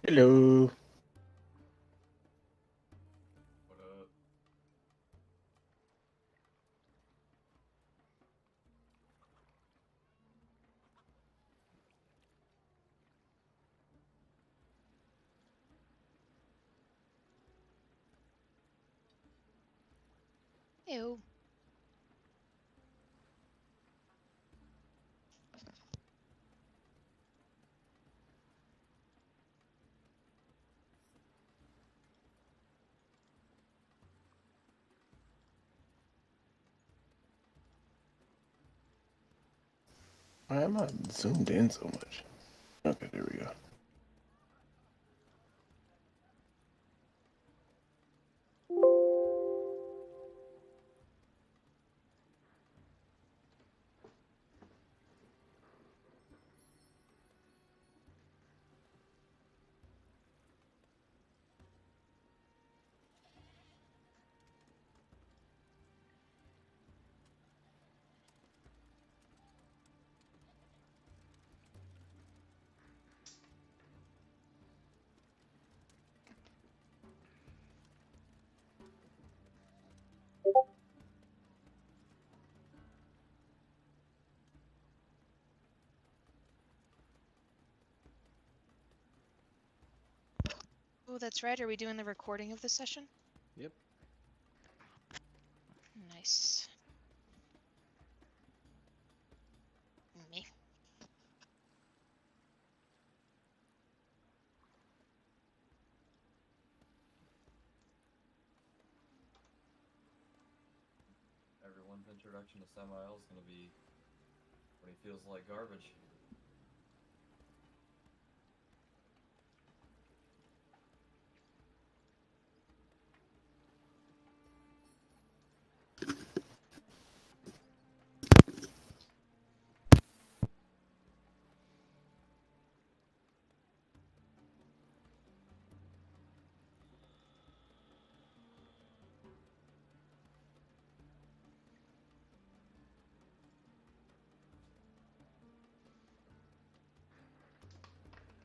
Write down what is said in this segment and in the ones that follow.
Hello. What up? Ew. Why am I zoomed in so much? Okay, there we go. Oh, that's right. Are we doing the recording of the session? Yep. Nice. Me. Everyone's introduction to Samael is gonna be when he feels like garbage.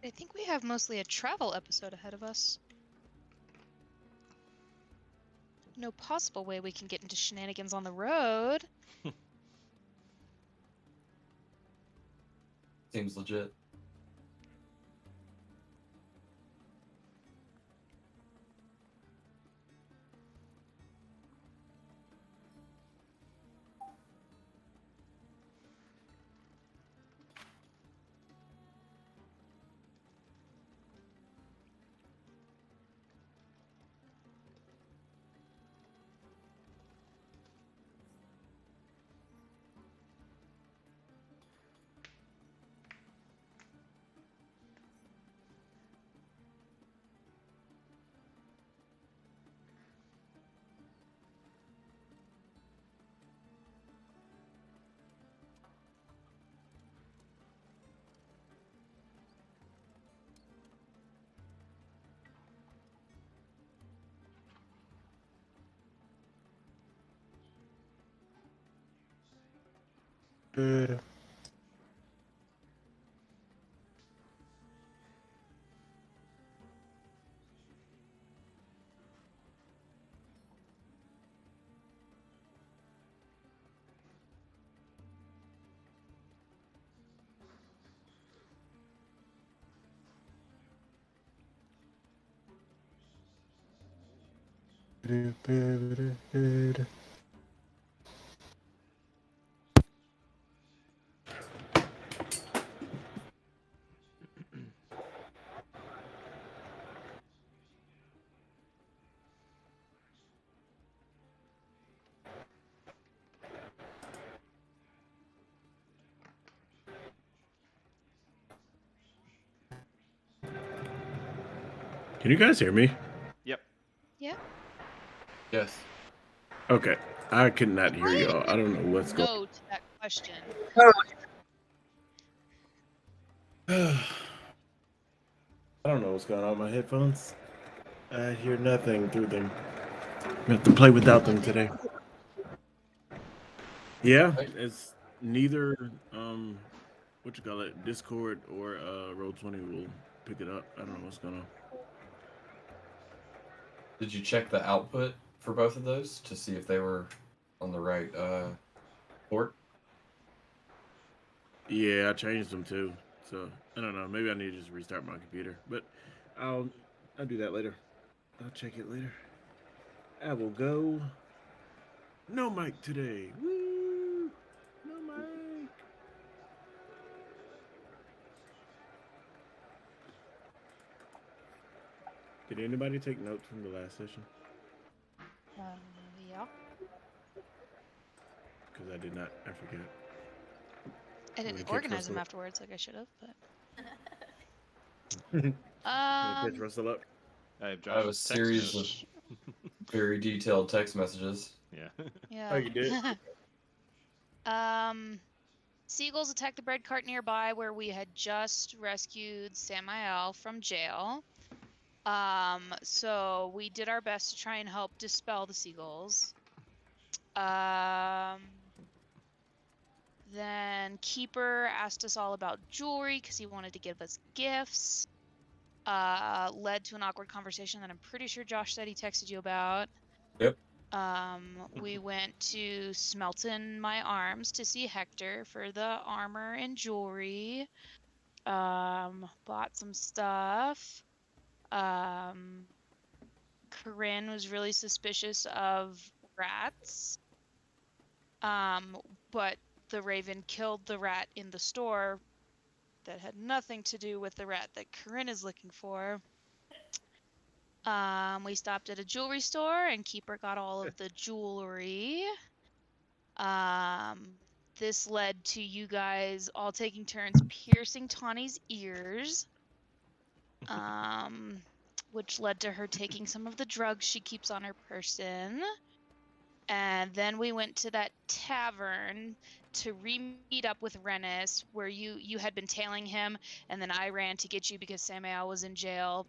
I think we have mostly a travel episode ahead of us. No possible way we can get into shenanigans on the road. Seems legit. Good. Can you guys hear me? Yep. Yeah. Yes. Okay. I could not hear I y'all. I don't know what's going no to that question. on. I don't know what's going on with my headphones. I hear nothing through them. I have to play without them today. Yeah, Right. it's neither what you call it, Discord or Roll20 will pick it up. I don't know what's going on. Did you check the output for both of those to see if they were on the right port? Yeah, I changed them too. So I don't know. Maybe I need to just restart my computer. But I'll do that later. I'll check it later. I will go. No mic today. Woo! No mic. Did anybody take notes from the last session? Yeah. Because I did not. I forget. I gonna didn't catch organize them Russell. afterwards like I should have, but. Gonna catch Russell up. I have I have a Josh's text series of notes. very detailed text messages. Yeah. Yeah. Oh, you did? Seagulls attacked the bread cart nearby where we had just rescued Samael from jail. So we did our best to try and help dispel the seagulls. Then Keeper asked us all about jewelry because he wanted to give us gifts. Led to an awkward conversation that I'm pretty sure Josh said he texted you about. Yep. We went to Smelton My Arms to see Hector for the armor and jewelry. Bought some stuff. Corinne was really suspicious of rats. But the Raven killed the rat in the store that had nothing to do with the rat that Corinne is looking for. We stopped at a jewelry store and Keeper got all of the jewelry. This led to you guys all taking turns piercing Tawny's ears. Which led to her taking some of the drugs she keeps on her person. And then we went to that tavern to re-meet up with Rennis, where you had been tailing him, and then I ran to get you because Samael was in jail.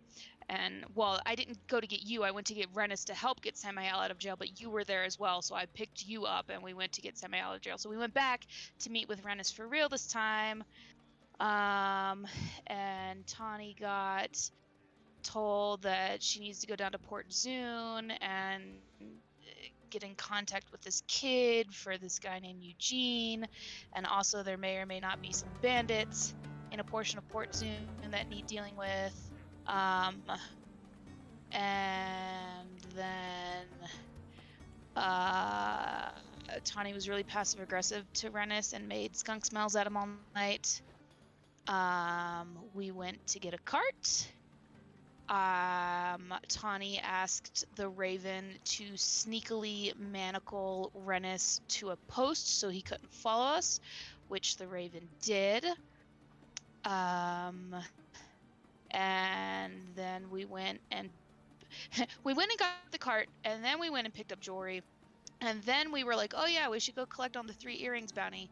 And, well, I didn't go to get you. I went to get Rennis to help get Samael out of jail, but you were there as well, so I picked you up, and we went to get Samael out of jail. So we went back to meet with Rennis for real this time. And Tawny got told that she needs to go down to Port Zune and get in contact with this kid for this guy named Eugene, and also there may or may not be some bandits in a portion of Port Zune that need dealing with. And then Tawny was really passive aggressive to Rennis and made skunk smells at him all night. We went to get a cart. Tawny asked the Raven to sneakily manacle Rennis to a post so he couldn't follow us, which the Raven did. And then we went and got the cart, and then we went and picked up jewelry, and then we were like, oh yeah, we should go collect on the 3 earrings bounty.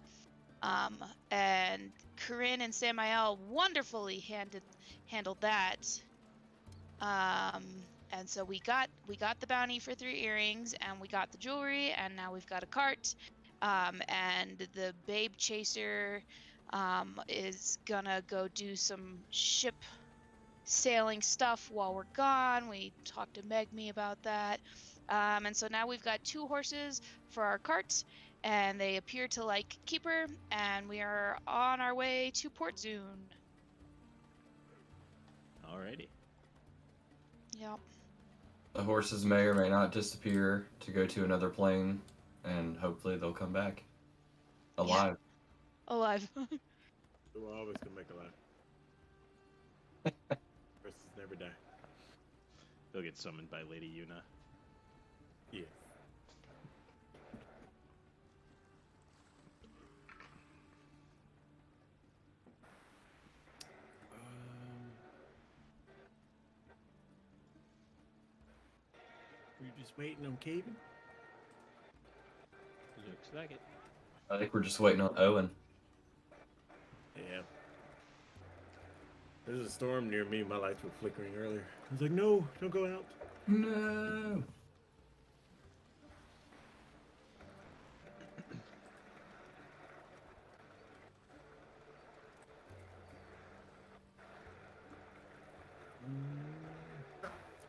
And Corinne and Samael wonderfully handled that. And so we got the bounty for 3 earrings, and we got the jewelry, and now we've got a cart. And the babe chaser is gonna go do some ship sailing stuff while we're gone. We talked to Megme about that. And so now we've got 2 horses for our carts, and they appear to like Keeper, and we are on our way to Port Zune. Alrighty. Yep. The horses may or may not disappear to go to another plane, and hopefully they'll come back alive. Alive. We're always gonna make a laugh. Horses never die. They'll get summoned by Lady Yuna. Yeah. We're just waiting on Caven. Looks like it. I think we're just waiting on Owen. Yeah. There's a storm near me. My lights were flickering earlier. I was like, no, don't go out. No.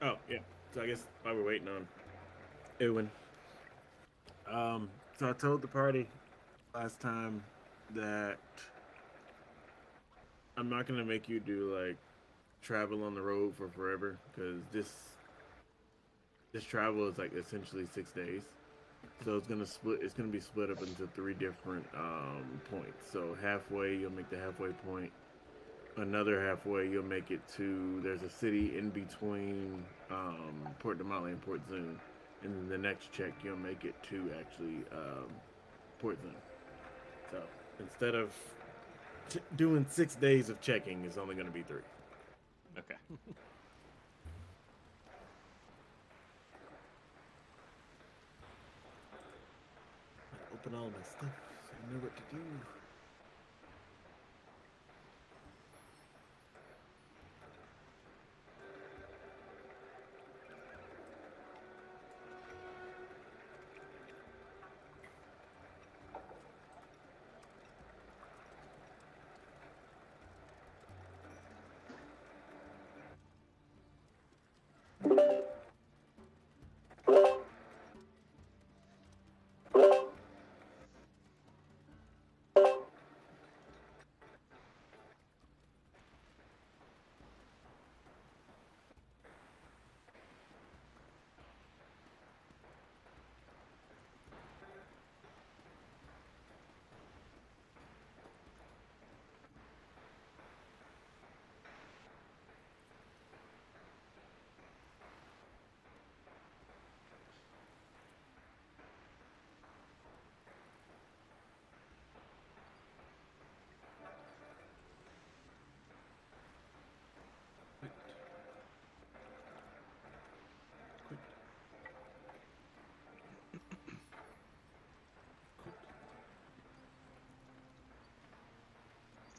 Oh yeah. So I guess while we're waiting on Ewan, so I told the party last time that I'm not gonna make you do like travel on the road for forever because this travel is like essentially 6 days. So it's gonna split. It's gonna be split up into three different points. So halfway, you'll make the halfway point. Another halfway, you'll make it to. There's a city in between Port Damali and Port Zune, and then the next check, you'll make it to actually Port Zune. So instead of doing 6 days of checking, it's only gonna be three. Okay. Open all my stuff so I know what to do.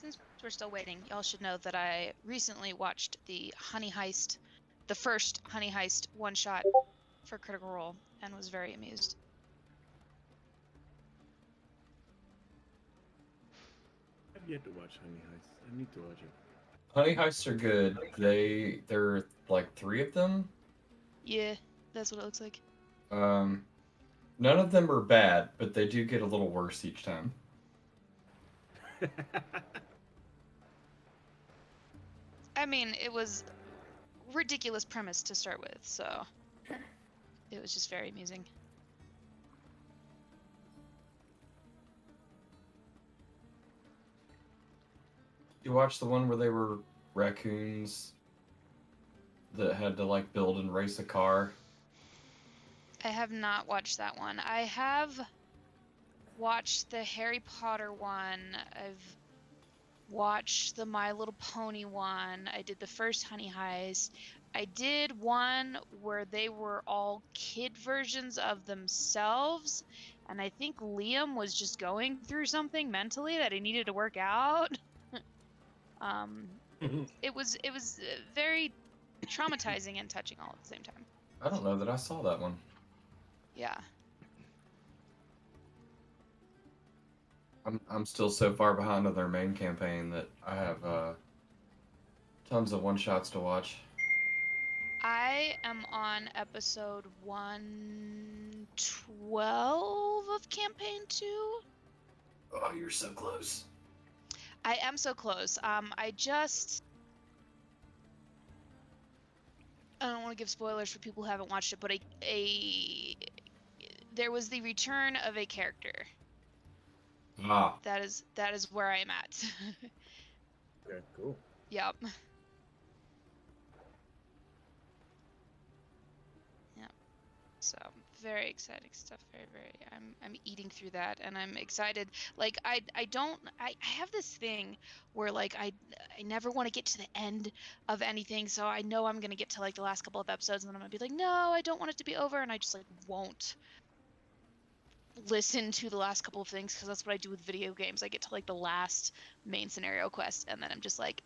Since we're still waiting, y'all should know that I recently watched the Honey Heist, the first Honey Heist one shot for Critical Role, and was very amused. I've yet to watch Honey Heist. I need to watch it. Honey heists are good. There are like three of them. Yeah, that's what it looks like. None of them are bad, but they do get a little worse each time. I mean, it was ridiculous premise to start with, so it was just very amusing. You watch the one where they were raccoons that had to like build and race a car? I have not watched that one. I have watched the Harry Potter one. I've watched the My Little Pony one. I did the first Honey Heist. I did one where they were all kid versions of themselves, and I think Liam was just going through something mentally that he needed to work out. It was very traumatizing and touching all at the same time. I don't know that I saw that one. Yeah. I'm still so far behind on their main campaign that I have tons of one shots to watch. I am on episode 112 of campaign 2. Oh, you're so close. I am so close. I don't want to give spoilers for people who haven't watched it, but there was the return of a character. Ah. That is where I am at. Okay, cool. Yep. Yep. So very exciting stuff. Very. I'm eating through that, and I'm excited. Like I have this thing where like I never want to get to the end of anything, so I know I'm gonna get to like the last couple of episodes, and then I'm gonna be like, no, I don't want it to be over, and I just like won't listen to the last couple of things because that's what I do with video games. I get to like the last main scenario quest, and then I'm just like,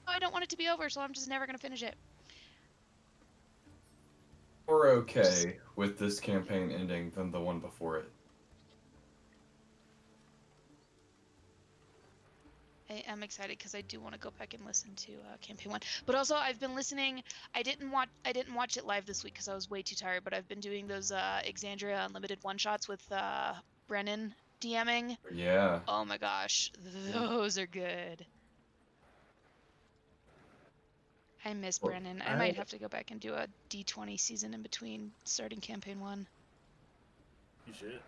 oh, I don't want it to be over, so I'm just never gonna finish it. More okay with this campaign ending than the one before it. I am excited because I do want to go back and listen to campaign 1. But also, I've been listening. I didn't watch it live this week because I was way too tired. But I've been doing those Exandria Unlimited one shots with Brennan DMing. Yeah. Oh my gosh, those are good. I miss Well, Brennan. I might have to go back and do a D20 season in between starting campaign 1. You should.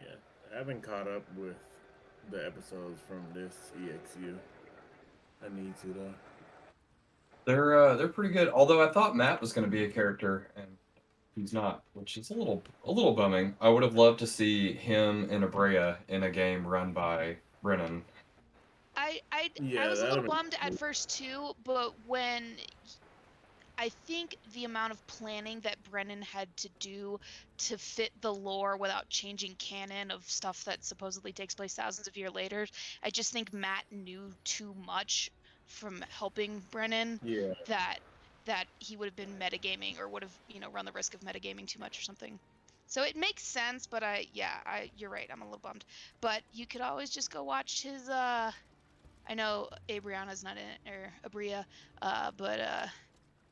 Yeah, I haven't caught up with the episodes from this EXU. I need to though. They're pretty good. Although I thought Matt was going to be a character, and he's not, which is a little bumming. I would have loved to see him and Abrea in a game run by Brennan. I Yeah, was a that'd little be bummed cool. at first too, but when I think the amount of planning that Brennan had to do to fit the lore without changing canon of stuff that supposedly takes place thousands of years later, I just think Matt knew too much from helping Brennan Yeah. that he would have been metagaming or would have, run the risk of metagaming too much or something. So it makes sense, but you're right, I'm a little bummed. But you could always just go watch his I know Abriana's not in it, or Abria, but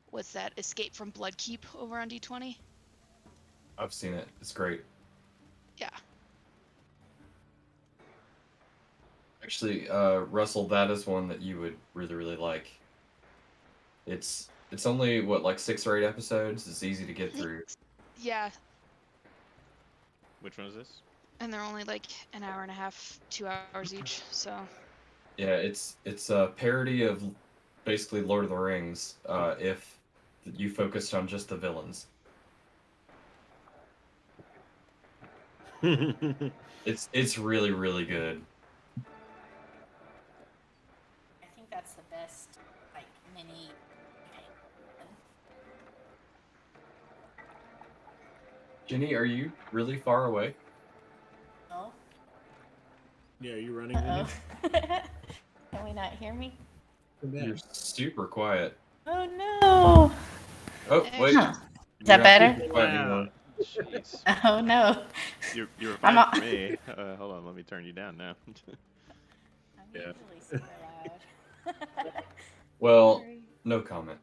what's that? Escape from Bloodkeep over on D20. I've seen it. It's great. Yeah. Actually, Russell, that is one that you would really like. It's only what, like 6 or 8 episodes. It's easy to get through. Yeah, Which one is this? and they're only like an hour and a half, 2 hours each. So Yeah, it's a parody of basically Lord of the Rings. If you focused on just the villains, it's really good. I think that's the best, like, mini. Jenny, are you really far away? Oh. Yeah, are you running? Uh Vinny? oh. Can we not hear me? You're super quiet. Oh no. Oh wait, Huh. Is you're that not better? super quiet anymore. Jeez. Oh no. You're I'm fine for on- me. Hold on, let me turn you down now. I'm Yeah. usually super loud. Well, Sorry. no comment.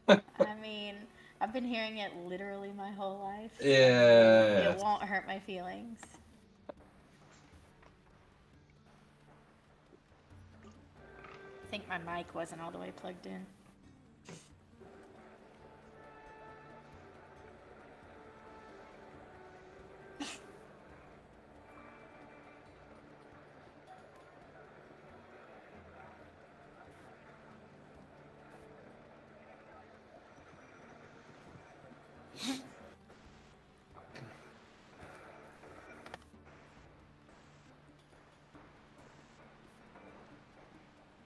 I mean, I've been hearing it literally my whole life. So Yeah. it won't hurt my feelings. I think my mic wasn't all the way plugged in.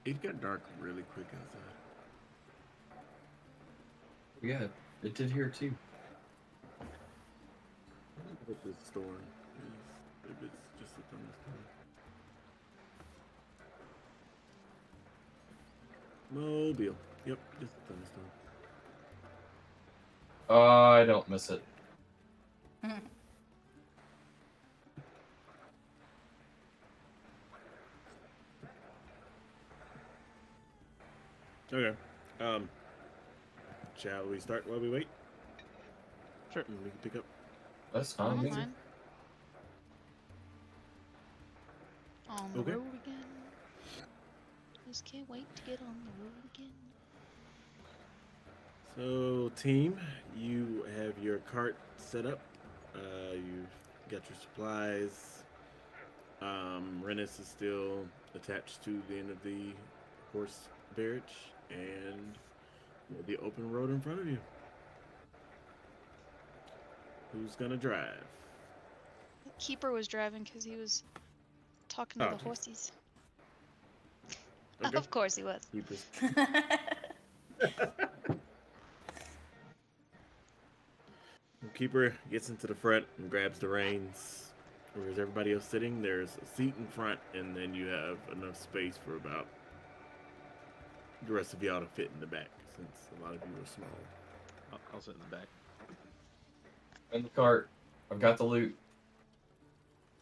It got dark really quick outside. Yeah, it did here too. What this storm is, if it's just a thunderstorm. Mobile. Yep, just a thunderstorm. I don't miss it. Okay. Shall we start while we wait? Sure. And we can pick up. That's I fine. don't with me. mind. On the Okay. road again. Just can't wait to get on the road again. So, team, you have your cart set up. You've got your supplies. Rennis is still attached to the end of the horse barrage, and the open road in front of you. Who's gonna drive? The keeper was driving because he was talking to Oh, the okay. horses. Okay. Of course he was. Keepers. Keeper gets into the front and grabs the reins. Whereas everybody else sitting, there's a seat in front, and then you have enough space for about the rest of y'all to fit in the back, since a lot of you are small. I'll sit in the back. In the cart. I've got the loot.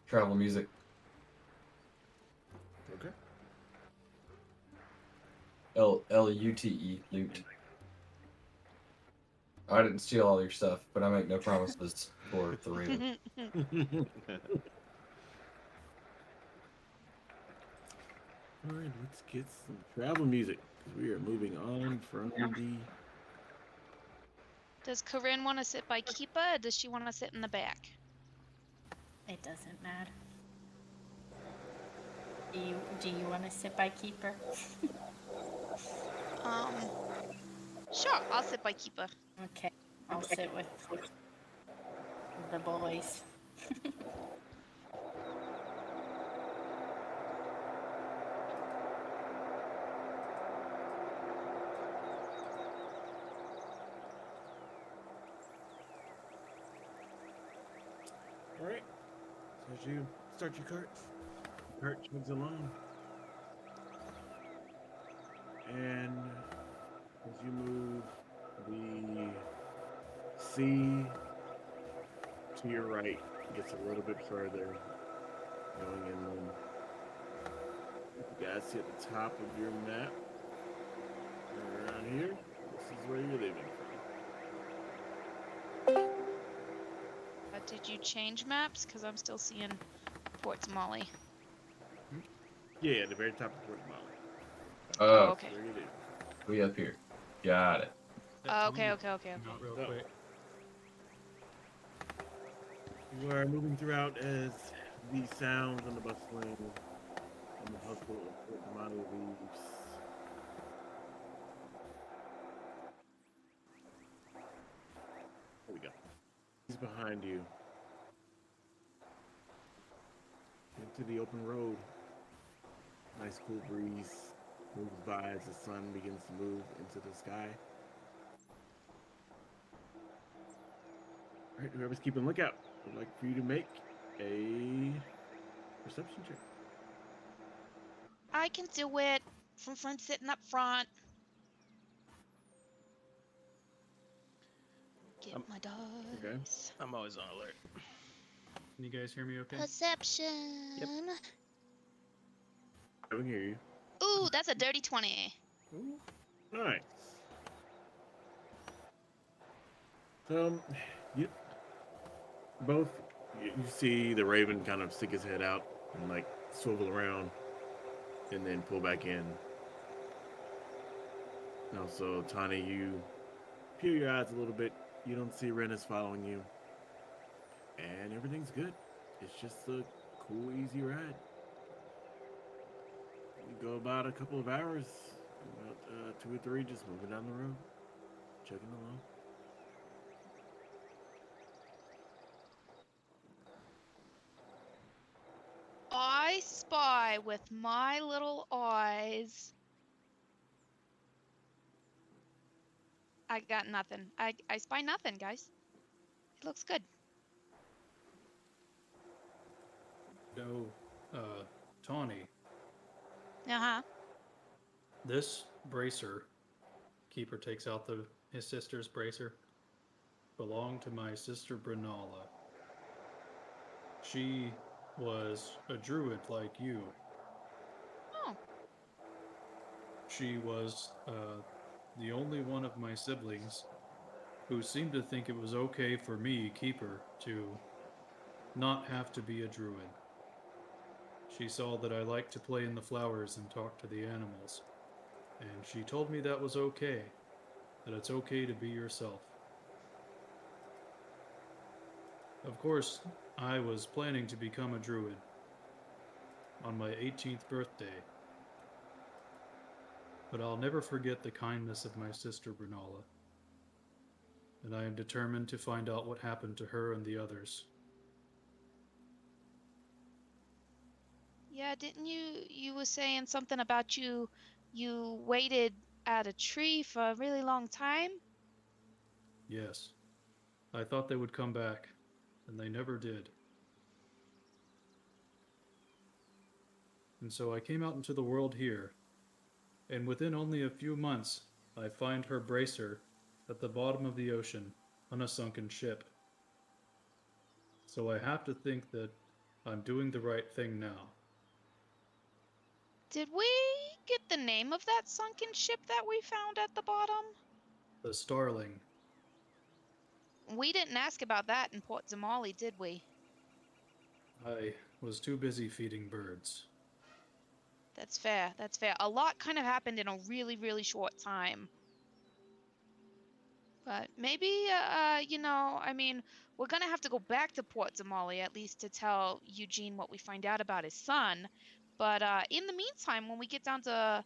Travel music. Lute, loot. I didn't steal all your stuff, but I make no promises for the Raven. All right, let's get some travel music because we are moving on from the. Does Corinne want to sit by Keepa, or does she want to sit in the back? It doesn't matter. Do you want to sit by Keeper? Sure, I'll sit by Keepa. Okay, I'll sit with the boys. All right. So as you start your cart, the cart chugs along, and as you move the sea to your right, gets a little bit further, going inland. You guys see at the top of your map, around here, this is where you're living from. Did you change maps? Because I'm still seeing Port Somali. Yeah, at the very top of Port Molly. Oh, okay. Where you live. We up here. Got it. Okay. Not real So- quick. You are moving throughout as the sounds and the bustling and the hustle of Port Molly leaves. Here we go. He's behind you. Into the open road. Nice cool breeze moves by as the sun begins to move into the sky. Alright, whoever's keeping lookout, I'd like for you to make a perception check. I can do it from sitting up front. Get my dice. Okay. I'm always on alert. Can you guys hear me okay? Perception. I can hear you. Ooh, that's a dirty 20. Nice. So, you both you see the Raven kind of stick his head out and like swivel around, and then pull back in. And also, Tani, you peel your eyes a little bit. You don't see Renus following you, and everything's good. It's just a cool, easy ride. You go about a couple of hours, about 2 or 3, just moving down the road, chugging along. I spy with my little eyes. I got nothing. I spy nothing, guys. It looks good. No, Tawny, Uh-huh. this bracer, Keeper takes out his sister's bracer, belonged to my sister Brinala. She was a druid like you. Oh. She was the only one of my siblings who seemed to think it was okay for me, Keeper, to not have to be a druid. She saw that I liked to play in the flowers and talk to the animals, and she told me that was okay, that it's okay to be yourself. Of course, I was planning to become a druid on my 18th birthday, but I'll never forget the kindness of my sister Brinala, and I am determined to find out what happened to her and the others. Yeah, didn't you were saying something about you waited at a tree for a really long time? Yes, I thought they would come back, and they never did. And so I came out into the world here, and within only a few months, I find her bracer at the bottom of the ocean on a sunken ship. So I have to think that I'm doing the right thing now. Did we get the name of that sunken ship that we found at the bottom? The Starling. We didn't ask about that in Port Zamali, did we? I was too busy feeding birds. That's fair. That's fair. A lot kind of happened in a really, really short time. But maybe, I mean, we're gonna have to go back to Port Zamali at least to tell Eugene what we find out about his son. But in the meantime, when we get down to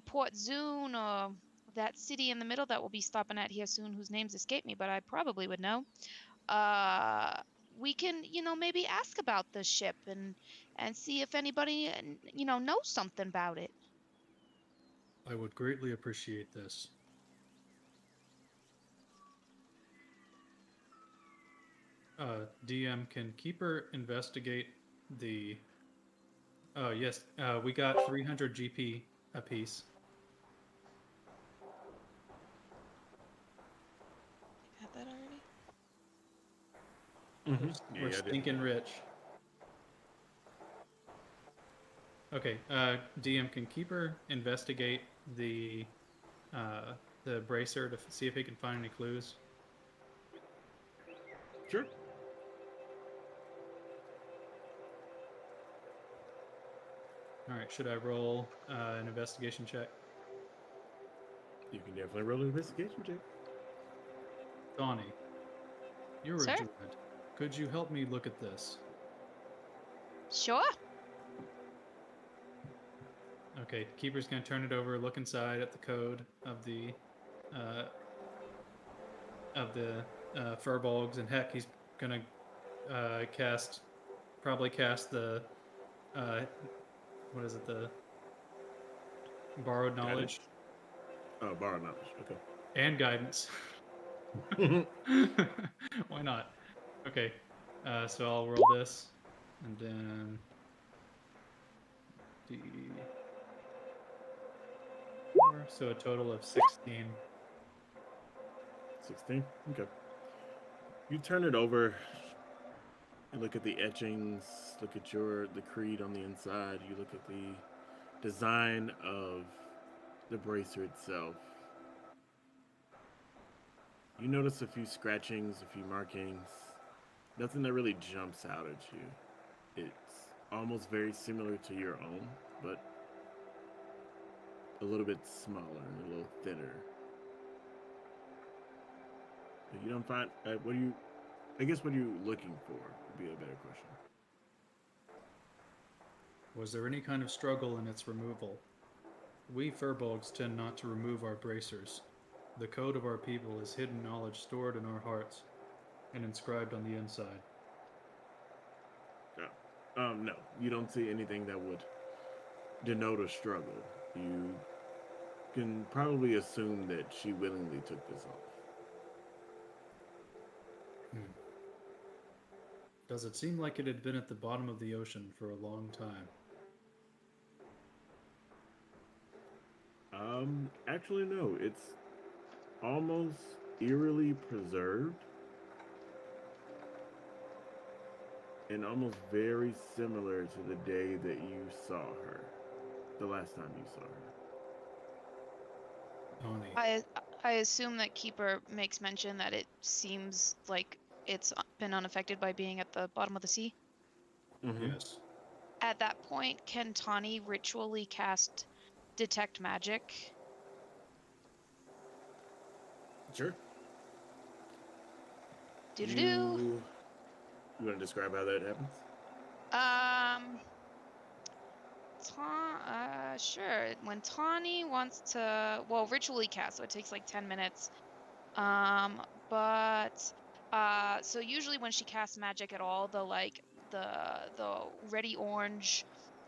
Port Zune or that city in the middle that we'll be stopping at here soon, whose names escape me, but I probably would know. Uh, we can, maybe ask about the ship and see if anybody, knows something about it. I would greatly appreciate this. DM, can Keeper investigate the... Oh, yes, we got 300 GP apiece. Got that already? Mm-hmm. We're stinking rich. Okay, DM, can Keeper investigate the bracer to see if he can find any clues? Sure. All right, should I roll an investigation check? You can definitely roll an investigation check. Donnie, you're Sir? a druid. Could you help me look at this? Sure. Okay, Keeper's gonna turn it over, look inside at the code of the furbolgs, and heck, he's gonna probably cast the what is it, the borrowed knowledge Oh, borrow knowledge. Okay. and guidance. Why not? Okay, so I'll roll this, and then D4, so a total of 16. 16. Okay. You turn it over. You look at the etchings. Look at the creed on the inside. You look at the design of the bracer itself. You notice a few scratchings, a few markings. Nothing that really jumps out at you. It's almost very similar to your own, but a little bit smaller and a little thinner. But you don't find what are you looking for? Would be a better question. Was there any kind of struggle in its removal? We furbolgs tend not to remove our bracers. The code of our people is hidden knowledge stored in our hearts and inscribed on the inside. No, you don't see anything that would denote a struggle. You can probably assume that she willingly took this off. Does it seem like it had been at the bottom of the ocean for a long time? Actually, no. It's almost eerily preserved and almost very similar to the day that you saw her. The last time you saw her. Oni. I assume that Keeper makes mention that it seems like it's been unaffected by being at the bottom of the sea. Mm-hmm. Yes. At that point, can Tawny ritually cast Detect Magic? Sure. Do-do-do. You want to describe how that happens? Sure. When Tawny wants to, ritually cast, so it takes like 10 minutes. So usually when she casts magic at all, the reddy orange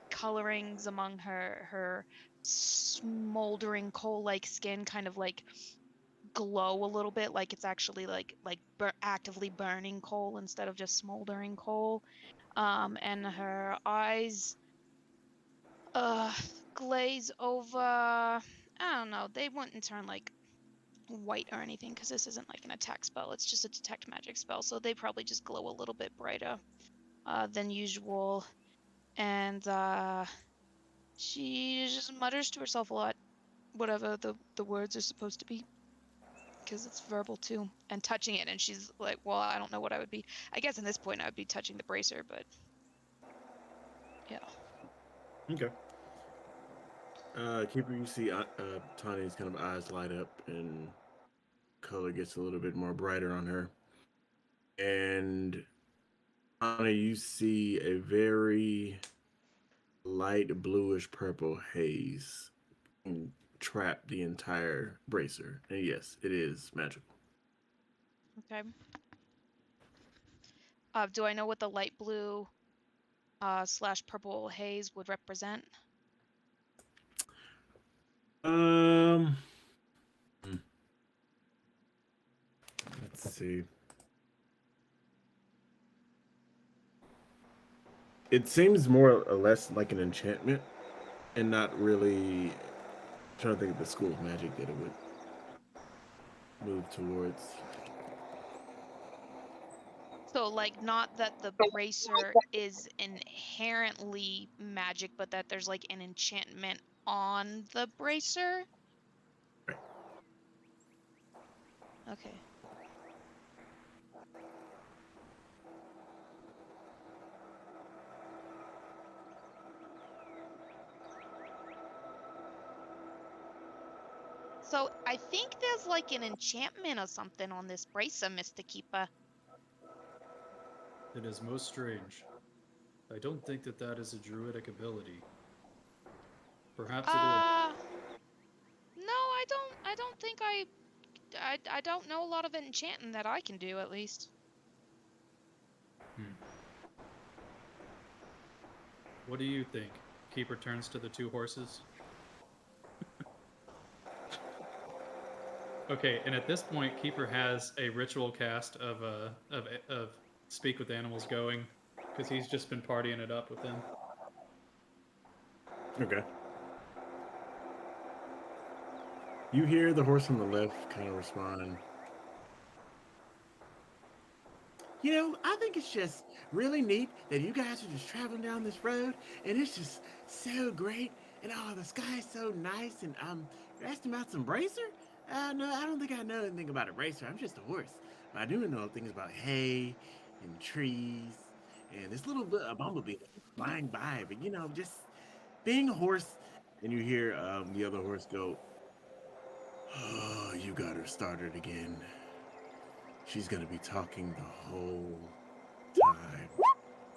colorings among her smoldering coal-like skin kind of like glow a little bit, like it's actually actively burning coal instead of just smoldering coal. And her eyes glaze over. I don't know, they wouldn't turn like white or anything because this isn't like an attack spell, it's just a detect magic spell, so they probably just glow a little bit brighter than usual. And She just mutters to herself a lot, whatever the words are supposed to be, because it's verbal too, and touching it. And she's like, "Well, I don't know what I would be. I guess in this point I would be touching the bracer, but yeah." Okay. Keeper, you see Tanya's kind of eyes light up and color gets a little bit more brighter on her. And Tanya, you see a very light bluish purple haze trap the entire bracer. And yes, it is magical. Okay. Do I know what the light blue slash purple haze would represent? Um, let's see. It seems more or less like an enchantment, and not really. I'm trying to think of the school of magic that it would move towards. So, like, not that the bracer is inherently magic, but that there's like an enchantment on the bracer? Right. Okay. So, I think there's like an enchantment or something on this bracer, Mr. Keeper. It is most strange. I don't think that that is a druidic ability. Perhaps it'll. No, I don't think I don't know a lot of enchanting that I can do, at least. What do you think? Keeper turns to the two horses. Okay, and at this point, Keeper has a ritual cast of Speak with Animals going, because he's just been partying it up with them. Okay. You hear the horse on the left kind of respond. You know, I think it's just really neat that you guys are just traveling down this road, and it's just so great, and oh, the sky's so nice, and you're asking about some bracer? No, I don't think I know anything about a bracer. I'm just a horse, but I do know things about hay and trees, and this little a bumblebee flying by. But you know, just being a horse, and you hear the other horse go, "Oh, you got her started again. She's gonna be talking the whole time."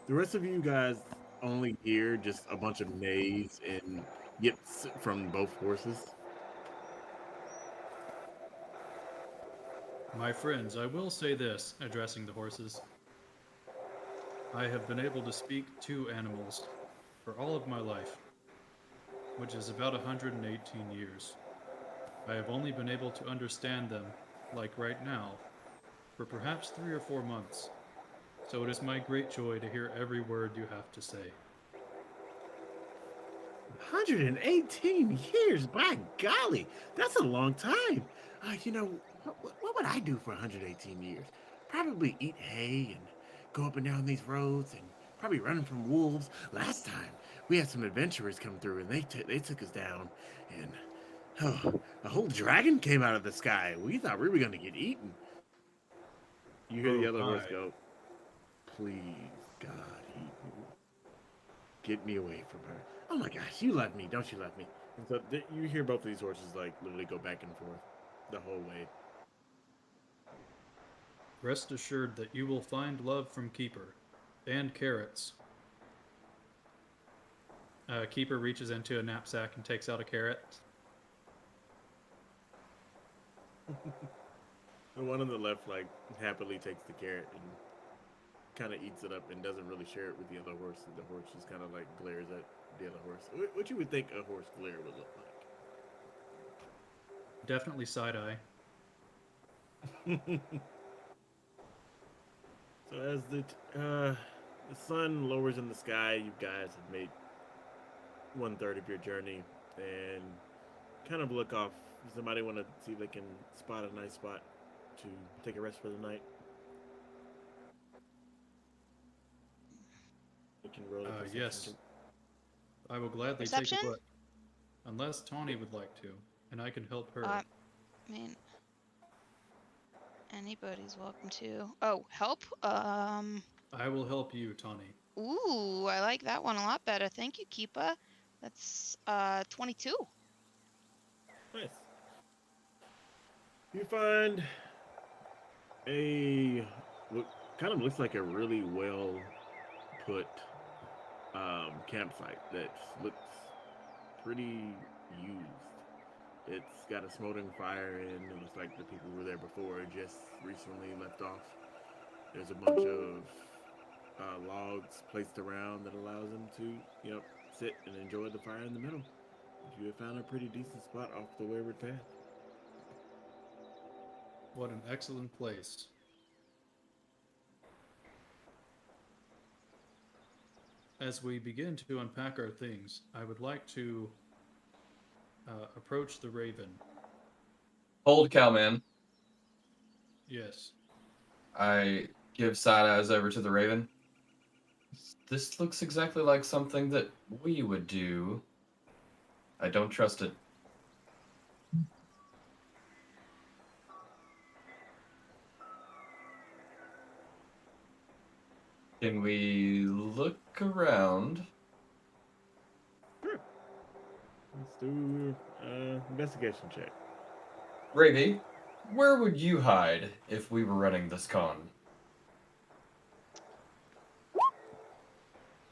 The rest of you guys only hear just a bunch of neighs and yips from both horses. My friends, I will say this, addressing the horses. I have been able to speak to animals for all of my life, which is about 118 years. I have only been able to understand them, like right now, for perhaps 3 or 4 months. So it is my great joy to hear every word you have to say. 118 years, by golly, that's a long time. You know, what would I do for 118 years? Probably eat hay and go up and down these roads and probably run from wolves. Last time, we had some adventurers come through and they took us down, and oh, a whole dragon came out of the sky. We thought we were going to get eaten. You hear the Oh other horse my. go, "Please, God, get me away from her. Oh my gosh, you love me, don't you love me?" And so you hear both of these horses like literally go back and forth the whole way. Rest assured that you will find love from Keeper. And carrots. Keeper reaches into a knapsack and takes out a carrot. The one on the left like happily takes the carrot and kind of eats it up and doesn't really share it with the other horse. And the horse just kind of like glares at the other horse. What you would think a horse glare would look like. Definitely side-eye. So as the sun lowers in the sky, you guys have made 1/3 of your journey and kind of look off. Does somebody want to see if they can spot a nice spot to take a rest for the night? You can roll a perception Yes. check. I will gladly Perception? take a look. Unless Tawny would like to, and I can help her. I mean, anybody's welcome to. Oh, help? I will help you, Tawny. Ooh, I like that one a lot better. Thank you, Keepa. That's 22. Nice. You find a what kind of looks like a really well put campsite that looks pretty used. It's got a smoldering fire and it looks like the people who were there before just recently left off. There's a bunch of logs placed around that allows them to, sit and enjoy the fire in the middle. You have found a pretty decent spot off the wayward path. What an excellent place. As we begin to unpack our things, I would like to approach the Raven. Hold, Cowman. Yes. I give side eyes over to the Raven. This looks exactly like something that we would do. I don't trust it. Can we look around? Sure. Let's do investigation check. Ravy, where would you hide if we were running this con?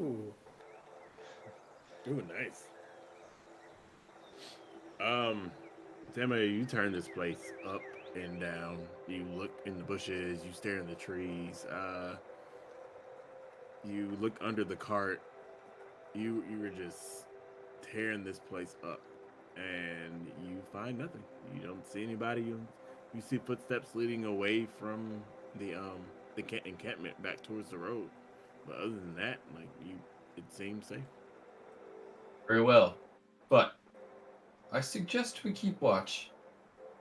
Ooh. Ooh, nice. Tammy, you turn this place up and down. You look in the bushes, you stare in the trees, you look under the cart. You were just tearing this place up and you find nothing. You don't see anybody. You see footsteps leading away from the encampment back towards the road. But other than that, it seems safe. Very well. But I suggest we keep watch.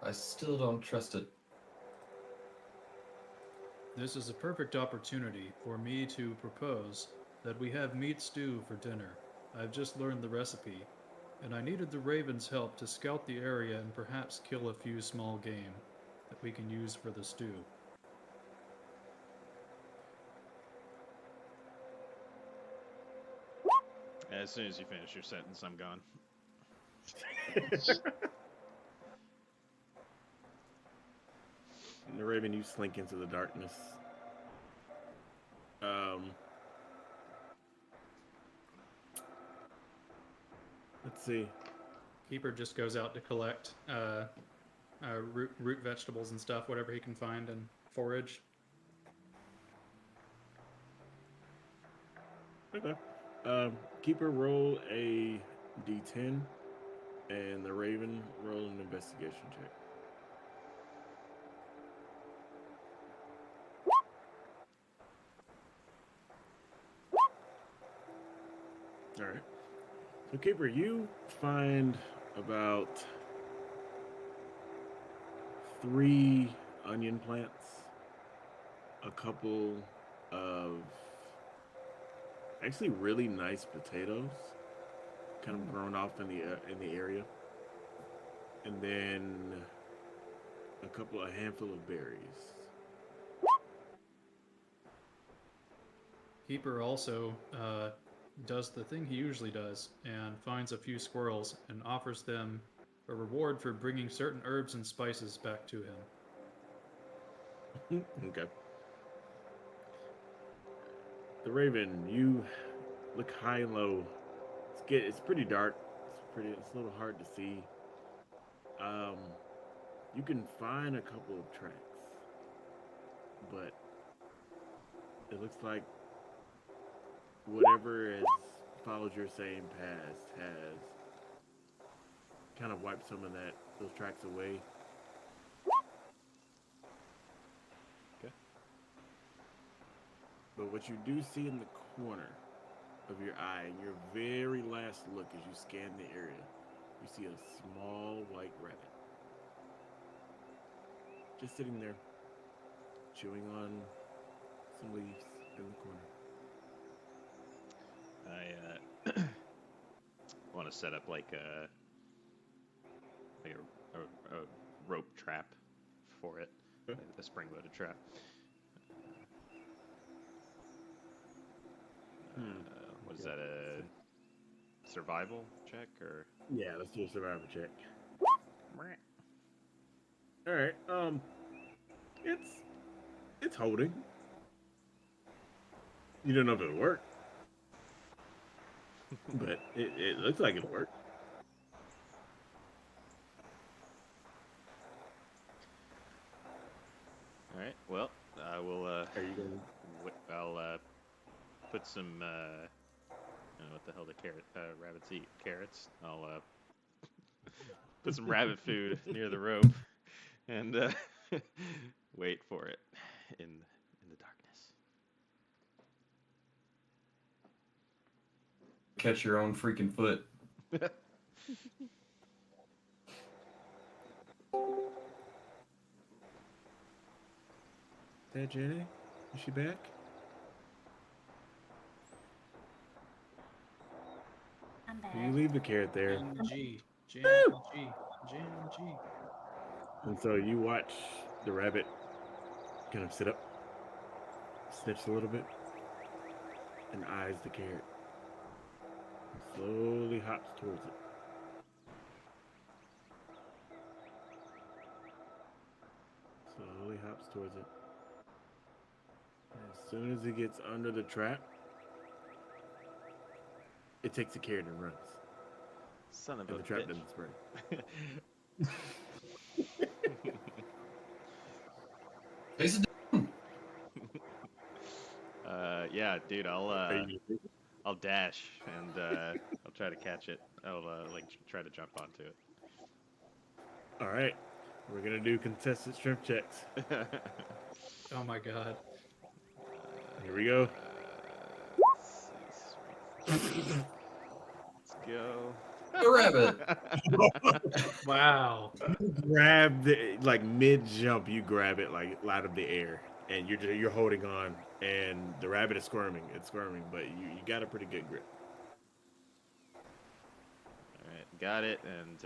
I still don't trust it. This is a perfect opportunity for me to propose that we have meat stew for dinner. I've just learned the recipe, and I needed the Raven's help to scout the area and perhaps kill a few small game that we can use for the stew. As soon as you finish your sentence, I'm gone. And the Raven, you slink into the darkness. Let's see. Keeper just goes out to collect root vegetables and stuff, whatever he can find, and forage. Okay. Keeper, roll a d10, and the Raven, roll an investigation check. All right. So, Keeper, you find about 3 onion plants, a couple of actually really nice potatoes, kind of grown off in the area, and then a handful of berries. Keeper also does the thing he usually does and finds a few squirrels and offers them a reward for bringing certain herbs and spices back to him. Okay. The Raven, you look high and low. It's pretty dark. It's a little hard to see. You can find a couple of tracks, but it looks like whatever has followed your same past has kind of wiped some of those tracks away. Okay. But what you do see in the corner of your eye, in your very last look as you scan the area, you see a small white rabbit. Just sitting there, chewing on some leaves in the corner. want to set up like a rope trap for it, Okay. a spring-loaded trap. What is that, a survival check or? Yeah, let's do a survival check. All right. It's holding. You don't know if it'll work, but it looks like it'll work. All right. Well, I will. Are you going? I'll put some. I don't know what the hell the rabbits eat. Carrots. I'll put some rabbit food near the rope and wait for it in the darkness. Catch your own freaking foot. That Jenny? Is she back? I'm back. You leave the carrot there, G. G. and so you watch the rabbit kind of sit up, sniffs a little bit, and eyes the carrot. Slowly hops towards it. Slowly hops towards it. As soon as it gets under the trap, it takes the carrot and runs. Son of And a the trap bitch. doesn't spring. Face it down. Yeah, dude. Are you- I'll dash and I'll try to catch it. I'll try to jump onto it. All right, we're gonna do contested strength checks. Oh my god. Here we go. Let's go. The rabbit. Wow. Grab the like mid jump. You grab it like out of the air, and you're holding on, and the rabbit is squirming. It's squirming, but you got a pretty good grip. All right, got it, and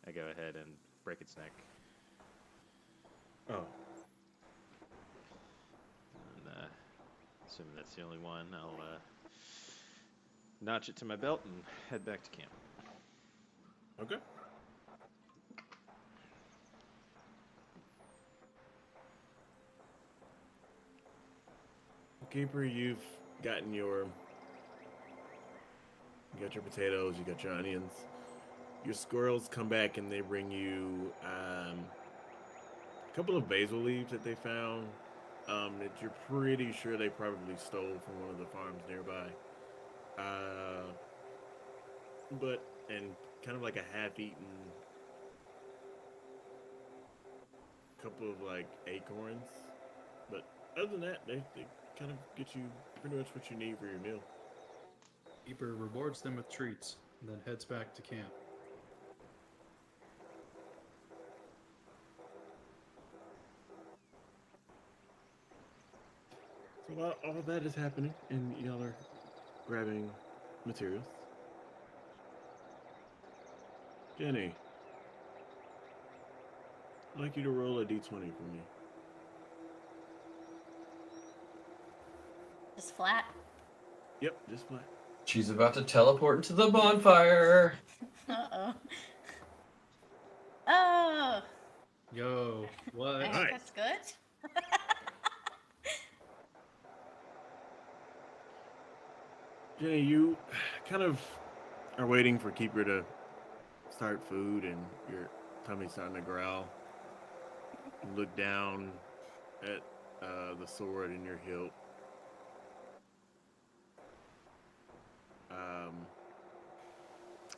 I go ahead and break its neck. Oh, And assuming that's the only one, I'll notch it to my belt and head back to camp. okay. Keeper, you've gotten you got your potatoes, you got your onions. Your squirrels come back and they bring you a couple of basil leaves that they found that you're pretty sure they probably stole from one of the farms nearby. And kind of like a half-eaten couple of like acorns. But other than that, they kind of get you pretty much what you need for your meal. Keeper rewards them with treats and then heads back to camp. So while all that is happening and y'all are grabbing materials, Jenny, I'd like you to roll a d20 for me. Just flat. Yep, just flat. She's about to teleport into the bonfire. Uh-oh. Oh! Yo, what? I think Nice. that's good. Jenny, you kind of are waiting for Keeper to start food, and your tummy's starting to growl. You look down at the sword in your hilt.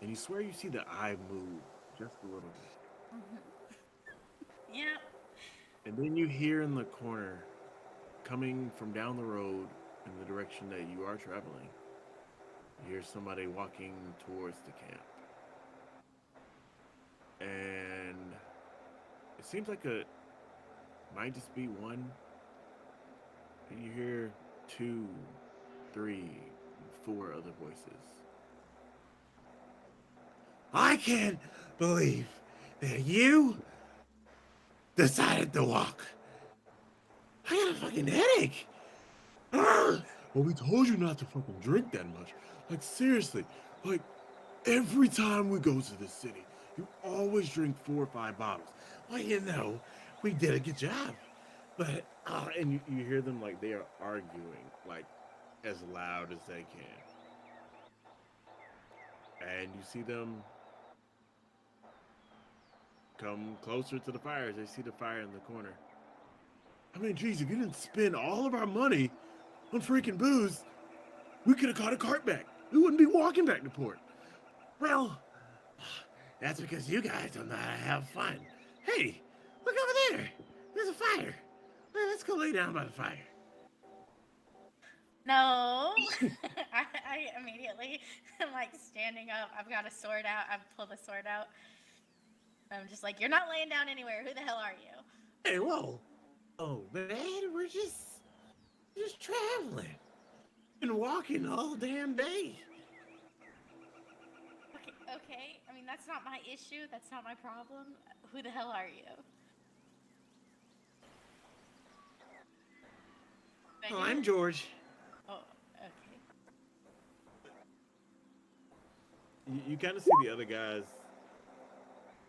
And you swear you see the eye move just a little bit. Yeah. And then you hear in the corner, coming from down the road in the direction that you are traveling, you hear somebody walking towards the camp. And it seems like might just be one. And you hear 2, 3, 4 other voices. I can't believe that you decided to walk. I got a fucking headache. Well, we told you not to fucking drink that much. Like, seriously. Like, every time we go to this city, you always drink 4 or 5 bottles. Well, you know, we did a good job. But, and you hear them like they are arguing, like, as loud as they can. And you see them come closer to the fires. They see the fire in the corner. I mean, geez, if you didn't spend all of our money on freaking booze, we could have caught a cart back. We wouldn't be walking back to port. Well, that's because you guys don't know how to have fun. Hey, look over there. There's a fire. Well, let's go lay down by the fire. No. I immediately am like standing up. I've got a sword out. I've pulled a sword out. I'm just like, you're not laying down anywhere. Who the hell are you? Hey, whoa. Oh, man, we're just traveling. Been walking all damn day. Okay. I mean, that's not my issue. That's not my problem. Who the hell are you? Oh, I'm George. Oh, okay. You kind of see the other guys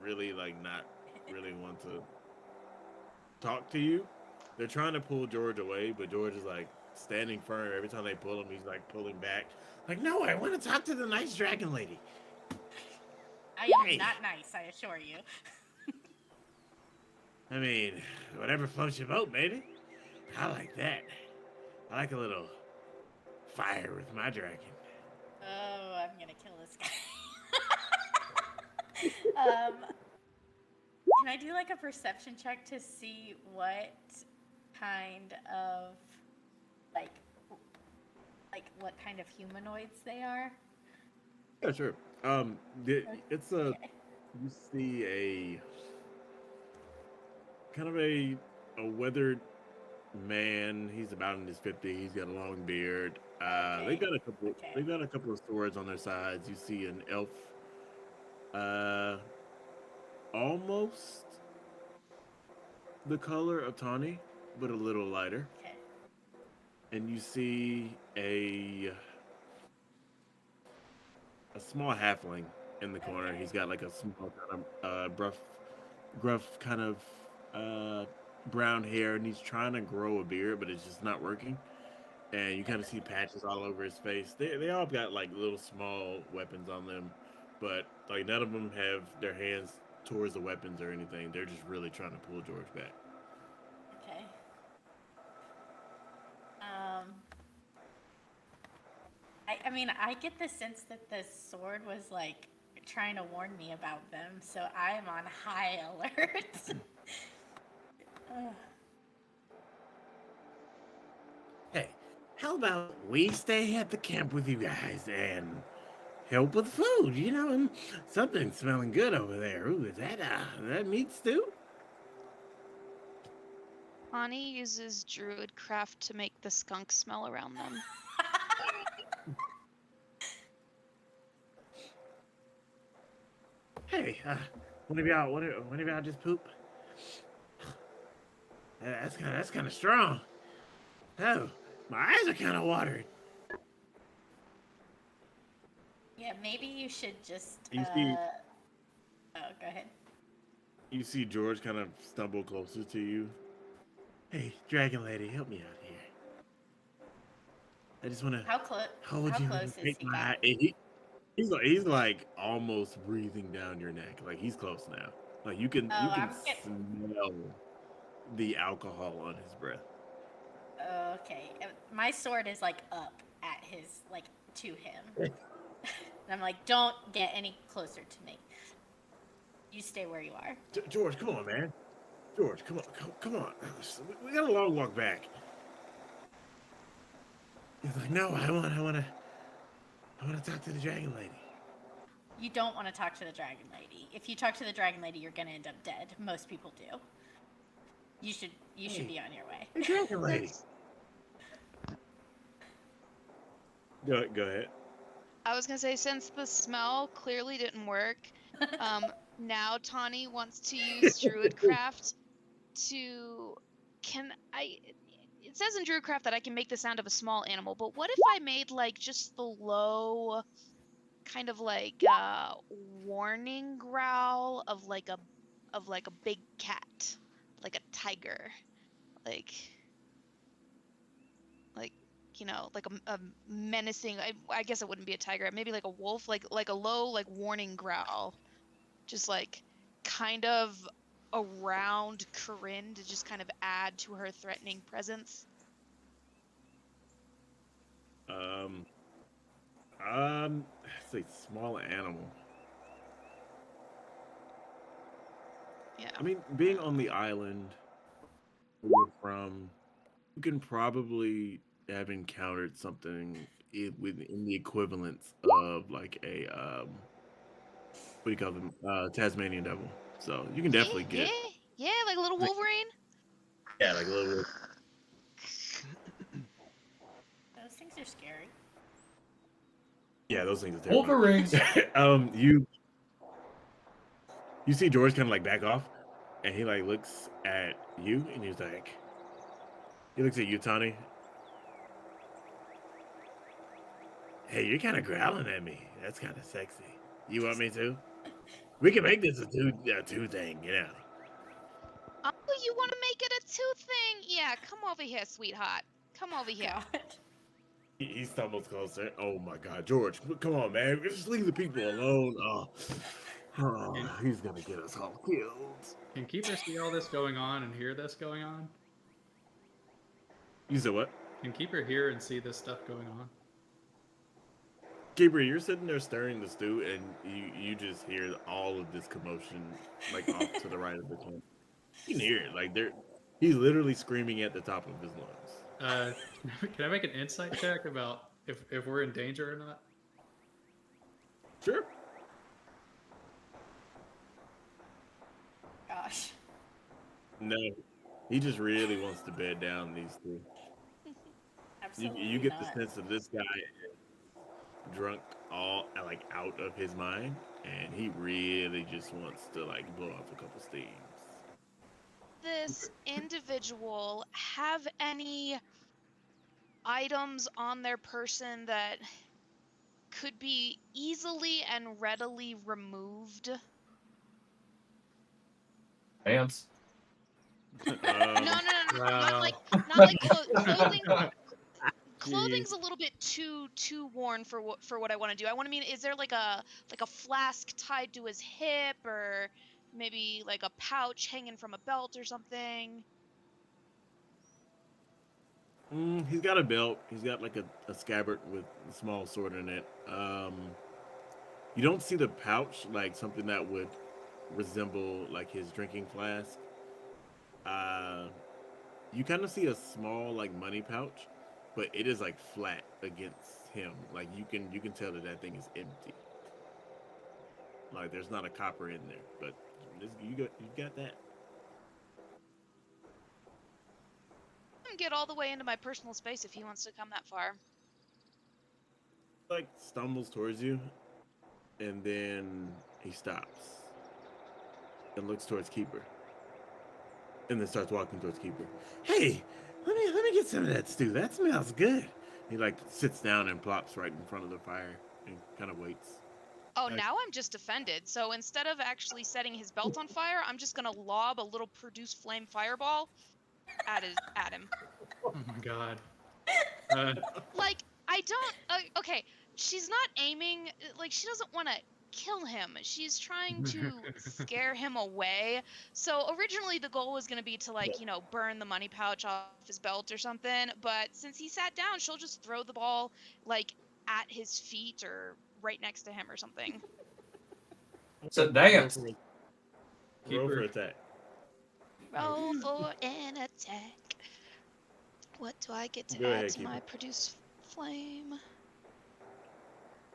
really, like, not really want to talk to you. They're trying to pull George away, but George is, like, standing firm. Every time they pull him, he's, like, pulling back. Like, no, I want to talk to the nice dragon lady. I am Hey. not nice, I assure you. I mean, whatever floats your boat, baby. I like that. I like a little fire with my dragon. Oh, I'm gonna kill this guy. Can I do like a perception check to see what kind of like what kind of humanoids they are? Yeah, sure. It's a Okay. you see a kind of a weathered man. He's about in his 50s. He's got a long beard. They've got a couple. Okay. They've got a couple of swords on their sides. You see an elf, almost the color of Tawny, but a little lighter. Okay. And you see a small halfling in the corner. Okay. He's got like a small kind of gruff kind of brown hair, and he's trying to grow a beard, but it's just not working. And you kind of see patches all over his face. They all got like little small weapons on them, but like none of them have their hands towards the weapons or anything. They're just really trying to pull George back. Okay. I mean, I get the sense that the sword was like trying to warn me about them, so I'm on high alert. Ugh. Hey, how about we stay at the camp with you guys and help with food? You know, and something's smelling good over there. Ooh, is that meat stew? Ani uses druidcraft to make the skunk smell around them. Hey, one of y'all just poop? That's kind of strong. Oh, my eyes are kind of watered. Yeah, maybe you should just. You see- Oh, go ahead. You see George kind of stumble closer to you. Hey, dragon lady, help me out here. I just want to How close? hold How you. close and is take he? my Back? eye. He's like almost breathing down your neck. Like he's close now. Like you can I'm smell the alcohol on his breath. Okay, my sword is like up at his like to him, and I'm like, don't get any closer to me. You stay where you are. George, come on, man. George, come on, come on. We got a long walk back. He's like, no, I want to talk to the dragon lady. You don't want to talk to the dragon lady. If you talk to the dragon lady, you're gonna end up dead. Most people do. You should be on your way. The dragon lady. Go ahead. I was gonna say, since the smell clearly didn't work, now Tawny wants to use Druidcraft to. Can I? It says in Druidcraft that I can make the sound of a small animal, but what if I made like just the low, kind of like warning growl of like a big cat, like a tiger, like like like a menacing. I guess it wouldn't be a tiger, maybe like a wolf, like a low like warning growl, just like kind of around Corinne to just kind of add to her threatening presence. It's a small animal. Yeah. I mean, being on the island we're from, you can probably have encountered something within the equivalence of like a what do you call them? Tasmanian devil. So you can Yeah, definitely yeah, get yeah, like a little Wolverine. yeah, like a little. Those things are scary. Yeah, those things are terrifying. Wolverines. You see George kind of like back off, and he like looks at you, and he looks at you, Tawny. Hey, you're kind of growling at me. That's kind of sexy. You want me to? We can make this a two thing, you know. Oh, you want to make it a two thing? Yeah, come over here, sweetheart. Come over here. God. He stumbles closer. Oh my God, George, come on, man. Just leave the people alone. He's gonna get us all killed. Can Keeper see all this going on and hear this going on? You said what? Can Keeper hear and see this stuff going on? Gabriel, you're sitting there stirring the stew, and you just hear all of this commotion, like off to the right of the tent. You can hear it, like he's literally screaming at the top of his lungs. Can I make an insight check about if we're in danger or not? Sure. Gosh. No, he just really wants to bed down these two. Absolutely You get not. the sense of this guy is drunk all like out of his mind, and he really just wants to like blow off a couple steams. This individual have any items on their person that could be easily and readily removed? Pants. No, Wow. not like clothing. Clothing's a little bit too worn for what I want to do. I want to mean, is there like a flask tied to his hip, or maybe like a pouch hanging from a belt or something? He's got a belt. He's got like a scabbard with a small sword in it. You don't see the pouch, like something that would resemble like his drinking flask. You kind of see a small like money pouch, but it is like flat against him. Like you can tell that thing is empty. Like there's not a copper in there, but you got that. I can get all the way into my personal space if he wants to come that far. Like stumbles towards you, and then he stops and looks towards Keeper, and then starts walking towards Keeper. Hey, let me get some of that stew. That smells good. He like sits down and plops right in front of the fire and kind of waits. Oh, now I'm just offended. So instead of actually setting his belt on fire, I'm just gonna lob a little produce flame fireball at him. Oh my god. Like, I don't. Okay, she's not aiming. Like, she doesn't want to kill him. She's trying to scare him away. So originally the goal was going to be to like, burn the money pouch off his belt or something. But since he sat down, she'll just throw the ball like at his feet or right next to him or something. So dance. Roll for attack. Roll for an attack. What do I get to Go add ahead, to my Keeper. produce flame?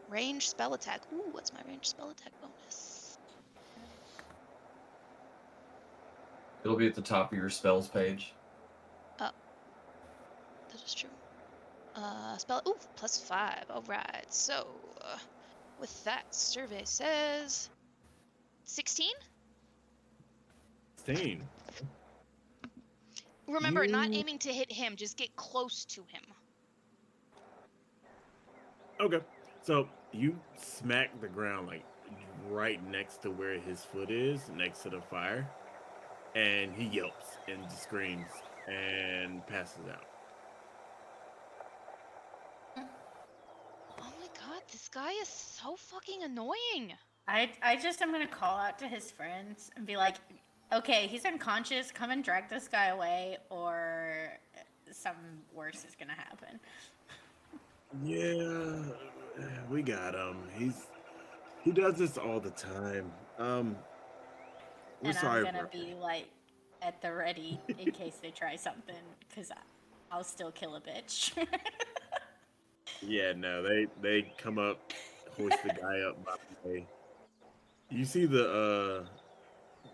Range spell attack. Ooh, what's my range spell attack bonus? It'll be at the top of your spells page. That is true. Spell. Ooh, +5. All right. So With that, survey says 16. 16. Remember, not You- aiming to hit him, just get close to him. Okay. So you smack the ground like right next to where his foot is, next to the fire, and he yelps and screams and passes out. Oh my god, this guy is so fucking annoying. I just am gonna call out to his friends and be like, okay, he's unconscious. Come and drag this guy away, or something worse is gonna happen. Yeah, we got him. He does this all the time. We're And sorry, I'm gonna bro. be like at the ready in case they try something, because I'll still kill a bitch. Yeah, no, they come up, hoist the guy up by the way. You see the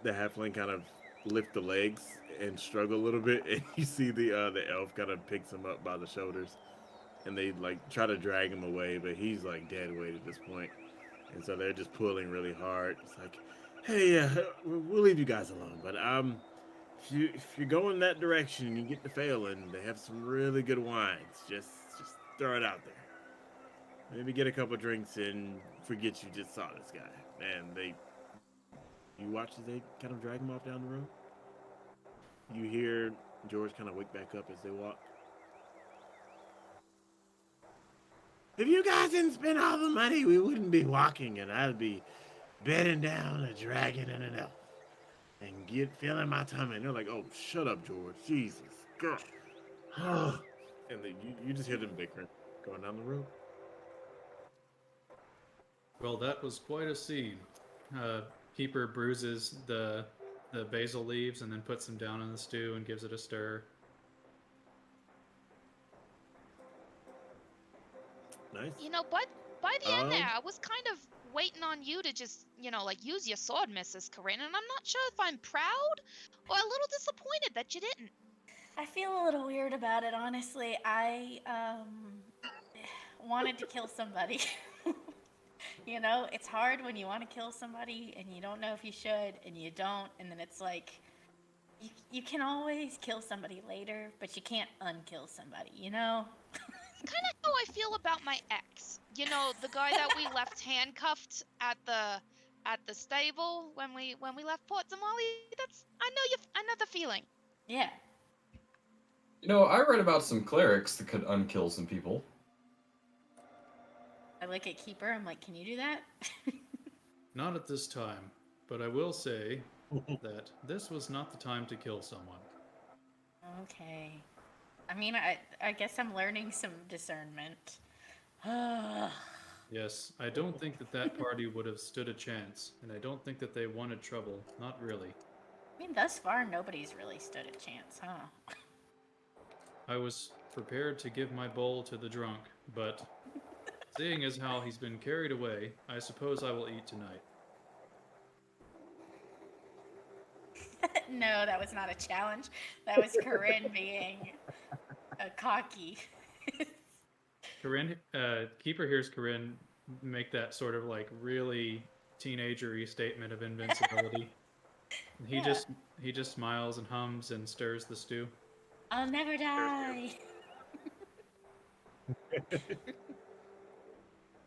halfling kind of lift the legs and struggle a little bit, and you see the elf kind of picks him up by the shoulders, and they like try to drag him away, but he's like dead weight at this point, and so they're just pulling really hard. It's like, hey, we'll leave you guys alone, but if you're going that direction and you get to failing, they have some really good wines. Just throw it out there. Maybe get a couple drinks and forget you just saw this guy. And you watch as they kind of drag him off down the road. You hear George kind of wake back up as they walk. If you guys didn't spend all the money, we wouldn't be walking, and I'd be bedding down a dragon and an elf, and filling my tummy. And they're like, "Oh, shut up, George! Jesus, girl!" And then you just hear them bickering going down the road. Well, that was quite a scene. Keeper bruises the basil leaves and then puts them down in the stew and gives it a stir. Nice. You know, but by the end there, Um, I was kind of waiting on you to just, like use your sword, Mrs. Corinne, and I'm not sure if I'm proud or a little disappointed that you didn't. I feel a little weird about it, honestly. I wanted to kill somebody. It's hard when you want to kill somebody and you don't know if you should and you don't, and then it's like you can always kill somebody later, but you can't unkill somebody, It's kind of how I feel about my ex. The guy that we left handcuffed at the stable when we left Port Zamali. I know the feeling. Yeah. I read about some clerics that could unkill some people. I look at Keeper, I'm like, can you do that? Not at this time, but I will say that this was not the time to kill someone. Okay. I mean, I guess I'm learning some discernment. Yes, I don't think that party would have stood a chance, and I don't think that they wanted trouble. Not really. I mean, thus far, nobody's really stood a chance, huh? I was prepared to give my bowl to the drunk, but seeing as how he's been carried away, I suppose I will eat tonight. No, that was not a challenge. That was Corinne being cocky. Corinne, Keeper hears Corinne make that sort of like really teenagery statement of invincibility. He Yeah. he just smiles and hums and stirs the stew. I'll never die.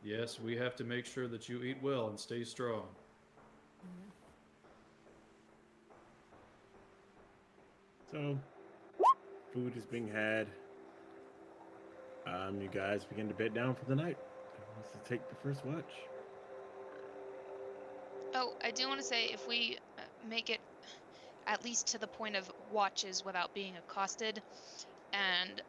Yes, we have to make sure that you eat well and stay strong. So, food is being had. You guys begin to bed down for the night. Who wants to take the first watch? Oh, I do want to say, if we make it at least to the point of watches without being accosted, and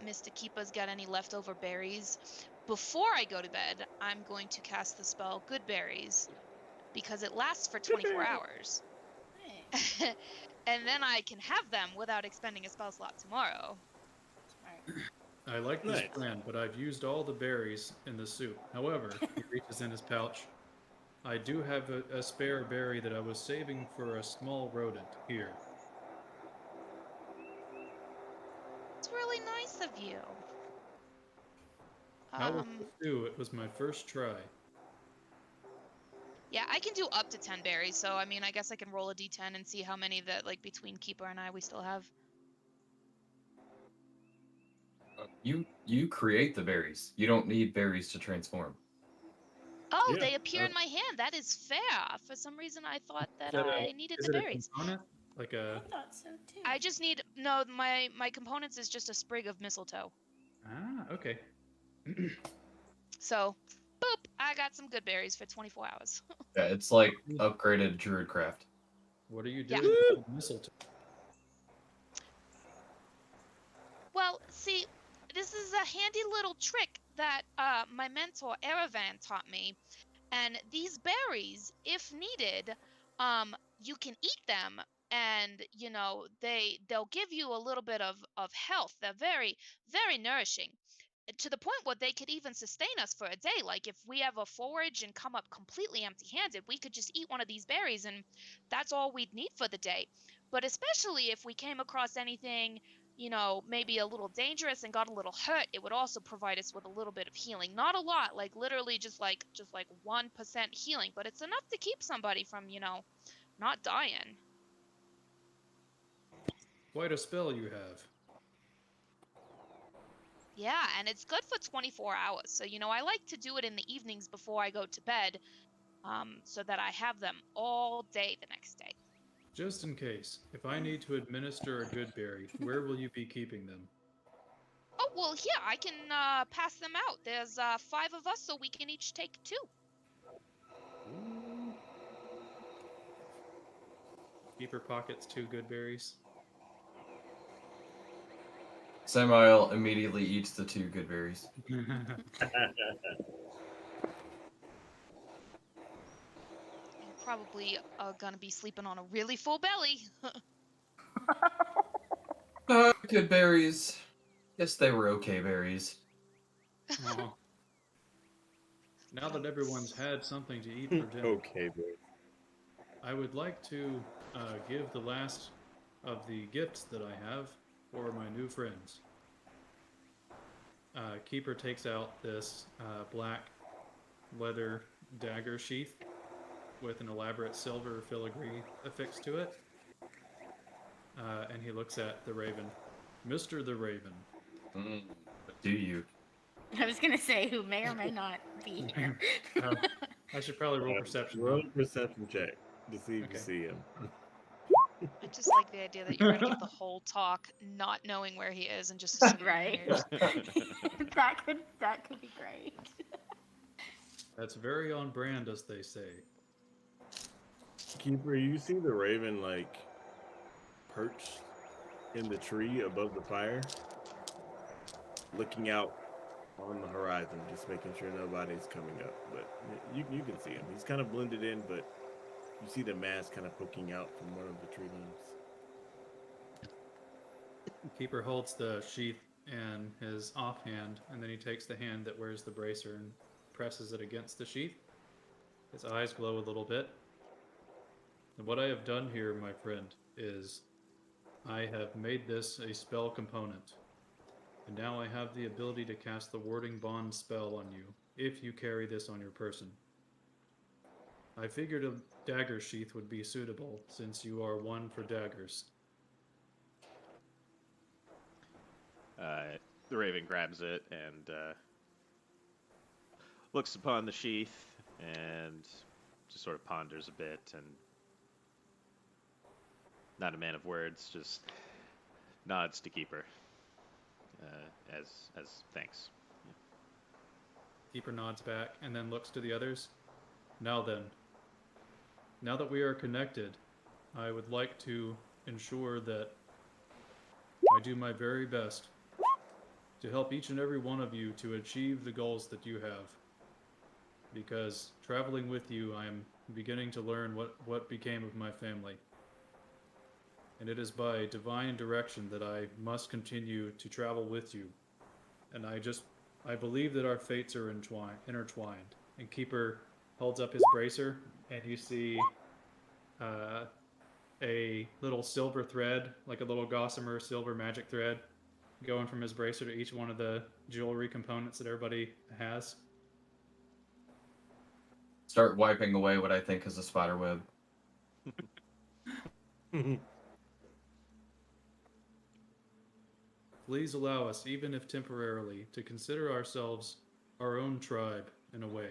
Mr. Keepa's got any leftover berries, before I go to bed, I'm going to cast the spell Good Berries, because it lasts for 24 hours. Hey, And then I can have them without expending a spell slot tomorrow. smart. I like this Nice. plan, but I've used all the berries in the soup. However, he reaches in his pouch. I do have a spare berry that I was saving for a small rodent here. It's really nice of you. How was the stew? It was my first try. Yeah, I can do up to 10 berries, so I mean, I guess I can roll a d10 and see how many that, like, between Keeper and I we still have. You create the berries. You don't need berries to transform. Oh, Yeah, they appear in my hand. That is fair. For some reason, I thought that I needed Is the it a berries. component? Like I a thought so too. I just need no. My components is just a sprig of mistletoe. okay. So, boop! I got some good berries for 24 hours. Yeah, it's like upgraded druidcraft. What are you Yeah. doing with the mistletoe? Well, see, this is a handy little trick that my mentor Aravan taught me. And these berries, if needed, you can eat them, and they'll give you a little bit of health. They're very nourishing, to the point where they could even sustain us for a day. Like if we ever forage and come up completely empty-handed, we could just eat one of these berries, and that's all we'd need for the day. But especially if we came across anything, maybe a little dangerous and got a little hurt, it would also provide us with a little bit of healing. Not a lot, like literally just like 1% healing, but it's enough to keep somebody from, not dying. Quite a spell you have. Yeah, and it's good for 24 hours. So, I like to do it in the evenings before I go to bed, so that I have them all day the next day. Just in case, if I need to administer a good berry, where will you be keeping them? Oh, well, here, I can pass them out. There's 5 of us, so we can each take 2. Keeper pockets 2 good berries. Samael immediately eats the 2 good berries. You're probably gonna be sleeping on a really full belly. Good berries. Yes, they were okay berries. Aw. Now that everyone's had something to eat for dinner, Okay, boy. I would like to give the last of the gifts that I have for my new friends. Keeper takes out this black leather dagger sheath with an elaborate silver filigree affixed to it. And he looks at the Raven. Mr. the Raven. Do you? I was gonna say who may or may not be here. I should probably roll perception. Roll a perception check to see if Okay. you see him. I just like the idea that you're gonna give the whole talk not knowing where he is and just assuming Right. he hears. that could be great. That's very on brand, as they say. Keeper, you see the raven like perched in the tree above the fire, looking out on the horizon, just making sure nobody's coming up. But you can see him. He's kind of blended in, but you see the mask kind of poking out from one of the tree limbs. Keeper holds the sheath in his offhand, and then he takes the hand that wears the bracer and presses it against the sheath. His eyes glow a little bit. And what I have done here, my friend, is I have made this a spell component. And now I have the ability to cast the Warding Bond spell on you, if you carry this on your person. I figured a dagger sheath would be suitable, since you are one for daggers. The raven grabs it and looks upon the sheath and just sort of ponders a bit, and not a man of words, just nods to Keeper as thanks. Keeper nods back and then looks to the others. Now then, now that we are connected, I would like to ensure that I do my very best to help each and every one of you to achieve the goals that you have. Because traveling with you, I am beginning to learn what became of my family. And it is by divine direction that I must continue to travel with you. And I believe that our fates are intertwined. And Keeper holds up his bracer, and you see a little silver thread, like a little gossamer silver magic thread, going from his bracer to each one of the jewelry components that everybody has. start wiping away what I think is a spider web. Please allow us, even if temporarily, to consider ourselves our own tribe in a way.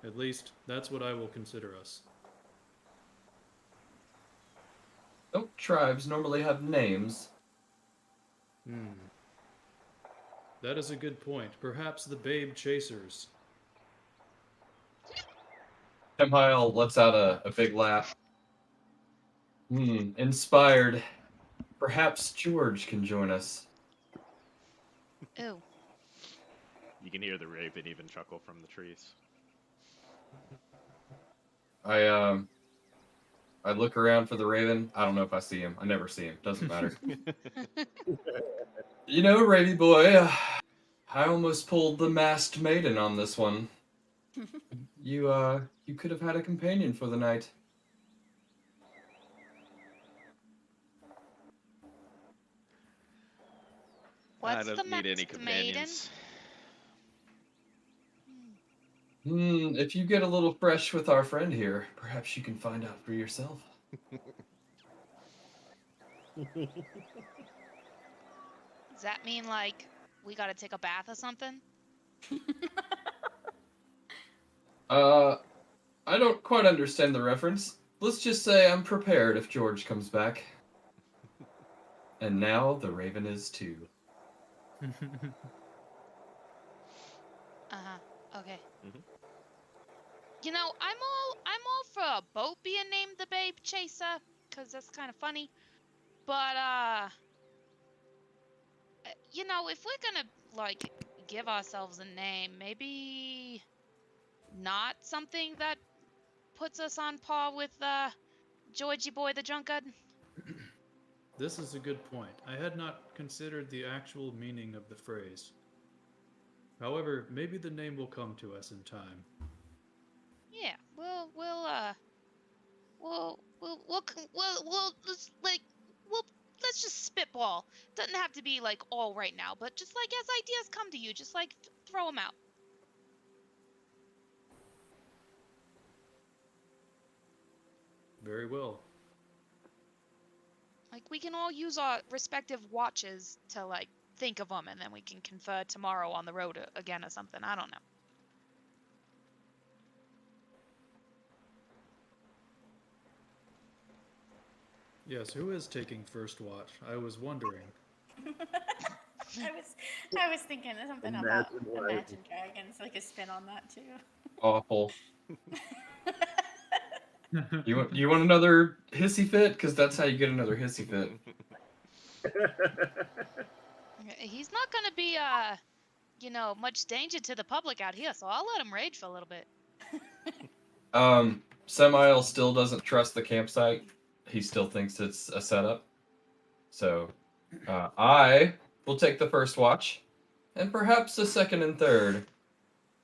At least, that's what I will consider us. Don't tribes normally have names? That is a good point. Perhaps the Babe Chasers. Samael lets out a big laugh. Inspired. Perhaps George can join us. Ooh. You can hear the raven even chuckle from the trees. I look around for the raven. I don't know if I see him. I never see him. Doesn't matter. You know, Ravy boy, I almost pulled the masked maiden on this one. You could have had a companion for the night. What's I the don't need any masked maiden? companions. If you get a little fresh with our friend here, perhaps you can find out for yourself. Does that mean like we gotta take a bath or something? I don't quite understand the reference. Let's just say I'm prepared if George comes back. And now the raven is too. Okay. Mhm. You know, I'm all for a boat being named the Babe Chaser, 'cause that's kind of funny. But you know, if we're gonna like give ourselves a name, maybe not something that puts us on par with Georgie Boy the Drunkard. This is a good point. I had not considered the actual meaning of the phrase. However, maybe the name will come to us in time. Yeah, we'll let's just spitball. Doesn't have to be like all right now, but just like as ideas come to you, just like throw them out. Very well. Like we can all use our respective watches to like think of them, and then we can confer tomorrow on the road again or something. I don't know. Yes, who is taking first watch? I was wondering. I was thinking something about Imagine Dragons, like a spin on that too. Awful. You want another hissy fit? Because that's how you get another hissy fit. He's not gonna be you know, much danger to the public out here, so I'll let him rage for a little bit. Samael still doesn't trust the campsite. He still thinks it's a setup. So, I will take the first watch, and perhaps the second and third.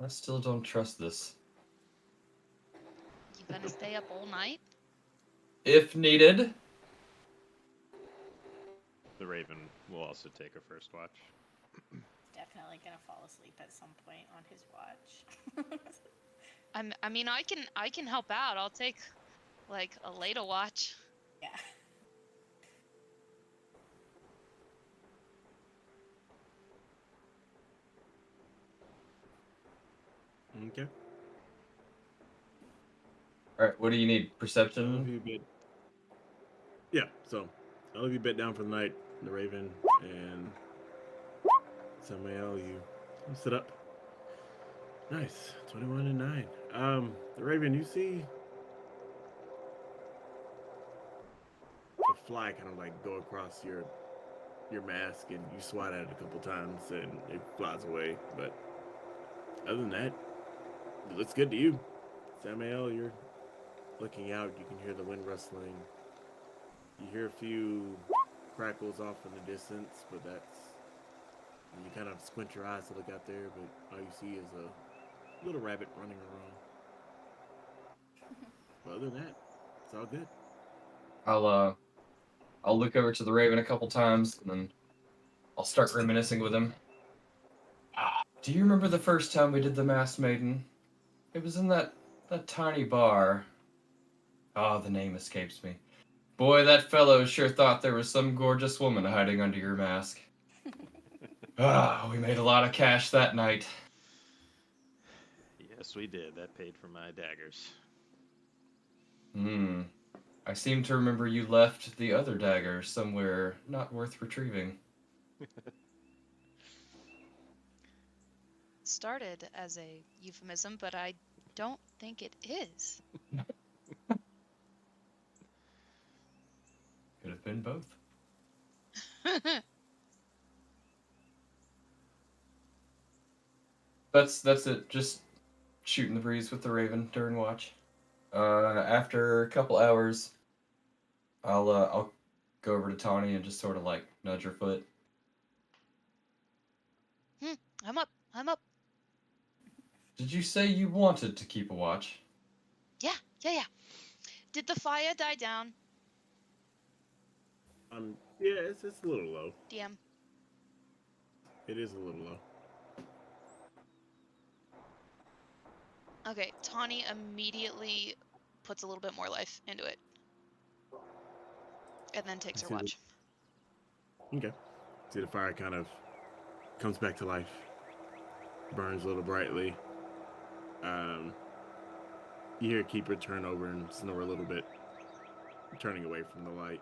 I still don't trust this. You gonna stay up all night? If needed. The raven will also take a first watch. Definitely gonna fall asleep at some point on his watch. I mean, I can help out. I'll take like a later watch. Yeah. Okay. All right. What do you need? I'll leave Perception. you bed. Yeah, so I'll leave you bed down for the night. The Raven and Samael, you sit up. Nice. 21 and 9. The Raven, you see a fly kind of like go across your mask, and you swat at it a couple times and it flies away. But other than that, it looks good to you. Samael, you're looking out, you can hear the wind rustling. You hear a few crackles off in the distance, but that's... And you kind of squint your eyes to look out there, but all you see is a little rabbit running around. But other than that, it's all good. I'll look over to the raven a couple times, and then I'll start reminiscing with him. Do you remember the first time we did the Masked Maiden? It was in that tiny bar. Ah, the name escapes me. Boy, that fellow sure thought there was some gorgeous woman hiding under your mask. Ah, we made a lot of cash that night. Yes, we did. That paid for my daggers. I seem to remember you left the other dagger somewhere not worth retrieving. Started as a euphemism, but I don't think it is. Could have been both. That's it. Just shooting the breeze with the Raven during watch. After a couple hours, I'll go over to Tawny and just sort of like nudge her foot. I'm up. I'm up. Did you say you wanted to keep a watch? Yeah. Did the fire die down, Yeah, it's a little low. DM? It is a little low. Okay, Tawny immediately puts a little bit more life into it. And then takes her See the- watch. Okay. See the fire kind of comes back to life, burns a little brightly. You hear Keeper turn over and snore a little bit, turning away from the light.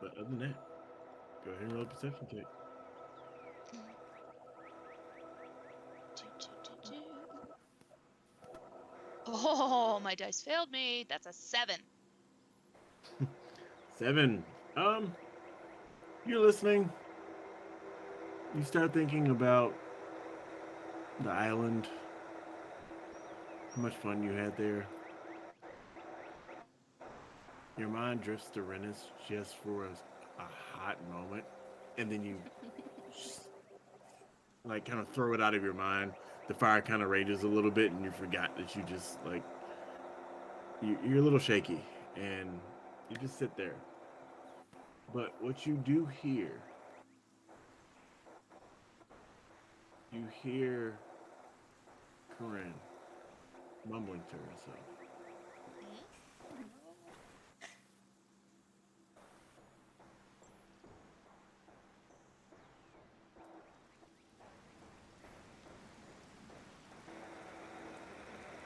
But other than that, go ahead and roll a perception check. Oh, my dice failed me. That's a 7. 7. You're listening. You start thinking about the island, how much fun you had there. Your mind drifts to Rennis just for a hot moment, and then you just, like kind of throw it out of your mind. The fire kind of rages a little bit, and you forgot that you just like you're a little shaky, and you just sit there. But what you do hear, you hear Corinne mumbling to herself.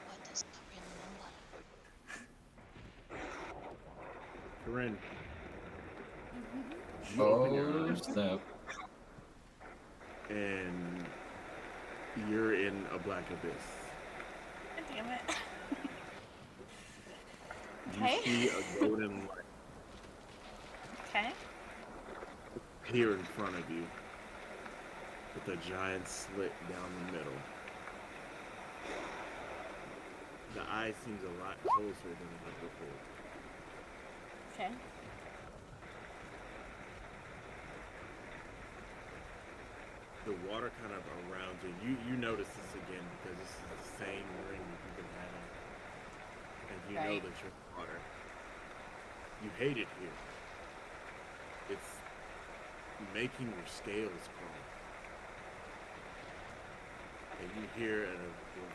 What does Corinne Corinne, you open your eyes Snap. and you're in a black abyss. God damn it. You Okay. see a golden light Okay. here in front of you with a giant slit down the middle. The eye seems a lot closer than it had before. Okay. The water kind of around you. You notice this again because this is the same ring you've been having. And you know Right. that you're in water. You hate it here. It's making your scales crawl. And you hear a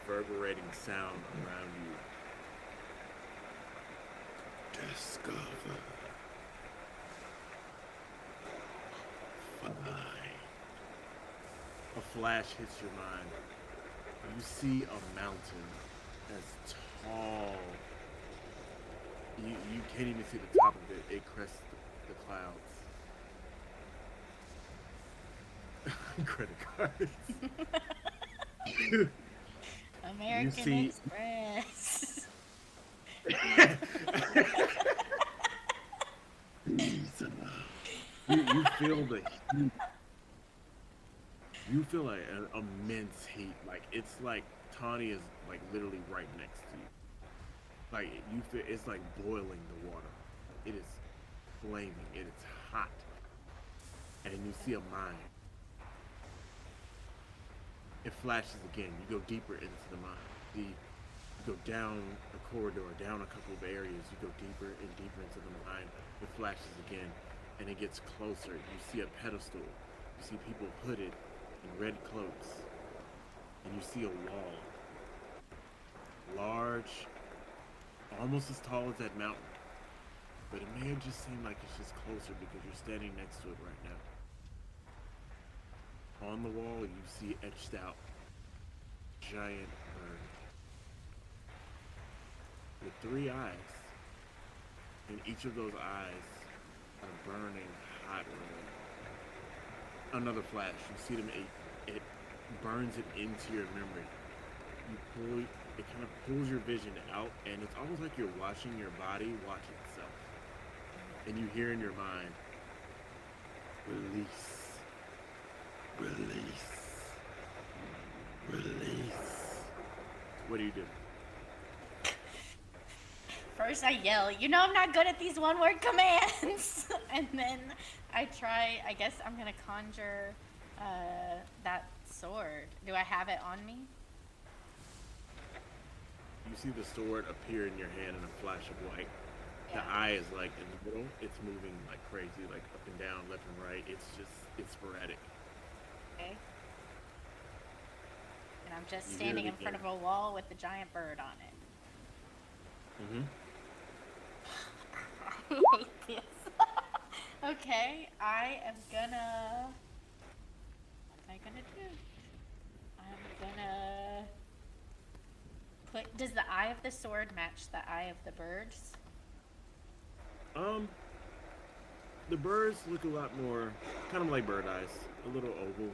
reverberating sound around you. Discover. Find. A flash hits your mind. You see a mountain as tall. You can't even see the top of it. It crests the clouds. Credit cards. American see- Express. You feel the heat. You feel like an immense heat. Like it's like Tawny is like literally right next to you. Like you feel it's like boiling the water. It is flaming. It is hot. And you see a mine. It flashes again. You go deeper into the mine. You go down a corridor, down a couple of areas. You go deeper and deeper into the mine. It flashes again, and it gets closer. You see a pedestal. You see people hooded, in red cloaks, and you see a wall, large, almost as tall as that mountain. But it may have just seemed like it's just closer because you're standing next to it right now. On the wall, you see etched out giant bird with 3 eyes, and each of those eyes are burning hot red. Another flash, you see them. It burns it into your memory. It kind of pulls your vision out, and it's almost like you're watching your body watch itself. And you hear in your mind, release, release, release. What do you do? First I yell, you know I'm not good at these one-word commands. And then I guess I'm gonna conjure that sword. Do I have it on me? You see the sword appear in your hand in a flash of white. Yeah. The eye is like in the middle. It's moving like crazy, like up and down, left and right. It's sporadic. Okay. And I'm just You standing hear in it front of again. a wall with a giant bird on it. I hate this. Okay, I am gonna... What am I gonna do? I'm gonna... Does the eye of the sword match the eye of the birds? The birds look a lot more kind of like bird eyes, a little oval,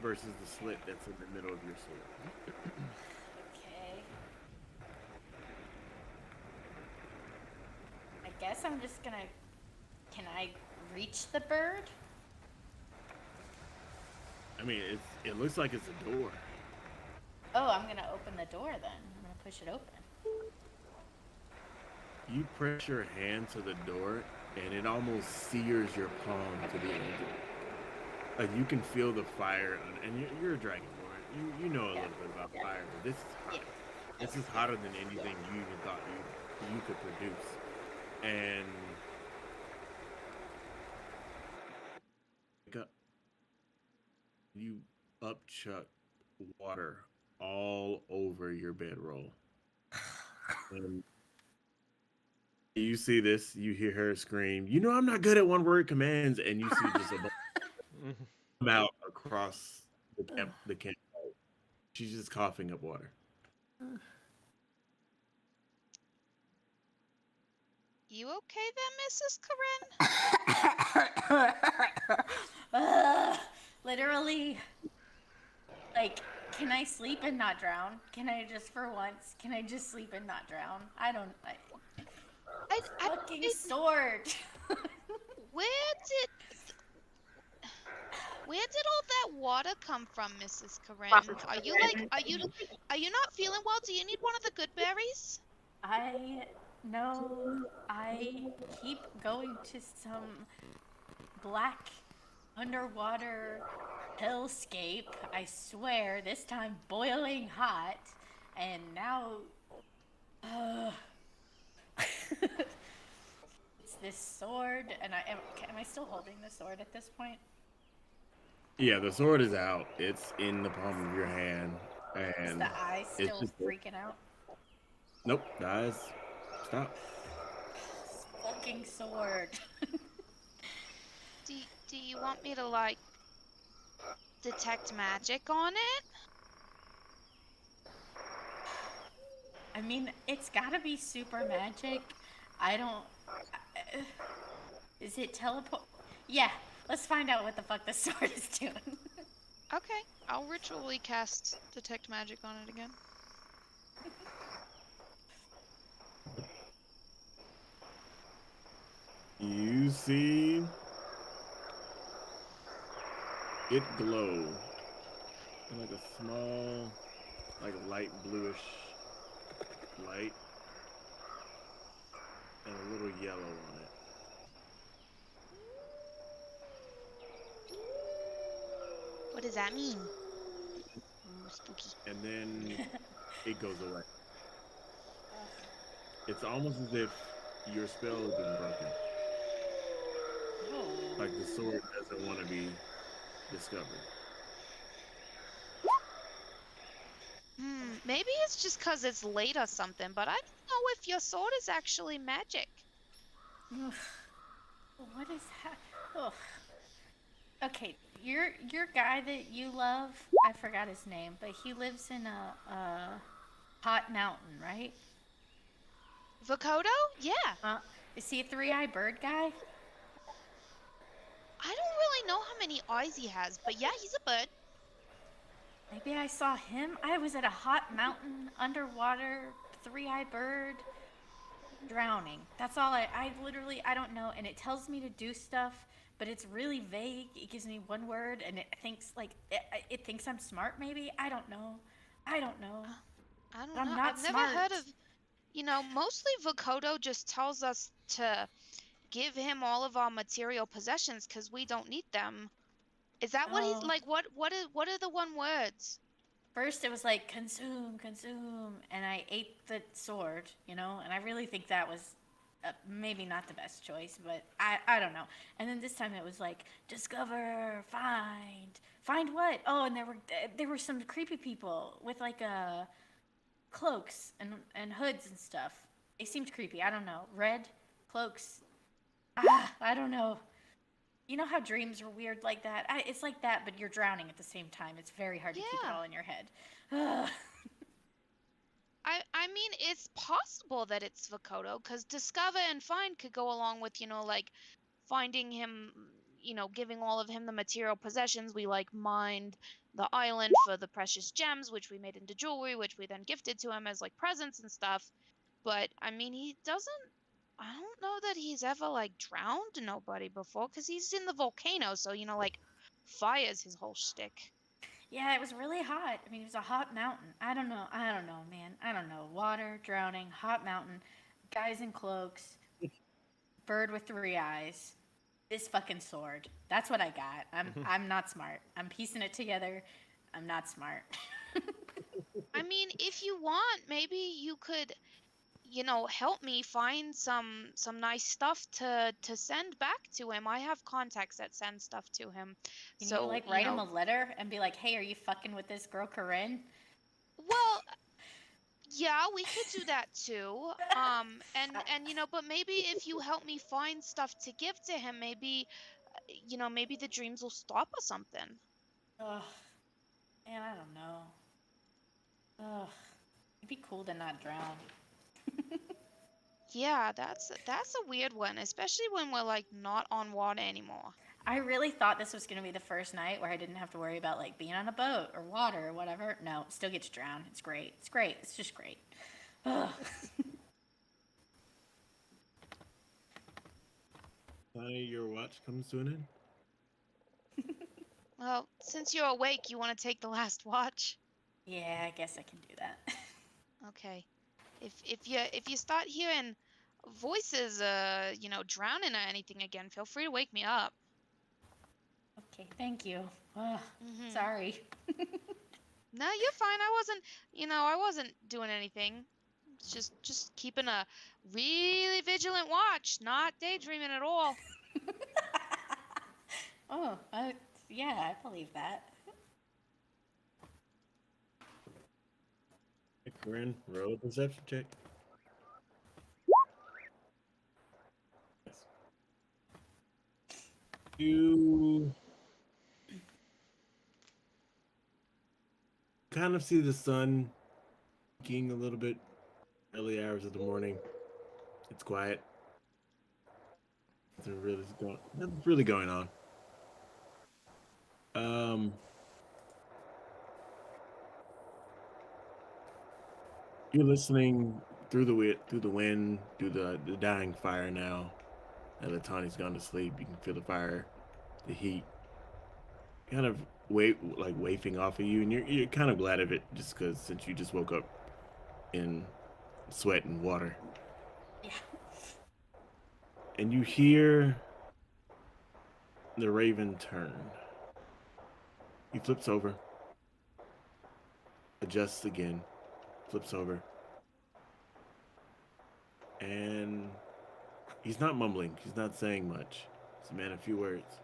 versus the slit that's in the middle of your sword. Okay. I guess I'm just gonna... Can I reach the bird? I mean, it looks like it's a door. Oh, I'm gonna open the door then. I'm gonna push it open. You press your hand to the door, and it almost sears your palm to the edge. Like you can feel the fire, and you're a dragonborn. You know a little bit about fire, but this is hot. This is hotter than anything you even thought you could produce. And you upchuck water all over your bedroll. And you see this, you hear her scream, you know I'm not good at one-word commands, and you see just a bunch come out across the camp. She's just coughing up water. You okay then, Mrs. Corinne? Literally. Like, can I sleep and not drown? Can I just for once? Can I just sleep and not drown? I don't. Fucking sword. Where did all that water come from, Mrs. Corinne? Are you not feeling well? Do you need one of the good berries? No, I keep going to some black underwater hellscape, I swear, this time boiling hot, and now it's this sword, and am I still holding the sword at this point? Yeah, the sword is out. It's in the palm of your hand, and Is the eye still freaking out? Nope, the eyes stop. Fucking sword. Do you want me to like detect magic on it? I mean, it's gotta be super magic. I don't... is it teleport? Yeah, let's find out what the fuck this sword is doing. Okay, I'll ritually cast detect magic on it again. You see it glow like a small, like light bluish light, and a little yellow on it. What does that mean? Ooh, spooky. And then it goes away. It's almost as if your spell has been broken. Like the sword doesn't want to be discovered. Maybe it's just 'cause it's late or something, but I don't know if your sword is actually magic. Ugh. What is that? Ugh. Okay, your guy that you love, I forgot his name, but he lives in a hot mountain, right? Vokodo? Yeah. Uh, is he a three-eyed bird guy? I don't really know how many eyes he has, but yeah, he's a bird. Maybe I saw him. I was at a hot mountain, underwater, three-eyed bird, drowning. That's all I literally, I don't know. And it tells me to do stuff, but it's really vague. It gives me one word and it thinks like, it thinks I'm smart maybe. I don't know. I don't know. I don't But I'm know. not I've never smart. heard of, mostly Vokodo just tells us to give him all of our material possessions because we don't need them. Is that what he's Oh. like? What are the one words? First, it was like consume, consume, and I ate the sword, and I really think that was maybe not the best choice, but I don't know. And then this time it was like discover, find what? Oh, and there were some creepy people with like cloaks and hoods and stuff. They seemed creepy. I don't know. Red cloaks. I don't know. You know how dreams are weird like that? It's like that, but you're drowning at the same time. It's very hard to keep it Yeah. all in your head. Ugh. I mean, it's possible that it's Vokodo because discover and find could go along with, like finding him, giving all of him the material possessions. We like mined the island for the precious gems, which we made into jewelry, which we then gifted to him as like presents and stuff. But I mean, I don't know that he's ever like drowned nobody before because he's in the volcano. So, like fire's his whole shtick. Yeah, it was really hot. I mean, it was a hot mountain. I don't know. I don't know, man. I don't know. Water, drowning, hot mountain, guys in cloaks, bird with three eyes, this fucking sword. That's what I got. I'm not smart. I'm piecing it together. I'm not smart. I mean, if you want, maybe you could, help me find some nice stuff to send back to him. I have contacts that send stuff to him. Can you So, like write him a letter and be like, "Hey, are you fucking with this girl, Corinne?" well, yeah, we could do that too. And but maybe if you help me find stuff to give to him, maybe maybe the dreams will stop or something. Ugh, man, I don't know. Ugh, it'd be cool to not drown. Yeah, that's a weird one, especially when we're like not on water anymore. I really thought this was gonna be the first night where I didn't have to worry about like being on a boat or water or whatever. No, still get to drown. It's great. It's great. It's just great. Ugh. Honey, your watch comes to an end. Well, since you're awake, you want to take the last watch? Yeah, I guess I can do that. Okay. If you start hearing voices drowning or anything again, feel free to wake me up. Okay, thank you. Ugh, Mhm. sorry. No, you're fine. I wasn't doing anything. It's just keeping a really vigilant watch, not daydreaming at all. Oh, yeah, I believe that. Hey, Corinne, roll a perception check. Yes. You kind of see the sun peeking a little bit early hours of the morning. It's quiet. Nothing's really going on. You're listening through the wind, through the dying fire now. Now that Tawny's gone to sleep, you can feel the fire, the heat, kind of wafting off of you, and you're kind of glad of it, just because since you just woke up in sweat and water, Yeah. and you hear the raven turn. He flips over, adjusts again, flips over, and he's not mumbling. He's not saying much. He's a man of few words,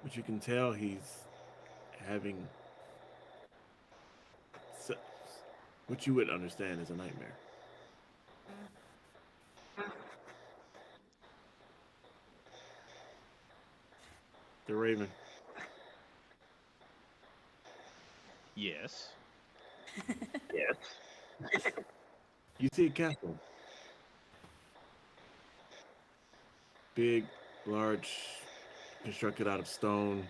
but you can tell he's having what you would understand as a nightmare. The Raven. Yes. You see a castle. Big, large, constructed out of stone.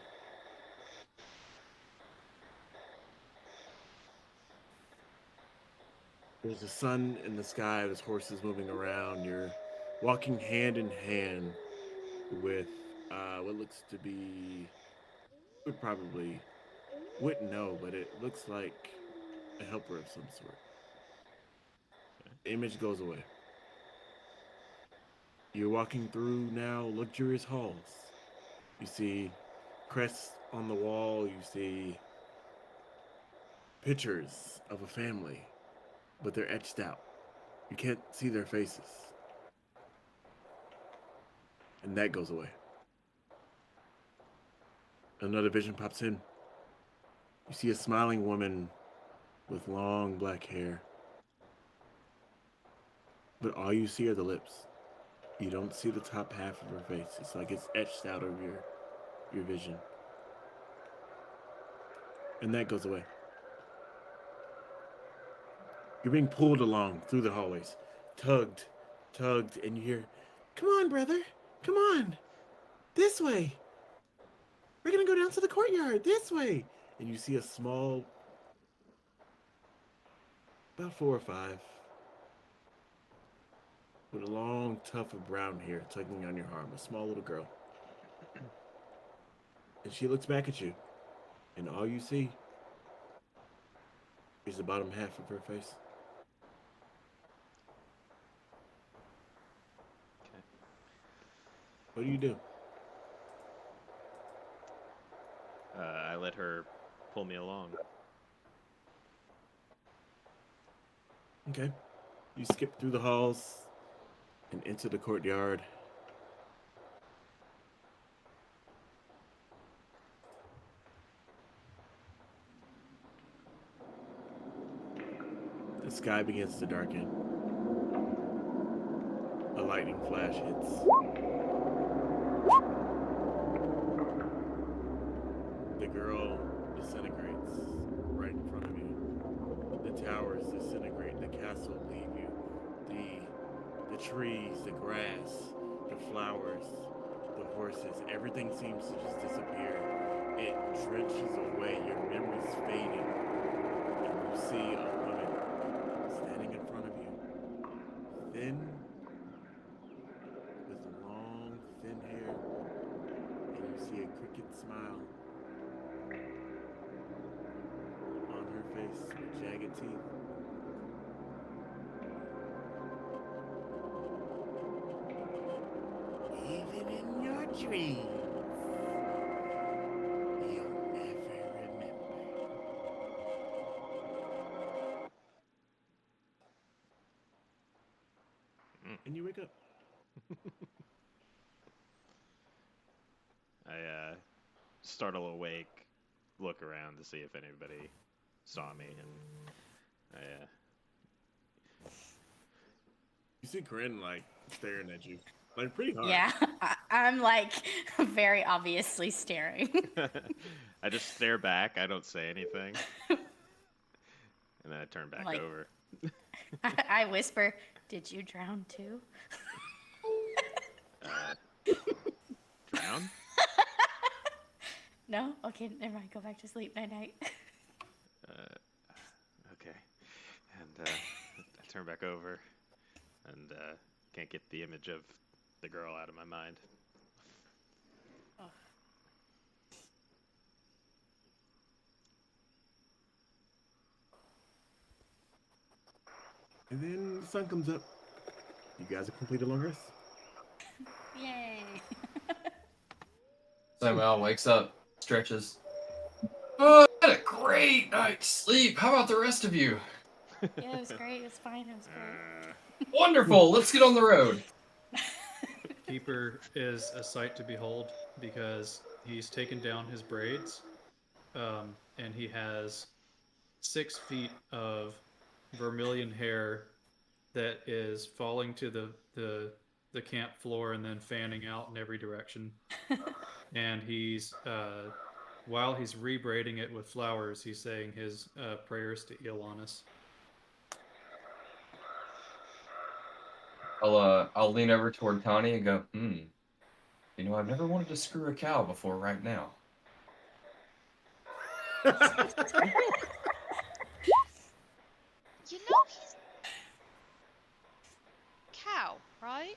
There's a sun in the sky, there's horses moving around. You're walking hand in hand with what looks to be, would probably, wouldn't know, but it looks like a helper of some sort. The image goes away. You're walking through now luxurious halls. You see crests on the wall, you see pictures of a family, but they're etched out. You can't see their faces. And that goes away. Another vision pops in. You see a smiling woman with long black hair. But all you see are the lips. You don't see the top half of her face. It's like it's etched out of your vision. And that goes away. You're being pulled along through the hallways. Tugged, and you hear, "Come on, brother. Come on. This way. We're gonna go down to the courtyard. This way." And you see a small, about 4 or 5, with a long tuft of brown hair tugging on your arm, a small little girl. And she looks back at you, and all you see is the bottom half of her face. Okay. What do you do? I let her pull me along. Okay. You skip through the halls and into the courtyard. The sky begins to darken. A lightning flash hits. The girl disintegrates right in front of you. The towers disintegrate. The castle leave you. The trees, the grass, the flowers, the horses, everything seems to just disappear. It drenches away. Your memory's fading. And you see a woman standing in front of you. Thin, with long, thin hair. And you see a crooked smile on her face with jagged teeth. Even in your dreams, you'll never remember. And you wake up. I startle awake, look around to see if anybody saw me, and You see Corinne like staring at you, like pretty hard. Yeah, I'm like very obviously staring. I just stare back. I don't say anything, and then I turn back Like- over. I whisper, "Did you drown too?" Drown? No? Okay, never mind. Go back to sleep. Night night. Okay. And I turn back over, and can't get the image of the girl out of my mind. And then the sun comes up. You guys have completed a long rest. Yay. Samuel wakes up, stretches. Oh, I had a great night's sleep. How about the rest of you? Yeah, it was great. It was fine. It was great. Wonderful. Let's get on the road. Keeper is a sight to behold because he's taken down his braids, and he has 6 feet of vermilion hair that is falling to the camp floor and then fanning out in every direction. And he's while he's rebraiding it with flowers, he's saying his prayers to Iolannis. I'll lean over toward Tawny and go, you know, I've never wanted to screw a cow before right now. You know he's cow, right?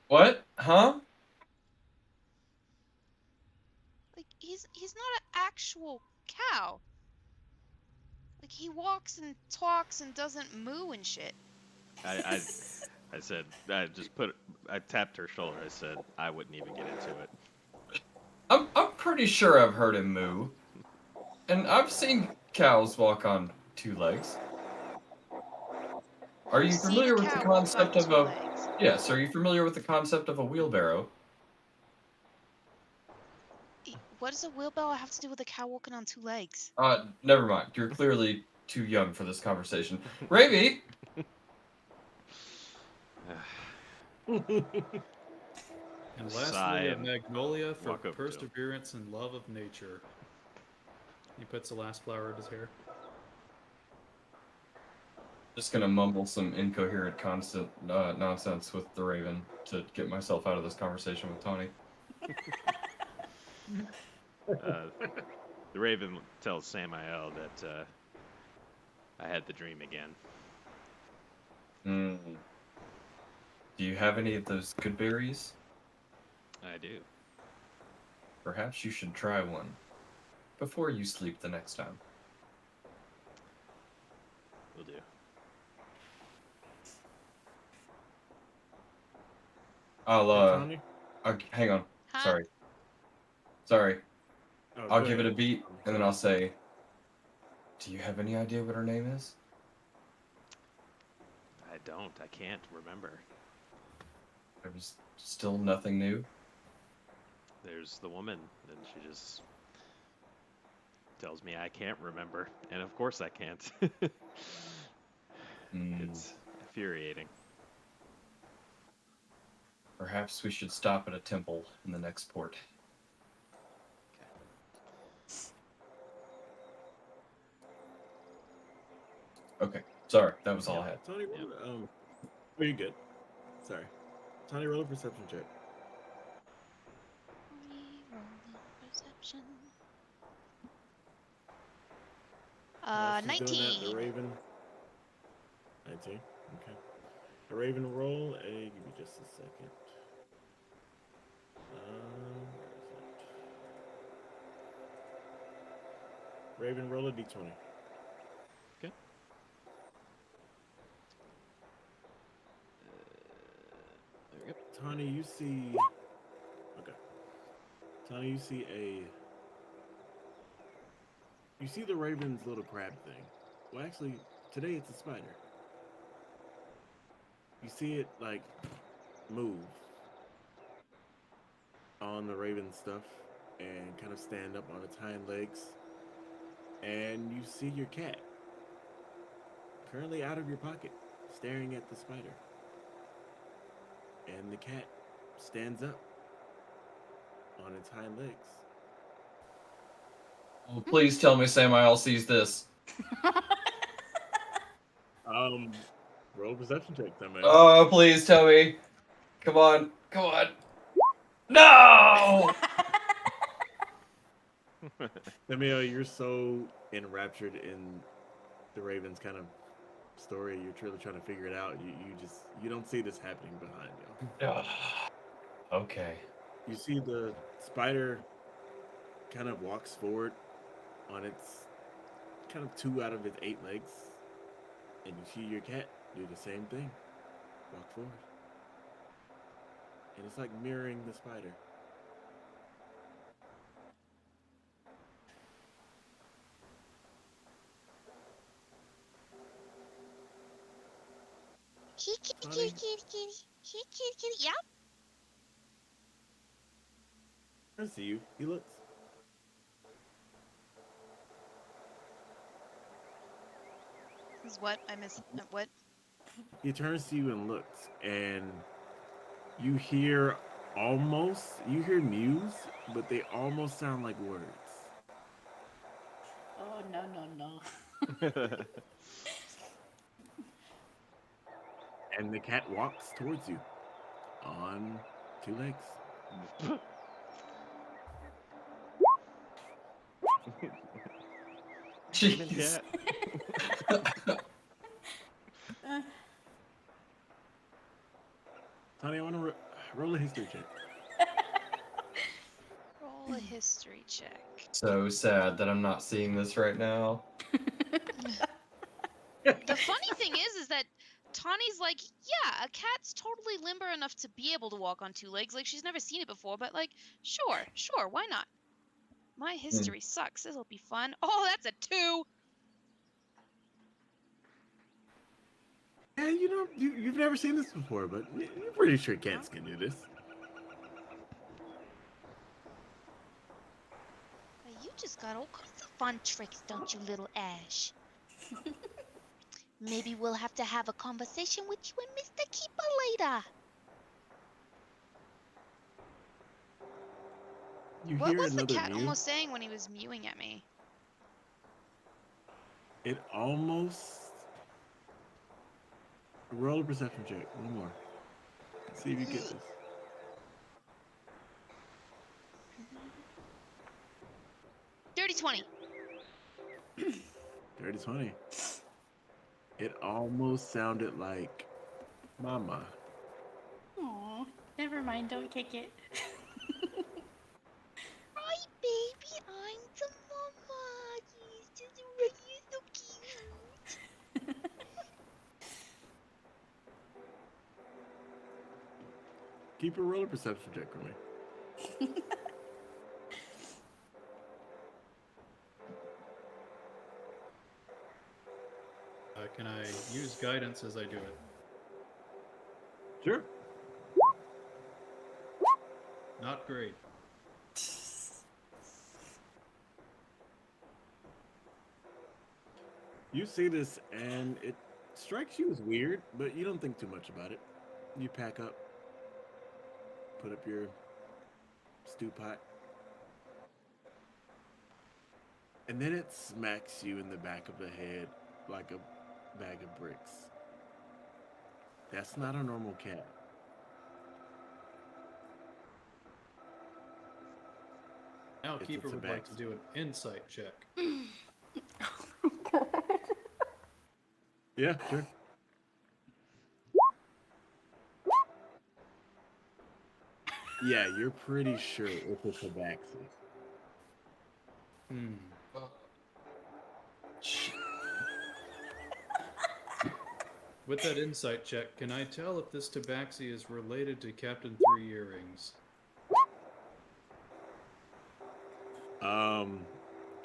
What? Huh? Like he's not an actual cow. Like he walks and talks and doesn't moo and shit. I said, I tapped her shoulder. I said, I wouldn't even get into it. I'm pretty sure I've heard him moo. And I've seen cows walk on 2 legs. Are you You've seen familiar a with the cow walk on concept of 2 a... legs. Yes, are you familiar with the concept of a wheelbarrow? What does a wheelbarrow have to do with a cow walking on 2 legs? Never mind. You're clearly too young for this conversation. Ravi! And Sigh lastly, a and magnolia for walk over to him. perseverance and love of nature. He puts the last flower in his hair. Just gonna mumble some incoherent constant nonsense with the Raven to get myself out of this conversation with Tawny. The Raven tells Samael that I had the dream again. Do you have any of those good berries? I do. Perhaps you should try one before you sleep the next time. Will do. Tawny? Hang on. Huh? Sorry. Oh, I'll go give it ahead. a beat, and then I'll say, do you have any idea what her name is? I don't. I can't remember. There's still nothing new? There's the woman, and she just tells me I can't remember. And of course I can't. It's infuriating. Perhaps we should stop at a temple in the next port. Okay, sorry, that was all I had. Tony, roll, oh, you good? Sorry. Tony, roll a perception check. Perception. While she's doing 19. that, the Raven. 19. Okay. The Raven roll. Give me just a second. Where is it? Raven, roll a d20. Okay. There we go. Tony, you see. Okay. Tony, you see a. You see the Raven's little crab thing. Well, actually, today it's a spider. You see it, like, move on the Raven stuff and kind of stand up on its hind legs. And you see your cat currently out of your pocket, staring at the spider. And the cat stands up on its hind legs. Oh, please tell me Samael sees this. Roll a perception check, somebody. Oh, please tell me. Come on, come on. No! Samuel, you're so enraptured in the Ravens kind of story. You're truly trying to figure it out. You don't see this happening behind you. Okay. You see the spider kind of walks forward on its kind of 2 out of its 8 legs, and you see your cat do the same thing, walk forward, and it's like mirroring the spider. Honey? Yeah. I see you. He looks. Is what I miss? What? He turns to you and looks, and you hear you hear mews, but they almost sound like words. Oh, no, no, no. And the cat walks towards you on two legs. Demon Jeez. cat. Honey, I want to roll a history check. Roll a history check. So sad that I'm not seeing this right now. The funny thing is that Tawny's like, yeah, a cat's totally limber enough to be able to walk on two legs. Like, she's never seen it before, but like, sure, why not? My history sucks. This'll be fun. Oh, that's a 2. Yeah, you've never seen this before, but you're pretty sure cats can do this. You just got all kinds of fun tricks, don't you, little Ash? Maybe we'll have to have a conversation with you and Mr. Keeper later. You What hear was the another cat mew. almost saying when he was mewing at me? It almost. Roll a perception check. One more. See if you get this. Dirty 20. 30-20. It almost sounded like Mama. Aw, never mind, don't kick it. Hi, baby, I'm the mama. You're so cute. Keep a roll a perception check for me. Can I use guidance as I do it? Sure. Not great. You see this, and it strikes you as weird, but you don't think too much about it. You pack up, put up your stew pot, and then it smacks you in the back of the head like a bag of bricks. That's not a normal cat. Now It's a Keeper would like to tabaxi. do an insight check. Yeah, sure. Yeah, you're pretty sure it's a tabaxi. Hmm. With that insight check, can I tell if this tabaxi is related to Captain Three Earrings?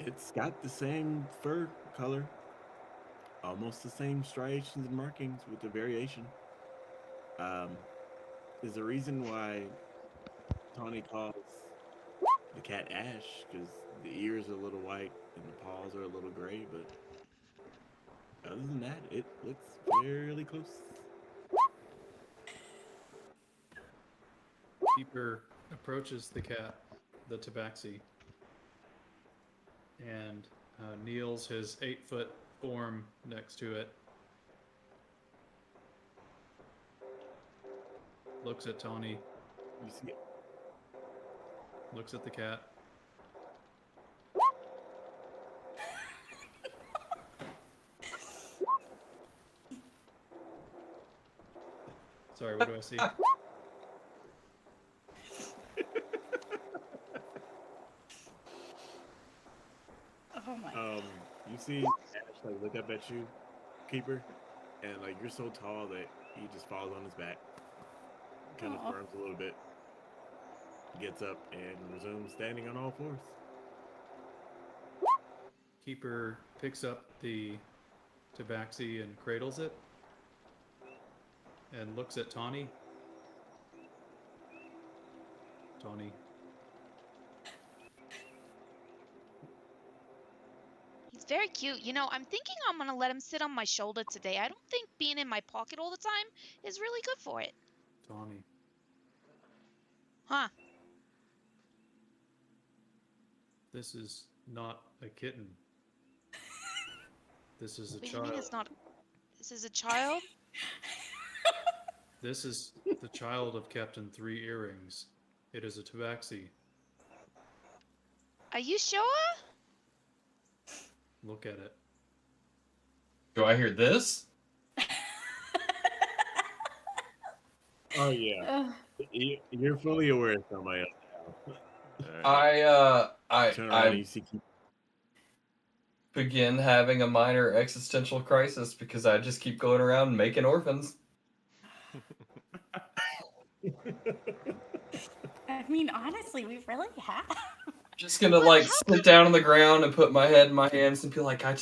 It's got the same fur color, almost the same striations and markings with the variation. There's a reason why Tawny calls the cat Ash, because the ears are a little white and the paws are a little gray, but other than that, it looks fairly close. Keeper approaches the cat, the tabaxi, and kneels his 8-foot form next to it. Looks at Tawny, You see it? looks at the cat. Sorry, what do I see? Oh my. You see Ash like look up at you, Keeper, and like you're so tall that he just falls on his back, kind of Aw. squirms a little bit, gets up and resumes standing on all fours. Keeper picks up the tabaxi and cradles it and looks at Tawny. Tawny. He's very cute. You know, I'm thinking I'm gonna let him sit on my shoulder today. I don't think being in my pocket all the time is really good for it. Tawny, Huh? this is not a kitten. This is a What do you mean child. it's not? This is a child? This is the child of Captain Three Earrings. It is a tabaxi. Are you sure? Look at it. Do I hear this? Oh yeah, you're fully aware of somebody else. Turn around and I you see. begin having a minor existential crisis because I just keep going around making orphans. I mean, honestly, we really have. Just gonna But like how sit down on the ground and put my head in my hands and be like, I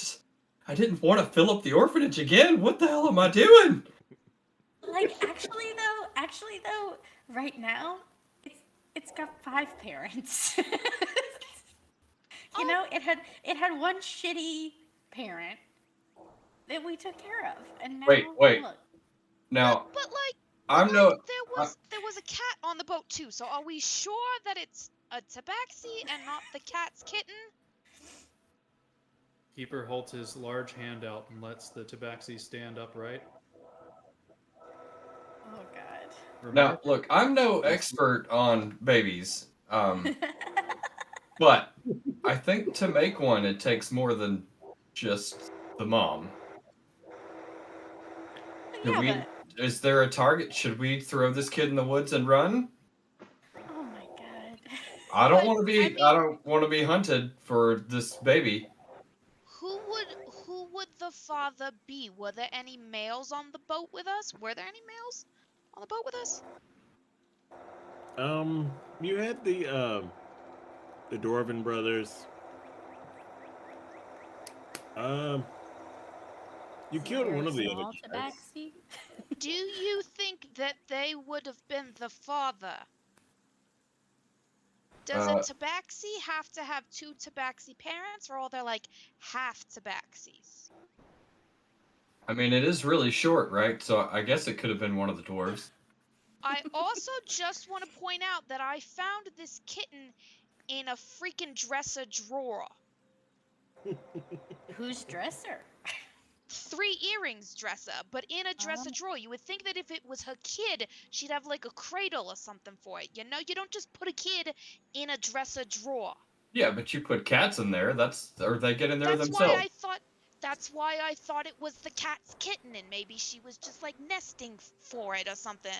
didn't want to fill up the orphanage again. What the hell am I doing? Like, actually though, right now, it's got 5 parents. You know, it had one shitty parent that we took care of, and now Wait. look. Now, But like, I'm no. there was a cat on the boat too. So are we sure that it's a tabaxi and not the cat's kitten? Keeper holds his large hand out and lets the tabaxi stand upright. Oh God. Now, look, I'm no expert on babies. But I think to make one, it takes more than just the mom. Yeah, Is there a target? Should we throw this kid in the woods and run? oh my God. I don't But, want to be. I mean- I don't want to be hunted for this baby. Who would the father be? Were there any males on the boat with us? Were there any males on the boat with us? You had the Dwarven brothers. You killed one of the other small guys. tabaxi? Do you think that they would have been the father? Does a tabaxi have to have 2 tabaxi parents, or are there like half tabaxis? I mean, it is really short, right? So I guess it could have been one of the dwarves. I also just want to point out that I found this kitten in a freaking dresser drawer. Whose dresser? 3 Earrings dresser, but in a dresser drawer. You would think that if it was her kid, she'd have like a cradle or something for it. You know, you don't just put a kid in a dresser drawer. Yeah, but you put cats in there. Or they get in there That's themselves. why I thought it was the cat's kitten, and maybe she was just like nesting for it or something.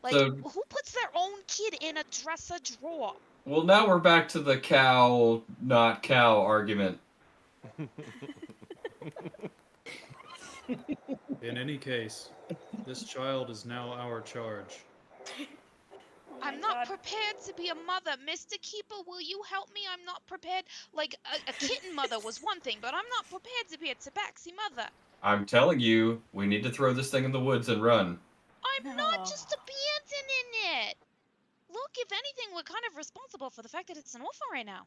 Who puts their own kid in a dresser drawer? Well, now we're back to the cow, not cow argument. In any case, this child is now our charge. Oh my I'm not God. prepared to be a mother. Mr. Keeper, will you help me? I'm not prepared. Like, a kitten mother was one thing, but I'm not prepared to be a tabaxi mother. I'm telling you, we need to throw this thing in the woods and run. I'm not just abandoning it. Look, if anything, we're kind of responsible for the fact that it's an orphan right now.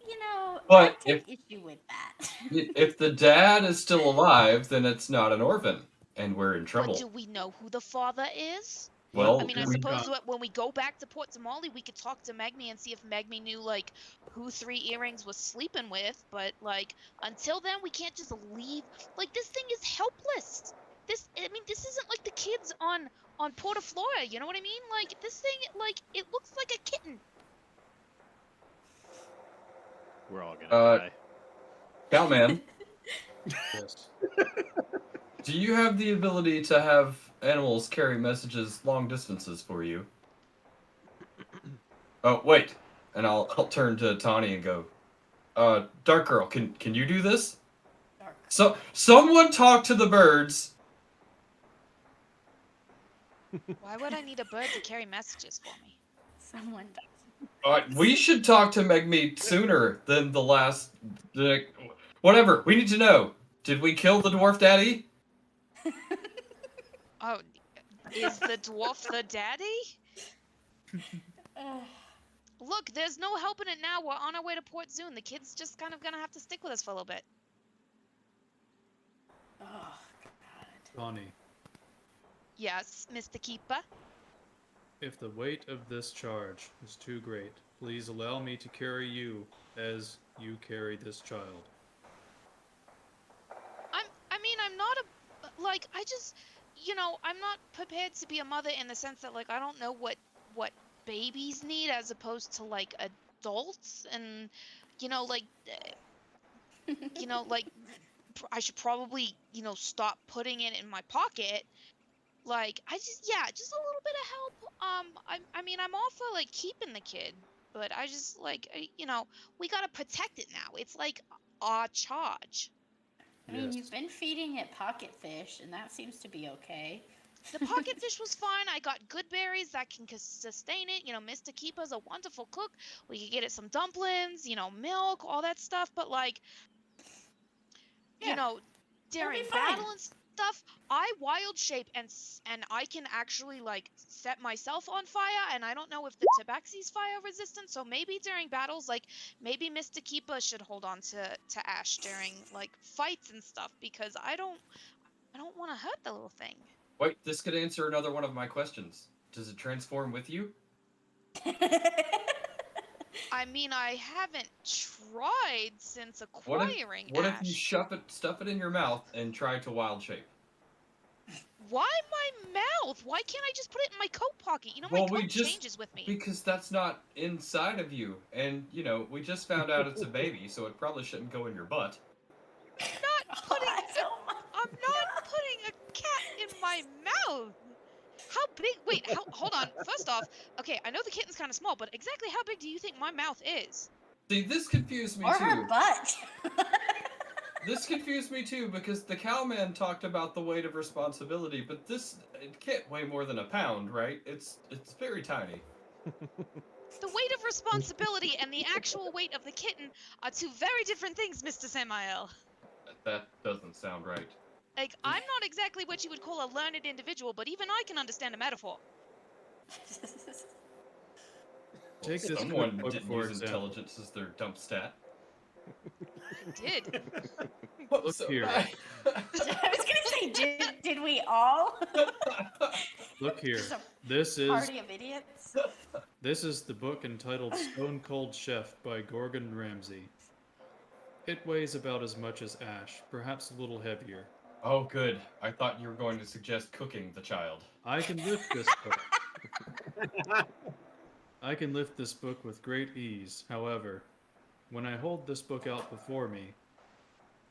You know, But I take issue with that. If the dad is still alive, then it's not an orphan, and we're in trouble. But do we know who the father is? Well, I mean, I we- suppose that when we go back to Port Somali, we could talk to Megmi and see if Megmi knew, like, who 3 Earrings was sleeping with. But, like, until then, we can't just leave. Like, this thing is helpless. This isn't like the kids on Port of Flora. You know what I mean? Like, this thing, like, it looks like a kitten. We're all gonna die. Cowman, Yes. do you have the ability to have animals carry messages long distances for you? Oh, wait. And I'll turn to Tawny and go, Dark Girl, can you do this? Dark. So, someone talk to the birds. Why would I need a bird to carry messages for me? Someone does. We should talk to Megmeet sooner than the last... whatever, we need to know. Did we kill the dwarf daddy? Oh, is the dwarf the daddy? Look, there's no helping it now. We're on our way to Port Zune. The kid's just kind of gonna have to stick with us for a little bit. Oh, God. Connie, Yes, Mr. Keeper. if the weight of this charge is too great, please allow me to carry you as you carry this child. I mean, I'm not I just, I'm not prepared to be a mother in the sense that, like, I don't know what babies need as opposed to, like, adults, and, like, like, I should probably, stop putting it in my pocket. Like, just a little bit of help. I mean, I'm all for, like, keeping the kid, but I just, like, we gotta protect it now. It's like our charge. I mean, Yes. you've been feeding it pocket fish, and that seems to be okay. The pocket fish was fine. I got good berries that can sustain it. Mr. Keeper's a wonderful cook. We could get it some dumplings, milk, all that stuff. But, like, Yeah, during fine. battle and stuff, I wild shape and I can actually, like, set myself on fire. And I don't know if the tabaxi's fire resistant. So maybe during battles, like, maybe Mr. Keeper should hold on to Ash during, like, fights and stuff, because I don't want to hurt the little thing. Wait, this could answer another one of my questions. Does it transform with you? I mean, I haven't tried since What acquiring if Ash. you stuff it in your mouth and try to wild shape? Why my mouth? Why can't I just put it in my coat pocket? My Well, coat changes with me. Because that's not inside of you, and we just found out it's a baby, so it probably shouldn't go in your butt. I'm not putting a cat in my mouth. How big? Wait, hold on. First off, okay, I know the kitten's kind of small, but exactly how big do you think my mouth is? See, this confused me Or too. her butt. This confused me too, because the cowman talked about the weight of responsibility, but it can't weigh more than a pound, right? It's very tiny. The weight of responsibility and the actual weight of the kitten are two very different things, Mr. Samael. That doesn't sound right. Like, I'm not exactly what you would call a learned individual, but even I can understand a metaphor. Take this Someone book, didn't for use example. intelligence as their dump stat. I did. Look here. I was gonna say, did we all? Look here. Just a This is party of idiots. This is the book entitled Stone Cold Chef by Gorgon Ramsay. It weighs about as much as Ash, perhaps a little heavier. Oh, good. I thought you were going to suggest cooking the child. I can lift this book. I can lift this book with great ease. However, when I hold this book out before me,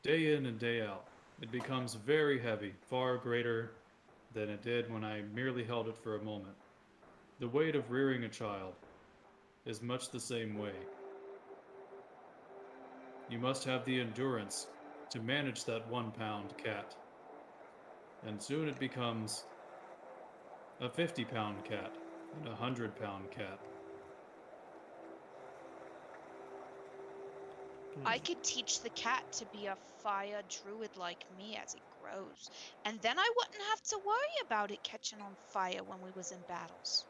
day in and day out, it becomes very heavy, far greater than it did when I merely held it for a moment. The weight of rearing a child is much the same way. You must have the endurance to manage that 1-pound cat. And soon it becomes a 50-pound cat and a 100-pound cat. I could teach the cat to be a fire druid like me as it grows, and then I wouldn't have to worry about it catching on fire when we was in battles.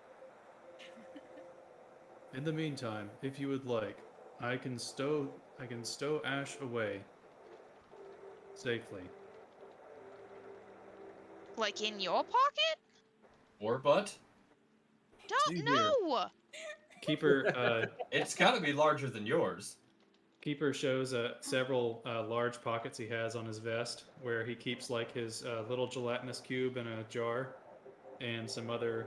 In the meantime, if you would like, I can stow Ash away safely. Like in your pocket? Or butt? See Don't here. know. Keeper It's gotta be larger than yours. Keeper shows several large pockets he has on his vest, where he keeps like his little gelatinous cube in a jar, and some other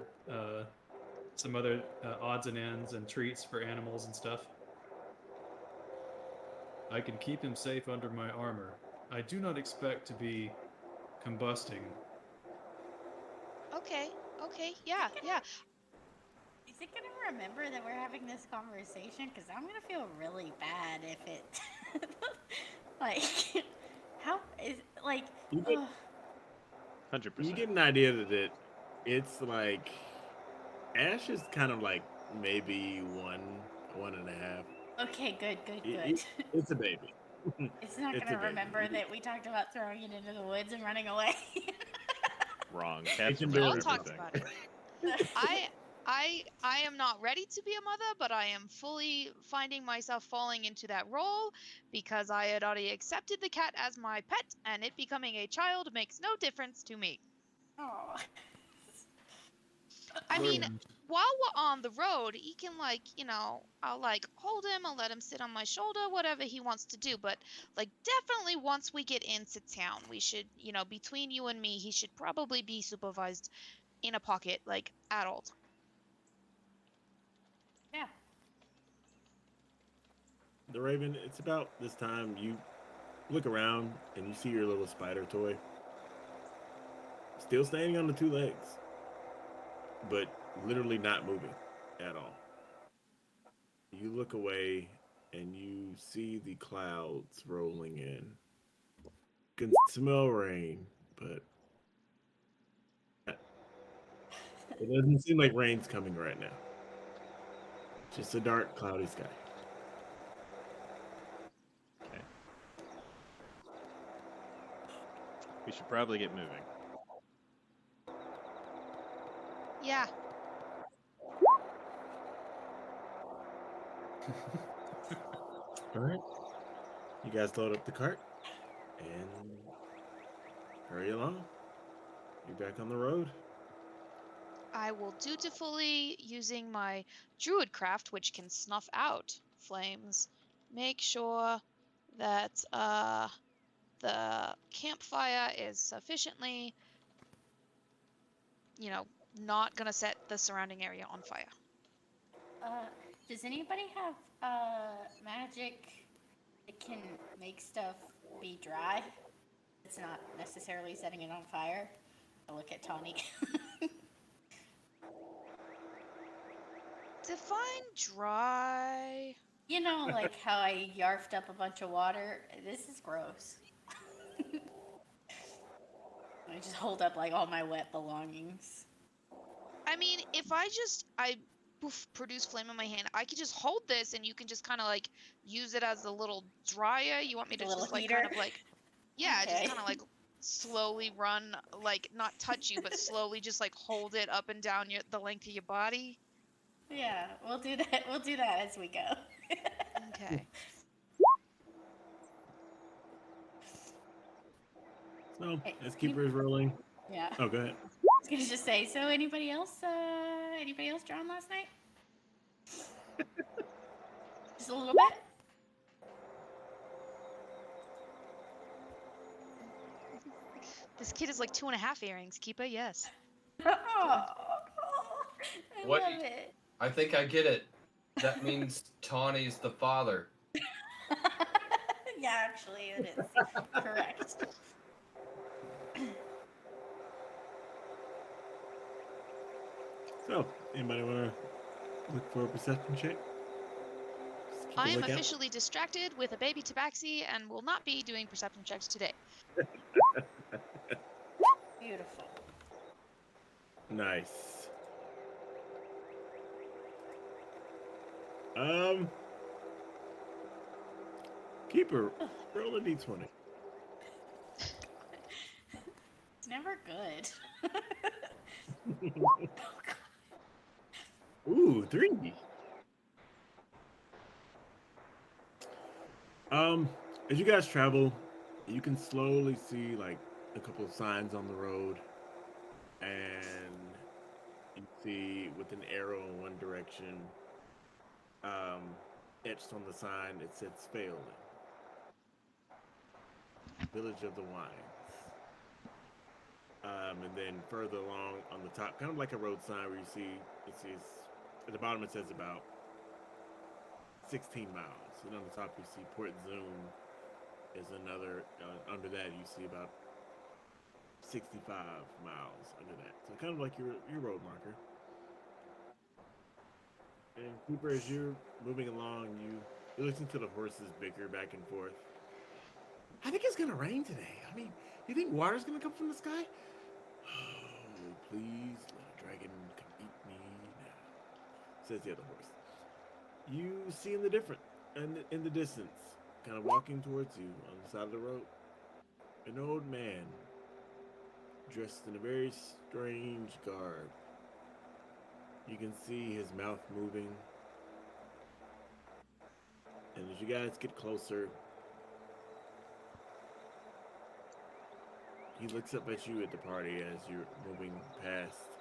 odds and ends and treats for animals and stuff. I can keep him safe under my armor. I do not expect to be combusting. Okay, yeah. Is it gonna remember that we're having this conversation? Because I'm gonna feel really bad if it, like, how is like. You get, ugh. 100%. you get an idea that it's like Ash is kind of like maybe 1.5. Okay, good. It's a baby. It's not it's a gonna baby. remember that we talked about throwing it into the woods and running away. Wrong. Cats can remember do I'll it. talk everything. about it. I am not ready to be a mother, but I am fully finding myself falling into that role because I had already accepted the cat as my pet, and it becoming a child makes no difference to me. Oh. I mean, Brilliant. while we're on the road, he can I'll hold him, I'll let him sit on my shoulder, whatever he wants to do. But definitely once we get into town, we should, between you and me, he should probably be supervised in a pocket, at all times. Yeah. The Raven, it's about this time you look around and you see your little spider toy still standing on the two legs, but literally not moving at all. You look away and you see the clouds rolling in. You can smell rain, but it doesn't seem like rain's coming right now. Just a dark, cloudy sky. Okay. We should probably get moving. Yeah. All right. You guys load up the cart and hurry along. You're back on the road. I will dutifully, using my druid craft, which can snuff out flames, make sure that the campfire is sufficiently, not gonna set the surrounding area on fire. Does anybody have magic that can make stuff be dry? It's not necessarily setting it on fire. I look at Tawny. Define dry. You know, like how I yarfed up a bunch of water? This is gross. I just hold up all my wet belongings. I mean, if I produce flame in my hand, I could just hold this and you can just kind of use it as a little dryer. You want me to A little just heater? yeah, just Okay. kind of slowly run, not touch you, but slowly just hold it up and down the length of your body. Yeah, we'll do that. We'll do that as we go. Okay. So, Hey, as Keeper is rolling. Yeah. Oh, go ahead. I was gonna just say. So, anybody else drawn last night? Just a little bit. This kid is 2.5 earrings, Keeper. Yes. Oh, I What love do you- it. I think I get it. That means Tawny's the father. Yeah, actually, it is correct. So, anybody want to look for a perception check? Just keep a I am lookout. officially distracted with a baby tabaxi and will not be doing perception checks today. Beautiful. Nice. Keeper, roll a d20. It's never good. Ooh, 3. As you guys travel, you can slowly see a couple of signs on the road, and you see with an arrow in one direction, etched on the sign, it said Spale, Village of the Wines. And then further along on the top, kind of like a road sign where you see, it says, at the bottom it says about 16 miles. And on the top you see Port Zoom is another, under that you see about 65 miles under that. So kind of like your road marker. And Cooper, as you're moving along, you listen to the horses bicker back and forth. I think it's gonna rain today. I mean, you think water's gonna come from the sky? Oh, please let a dragon come eat me now, says the other horse. You see in the distance, kind of walking towards you on the side of the road, an old man dressed in a very strange garb. You can see his mouth moving. And as you guys get closer, he looks up at you at the party as you're moving past.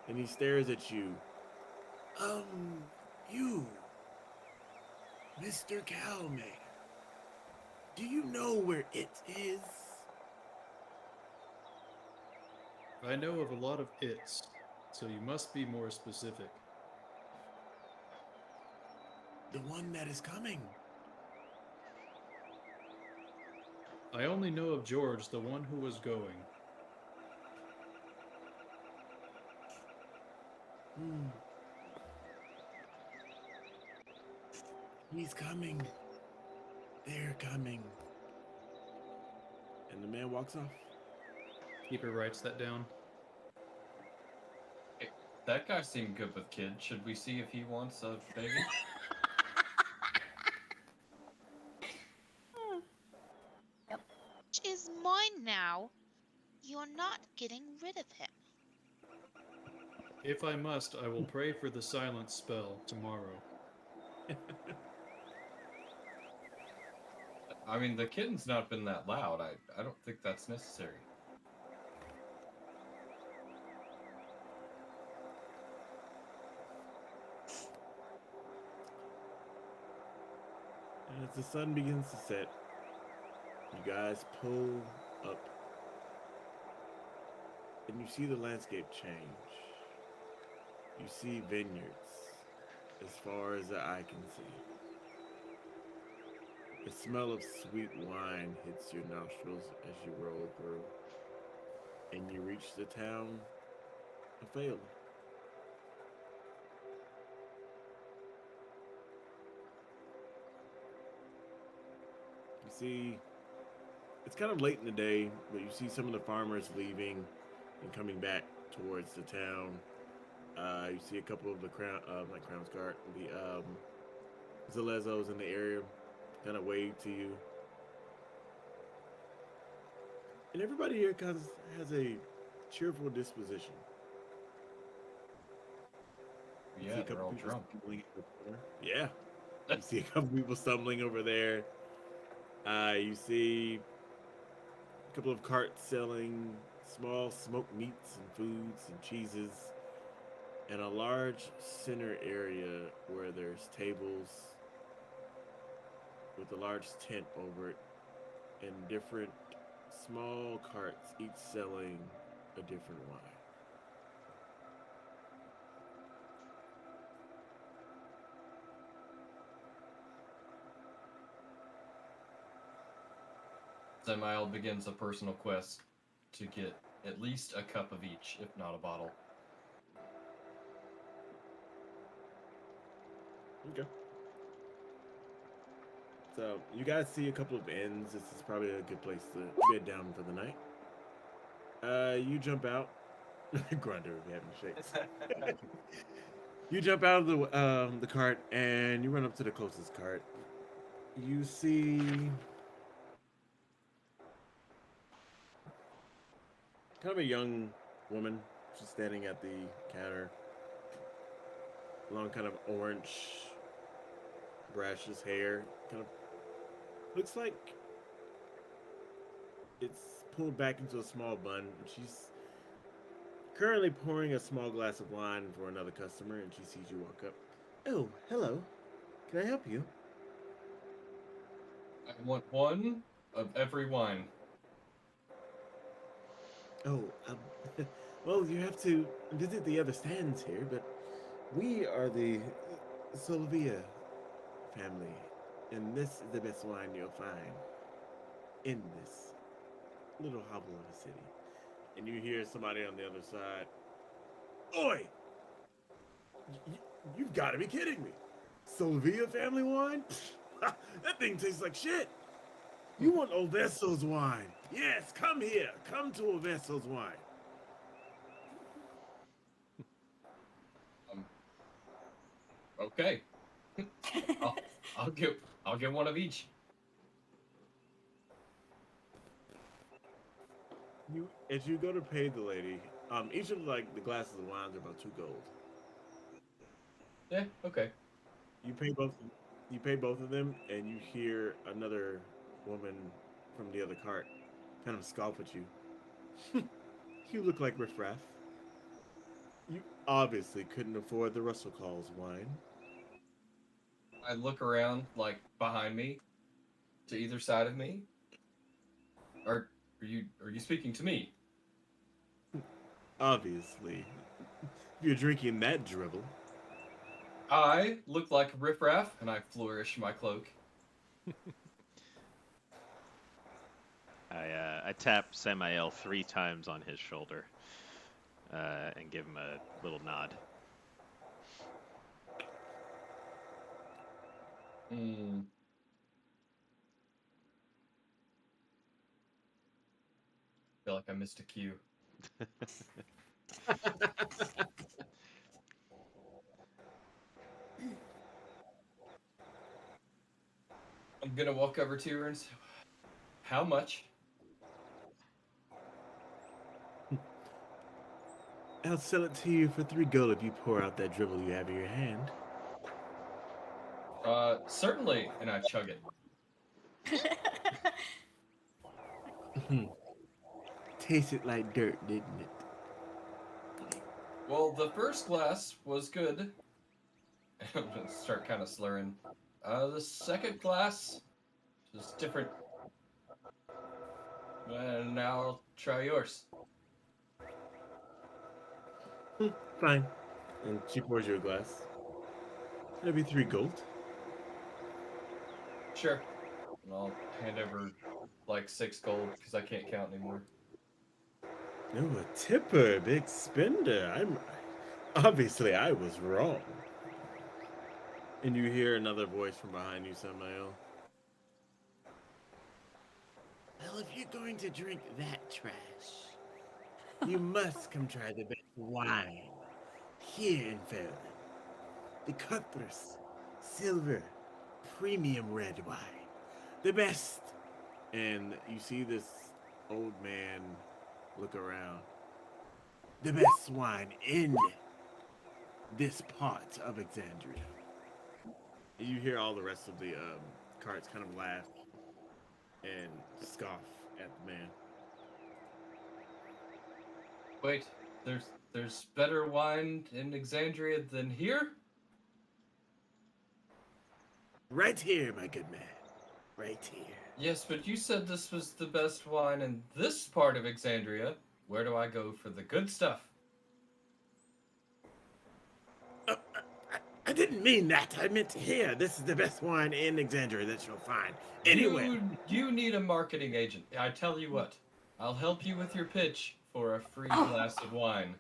And he stares at you. You, Mr. Cowman. Do you know where it is? I know of a lot of its, so you must be more specific. The one that is coming. I only know of George, the one who was going. He's coming. They're coming. And the man walks off. Keeper writes that down. Hey, that guy seemed good with kids. Should we see if he wants a baby? Which is mine now. You're not getting rid of him. If I must, I will pray for the silence spell tomorrow. I mean, the kitten's not been that loud. I don't think that's necessary. And as the sun begins to set, you guys pull up. And you see the landscape change. You see vineyards as far as the eye can see. The smell of sweet wine hits your nostrils as you roll through. And you reach the town of Phelan. You see, it's kind of late in the day, but you see some of the farmers leaving and coming back towards the town. You see a couple of the Crown's Guard, the Zalezos in the area kind of wave to you. And everybody here kind of has a cheerful disposition. You see Yeah, a couple they're all people drunk. stumbling over there. Yeah. You see a couple people stumbling over there. You see a couple of carts selling small smoked meats and foods and cheeses, and a large center area where there's tables with a large tent over it and different small carts, each selling a different wine. Semiel begins a personal quest to get at least a cup of each, if not a bottle. Okay. So you guys see a couple of inns. This is probably a good place to bed down for the night. You jump out. Grunder would be having shakes. You jump out of the cart and you run up to the closest cart. You see kind of a young woman. She's standing at the counter. Long kind of orange brushless hair. Kind of looks like it's pulled back into a small bun. She's currently pouring a small glass of wine for another customer, and she sees you walk up. Oh, hello. Can I help you? I want one of every wine. Oh, well, you have to visit the other stands here, but we are the Solovia family, and this is the best wine you'll find in this little hovel of a city. And you hear somebody on the other side. Oi! You've got to be kidding me. Solovia family wine? That thing tastes like shit. You want Oveso's wine? Yes, come here. Come to Oveso's wine. Okay. I'll get one of each. As you go to pay the lady, each of the glasses of wine are about 2 gold. Yeah. Okay. You pay both. You pay both of them, and you hear another woman from the other cart kind of scoff at you. You look like riffraff. You obviously couldn't afford the Russell Calls wine. I look around, like behind me, to either side of me. Are you speaking to me? Obviously, if you're drinking that dribble. I look like a riffraff, and I flourish my cloak. I tap Samael 3 times on his shoulder and give him a little nod. Hmm. Feel like I missed a cue. I'm gonna walk over to her and say, "How much?" I'll sell it to you for 3 gold if you pour out that dribble you have in your hand. Certainly, and I chug it. Tasted like dirt, didn't it? Well, the first glass was good. I'm gonna start kind of slurring. The second glass is different. And now I'll try yours. Fine. And she pours you a glass. That'll be 3 gold. Sure. And I'll hand over like 6 gold because I can't count anymore. No, a tipper, big spender. Obviously I was wrong. And you hear another voice from behind you, Samael. Well, if you're going to drink that trash, you must come try the best wine here in Fairland. The Cutthroats Silver Premium Red Wine. The best. And you see this old man look around. The best wine in this part of Exandria. And you hear all the rest of the carts kind of laugh and scoff at the man. Wait, there's better wine in Exandria than here? Right here, my good man. Right here. Yes, but you said this was the best wine in this part of Exandria. Where do I go for the good stuff? I didn't mean that. I meant here. This is the best wine in Exandria that you'll find anywhere. You need a marketing agent. I tell you what, I'll help you with your pitch for a free glass of wine.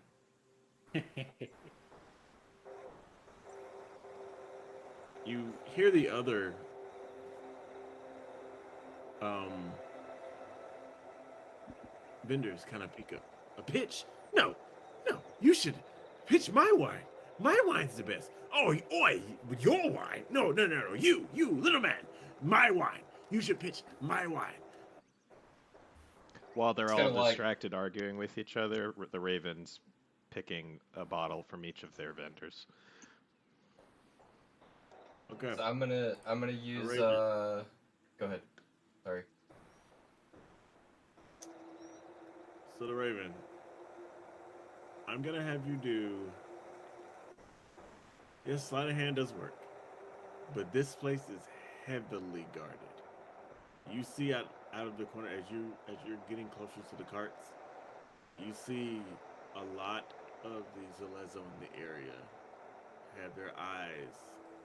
You hear the other vendors kind of peek up. A pitch? No, no. You should pitch my wine. My wine's the best. Oh, oi, your wine? No. You, little man. My wine. You should pitch my wine. While they're It's all kinda like- distracted arguing with each other, the Raven's picking a bottle from each of their vendors. Okay. So I'm gonna use Raven. Go ahead. Sorry. So the Raven, I'm gonna have you do. Yes, sleight of hand does work, but this place is heavily guarded. You see out of the corner as you're getting closer to the carts, you see a lot of the Zalezo in the area have their eyes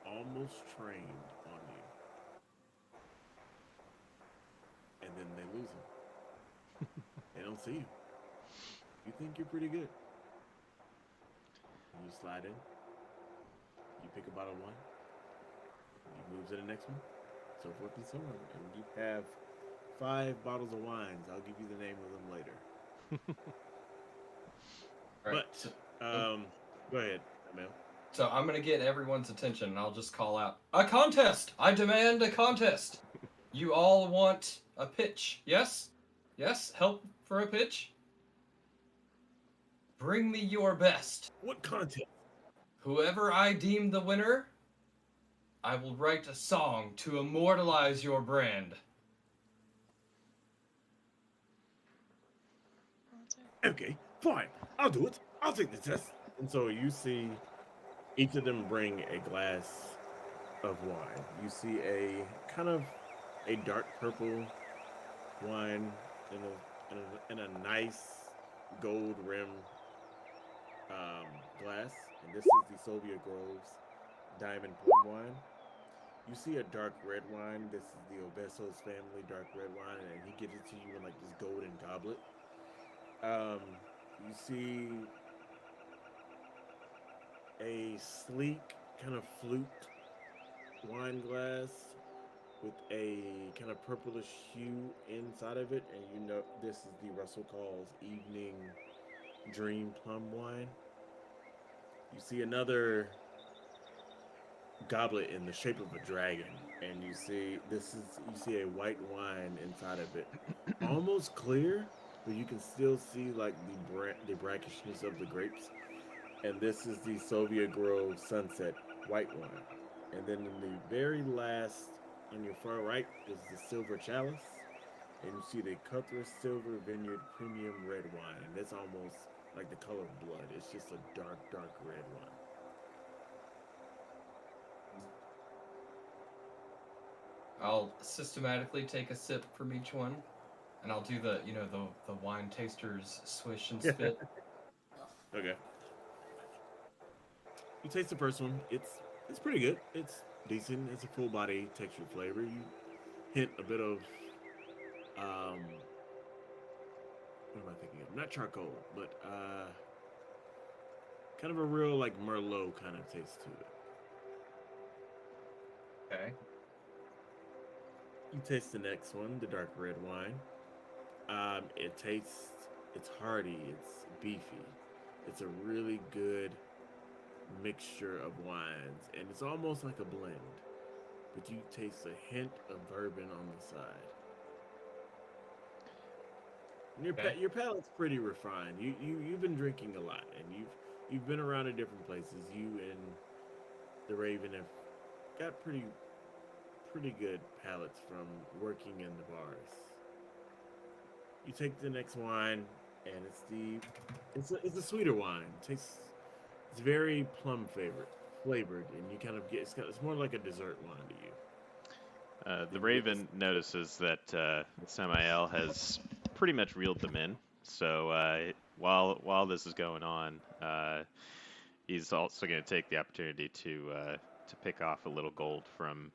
almost trained on you, and then they lose them. They don't see you. You think you're pretty good. You slide in. You pick a bottle of wine. You move to the next one. So forth and so on. And you have 5 bottles of wines. I'll give you the name of them later. Right. But go ahead, Emil. So I'm gonna get everyone's attention, and I'll just call out a contest. I demand a contest. You all want a pitch? Yes. Yes. Help for a pitch. Bring me your best. What contest? whoever I deem the winner, I will write a song to immortalize your brand. Okay, fine. I'll do it. I'll take the test. And so you see each of them bring a glass of wine. You see a kind of a dark purple wine in a nice gold rim glass, and this is the Sylvia Groves Diamond Plum wine. You see a dark red wine. This is the Obeso's family dark red wine, and he gives it to you in like this golden goblet. Um, you see a sleek kind of flute wine glass with a kind of purplish hue inside of it, and you know this is the Russell calls Evening Dream Plum wine. You see another goblet in the shape of a dragon, and you see a white wine inside of it, almost clear, but you can still see like the brackishness of the grapes. And this is the Sylvia Grove Sunset white wine. And then in the very last, on your far right, is the Silver Chalice, and you see the Cutthroat Silver Vineyard Premium Red Wine, and it's almost like the color of blood. It's just a dark, dark red wine. I'll systematically take a sip from each one, and I'll do the the wine taster's swish and spit. Okay. You taste the first one. It's pretty good. It's decent. It's a full body textured flavor. You hint a bit of what am I thinking of? Not charcoal, but kind of a real like Merlot kind of taste to it. Okay. You taste the next one, the dark red wine. It's hearty, it's beefy. It's a really good mixture of wines, and it's almost like a blend. But you taste a hint of bourbon on the side. And your palate's pretty refined. You've been drinking a lot, and you've been around at different places. You and the Raven have got pretty good palates from working in the bars. You take the next wine, and it's a sweeter wine. It's very plum flavored, and you kind of get it's more like a dessert wine to you. The Raven notices that Samael has pretty much reeled them in. So while this is going on, he's also going to take the opportunity to pick off a little gold from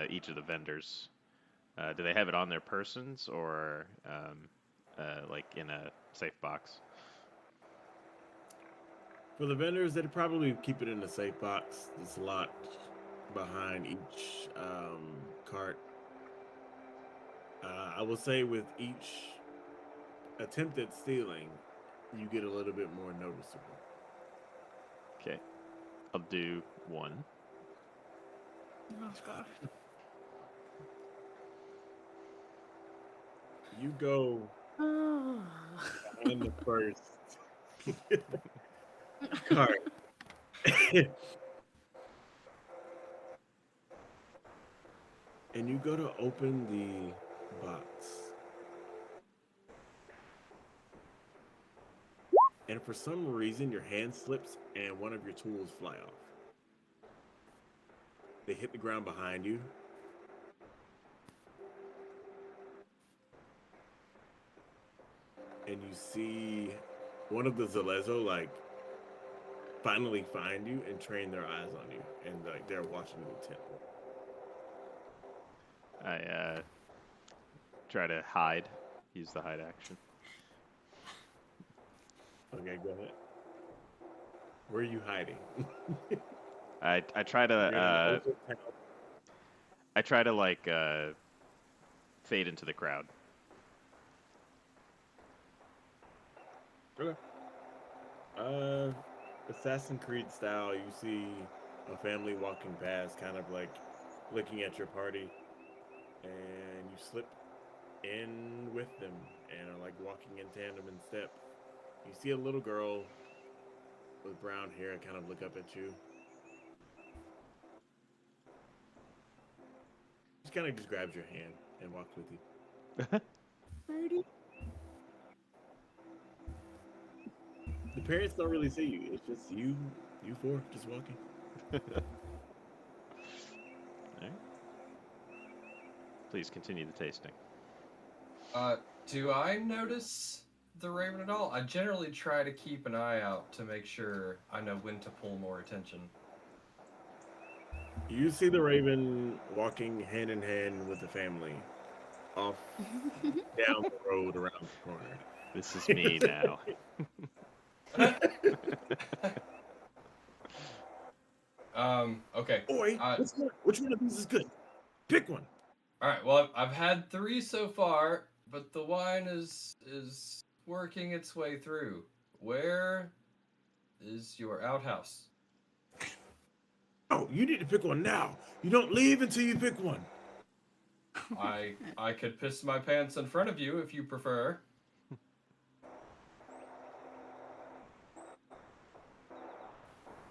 each of the vendors. Do they have it on their persons or like in a safe box? For the vendors, they'd probably keep it in a safe box that's locked behind each cart. I will say with each attempt at stealing, you get a little bit more noticeable. Okay, I'll do one. Oh gosh. You go in the first cart. And you go to open the box. And for some reason, your hand slips and one of your tools fly off. They hit the ground behind you. And you see one of the Zalezo, like, finally find you and train their eyes on you. And, like, they're watching you intently. I try to hide. Use the hide action. Okay, go ahead. Where are you hiding? I try to like fade into the crowd. Okay. Assassin's Creed style, you see a family walking past, kind of like looking at your party, and you slip in with them and are like walking in tandem in step. You see a little girl with brown hair kind of look up at you. She kind of just grabs your hand and walks with you. Birdie. The parents don't really see you. It's just you four, just walking. Alright. Please continue the tasting. Do I notice the raven at all? I generally try to keep an eye out to make sure I know when to pull more attention. You see the raven walking hand in hand with the family off down the road around the corner. This is me now. Okay. Boy, which one of these is good? Pick one. All right. Well, I've had 3 so far, but the wine is working its way through. Where is your outhouse? Oh, you need to pick one now. You don't leave until you pick one. I could piss my pants in front of you if you prefer.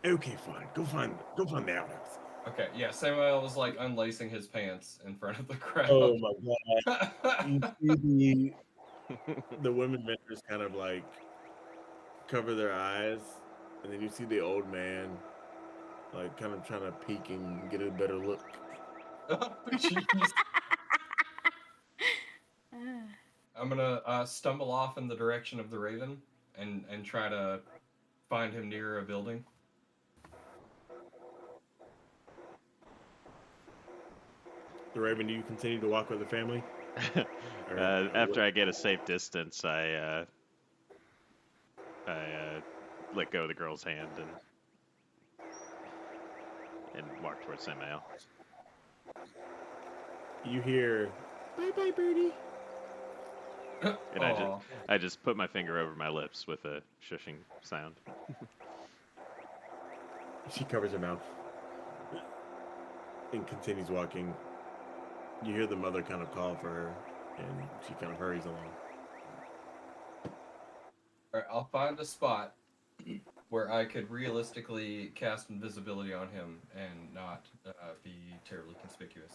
Okay, fine. Go find the outhouse. Okay, yeah, Samuel was like unlacing his pants in front of the crowd. Oh my god. You see the women vendors kind of like cover their eyes, and then you see the old man like kind of trying to peek and get a better look. Jeez. I'm gonna stumble off in the direction of the raven and try to find him near a building. The raven, do you continue to walk with the family? After I get a safe distance, I let go of the girl's hand and walk towards Samael. You hear, "Bye bye, birdie." And I just put my finger over my lips with a shushing sound. She covers her mouth and continues walking. You hear the mother kind of call for her, and she kind of hurries along. Alright, I'll find a spot where I could realistically cast invisibility on him and not be terribly conspicuous.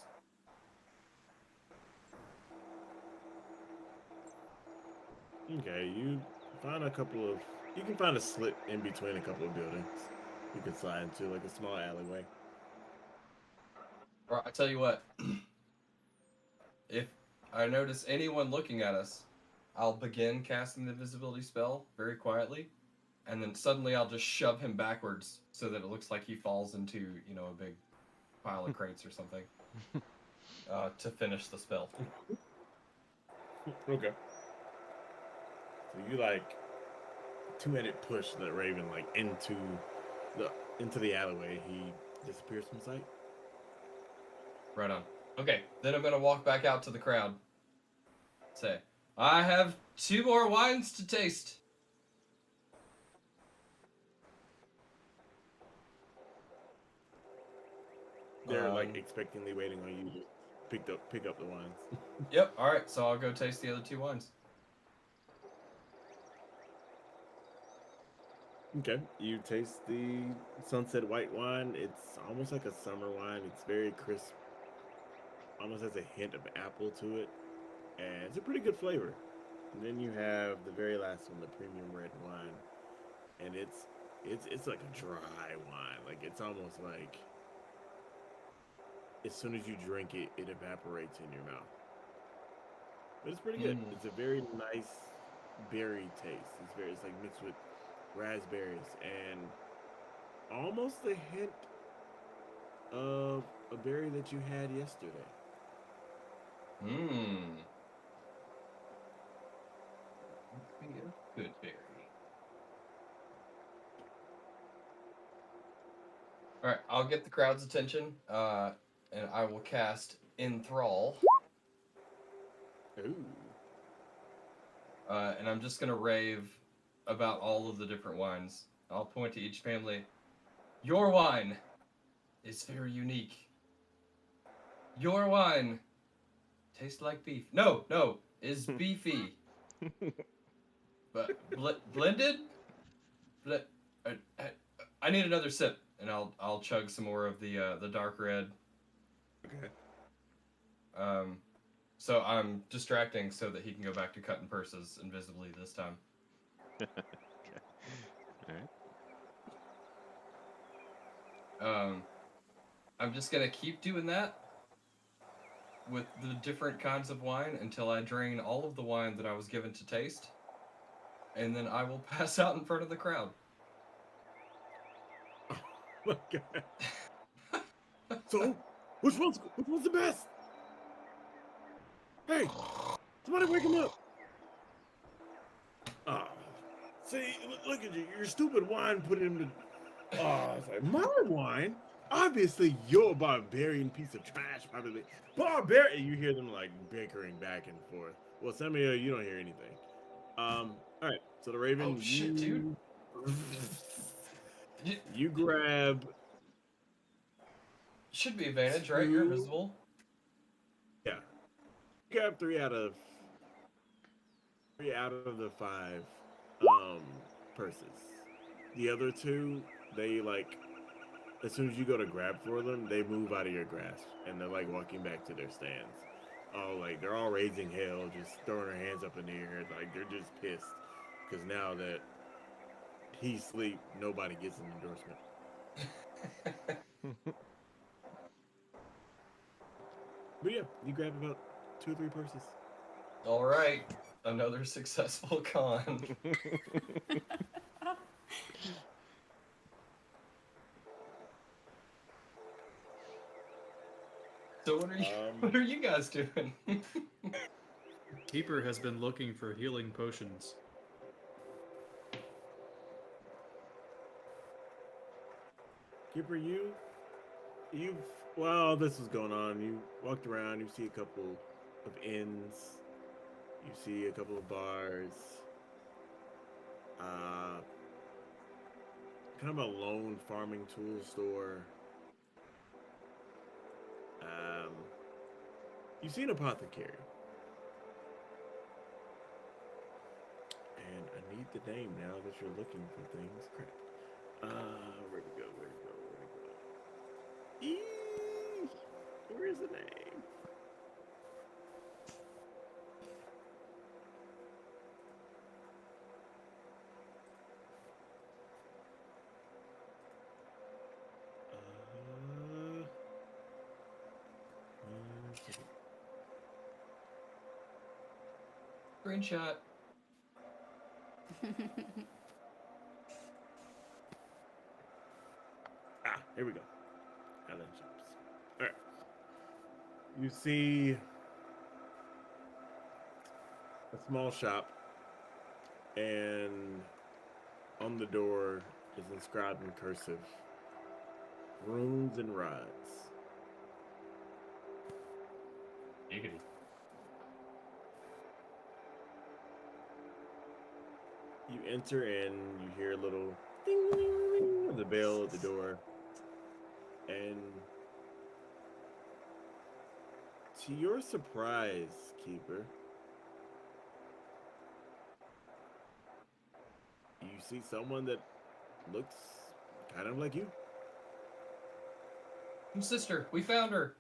Okay, you can find a slit in between a couple of buildings. You can slide into like a small alleyway. Or I tell you what, if I notice anyone looking at us, I'll begin casting the invisibility spell very quietly, and then suddenly I'll just shove him backwards so that it looks like he falls into, a big pile of crates or something to finish the spell. Okay. So you like 2-handed push that raven like into the alleyway. He disappears from sight. Right on. Okay, then I'm gonna walk back out to the crowd. Say, I have 2 more wines to taste. They're like expectingly waiting on you to pick up the wines. Yep. All right. So I'll go taste the other 2 wines. Okay, you taste the sunset white wine. It's almost like a summer wine. It's very crisp, almost has a hint of apple to it, and it's a pretty good flavor. And then you have the very last one, the premium red wine, and it's like a dry wine. Like it's almost like as soon as you drink it, it evaporates in your mouth. But it's pretty good. It's a very nice berry taste. It's like mixed with raspberries and almost a hint of a berry that you had yesterday. Good berry. All right, I'll get the crowd's attention, and I will cast Enthrall. Ooh. And I'm just gonna rave about all of the different wines. I'll point to each family. Your wine is very unique. Your wine tastes like beef. No, is beefy. But blended? I need another sip, and I'll chug some more of the dark red. Okay. So I'm distracting so that he can go back to cutting purses invisibly this time. Okay. All right. I'm just gonna keep doing that with the different kinds of wine until I drain all of the wine that I was given to taste, and then I will pass out in front of the crowd. My God. So, which one's the best? Hey, somebody wake him up. Ah, see, look at you. Your stupid wine put him to. Oh, it's like my wine. Obviously, you're a barbarian piece of trash. Probably barbarian. You hear them like bickering back and forth. Well, Samuel, you don't hear anything. All right. So the Raven, Oh shit, dude! you grab. Should be advantage, right? You're Two. invisible. Yeah. You grab three out of the five purses. The other two, they like as soon as you go to grab for them, they move out of your grasp and they're like walking back to their stands. Oh, like they're all raising hell, just throwing their hands up in the air, like they're just pissed because now that he's asleep, nobody gets an endorsement. But yeah, you grab about 2 or 3 purses. All right, another successful con. So what are you guys doing? Keeper has been looking for healing potions. Keeper, you've while this was going on, you walked around, you see a couple of inns, you see a couple of bars, kind of a lone farming tool store. You've seen apothecary. And I need the name now that you're looking for things. Crap. Where'd it go? Where is the name? Screenshot. Here we go. Island shops. All right. You see a small shop, and on the door is inscribed in cursive, "Runes and Rods." Giggity. You enter in, you hear a little ding, ding, ding of the bell at the door, and to your surprise, Keeper, you see someone that looks kind of like you. Sister, we found her.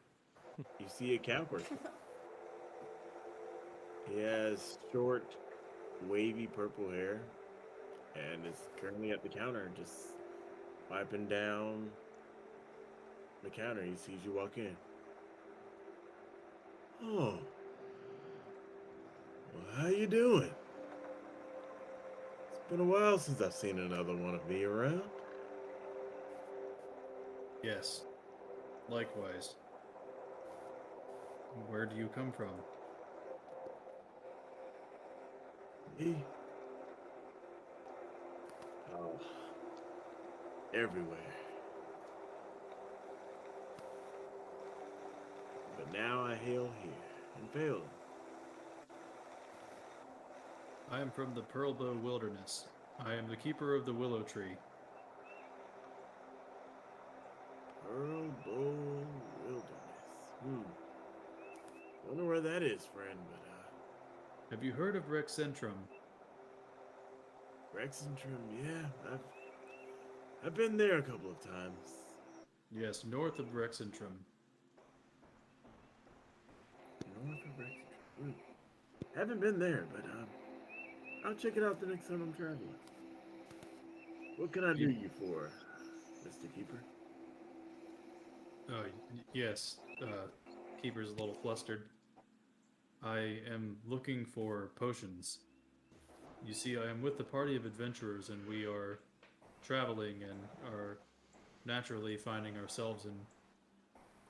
You see a cow person. He has short, wavy purple hair and is currently at the counter just wiping down the counter. He sees you walk in. Oh. Well, how you doing? It's been a while since I've seen another one of me around. Yes. Likewise. Where do you come from? Me? Oh. Everywhere. But now I hail here in Phelan. I am from the Pearlbow Wilderness. I am the keeper of the willow tree. Pearlbow Wilderness. Don't know where that is, friend, but Have you heard of Rexcentrum? Rexentrum, yeah. I've been there a couple of times. Yes, north of Rexentrum. North of Rexington. Haven't been there, but I'll check it out the next time I'm traveling. What can I do you for, Mr. Keeper? Yes. Keeper's a little flustered. I am looking for potions. You see, I am with a party of adventurers, and we are traveling and are naturally finding ourselves in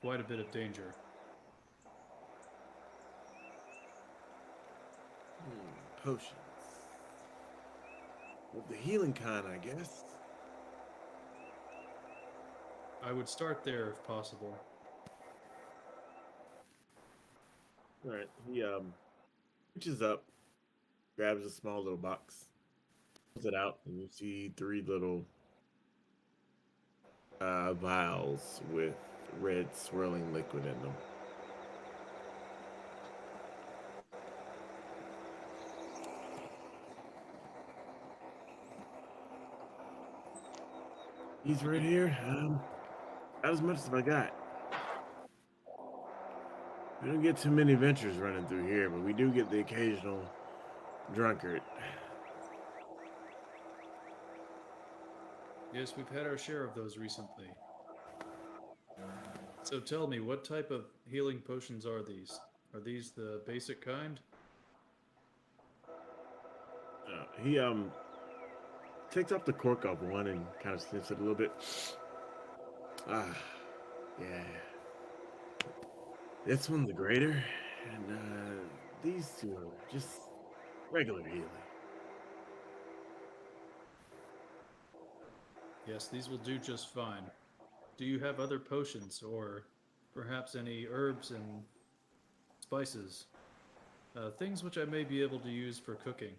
quite a bit of danger. Potions. Of the healing kind, I guess. I would start there if possible. Alright, he reaches up, grabs a small little box, pulls it out, and you see three little vials with red swirling liquid in them. He's right here. Not as much as I got. We don't get too many ventures running through here, but we do get the occasional drunkard. Yes, we've had our share of those recently. So tell me, what type of healing potions are these? Are these the basic kind? He takes off the cork off one and kind of sniffs it a little bit. Ah, yeah. This one's greater, and these two are just regular healing. Yes, these will do just fine. Do you have other potions, or perhaps any herbs and spices? Things which I may be able to use for cooking.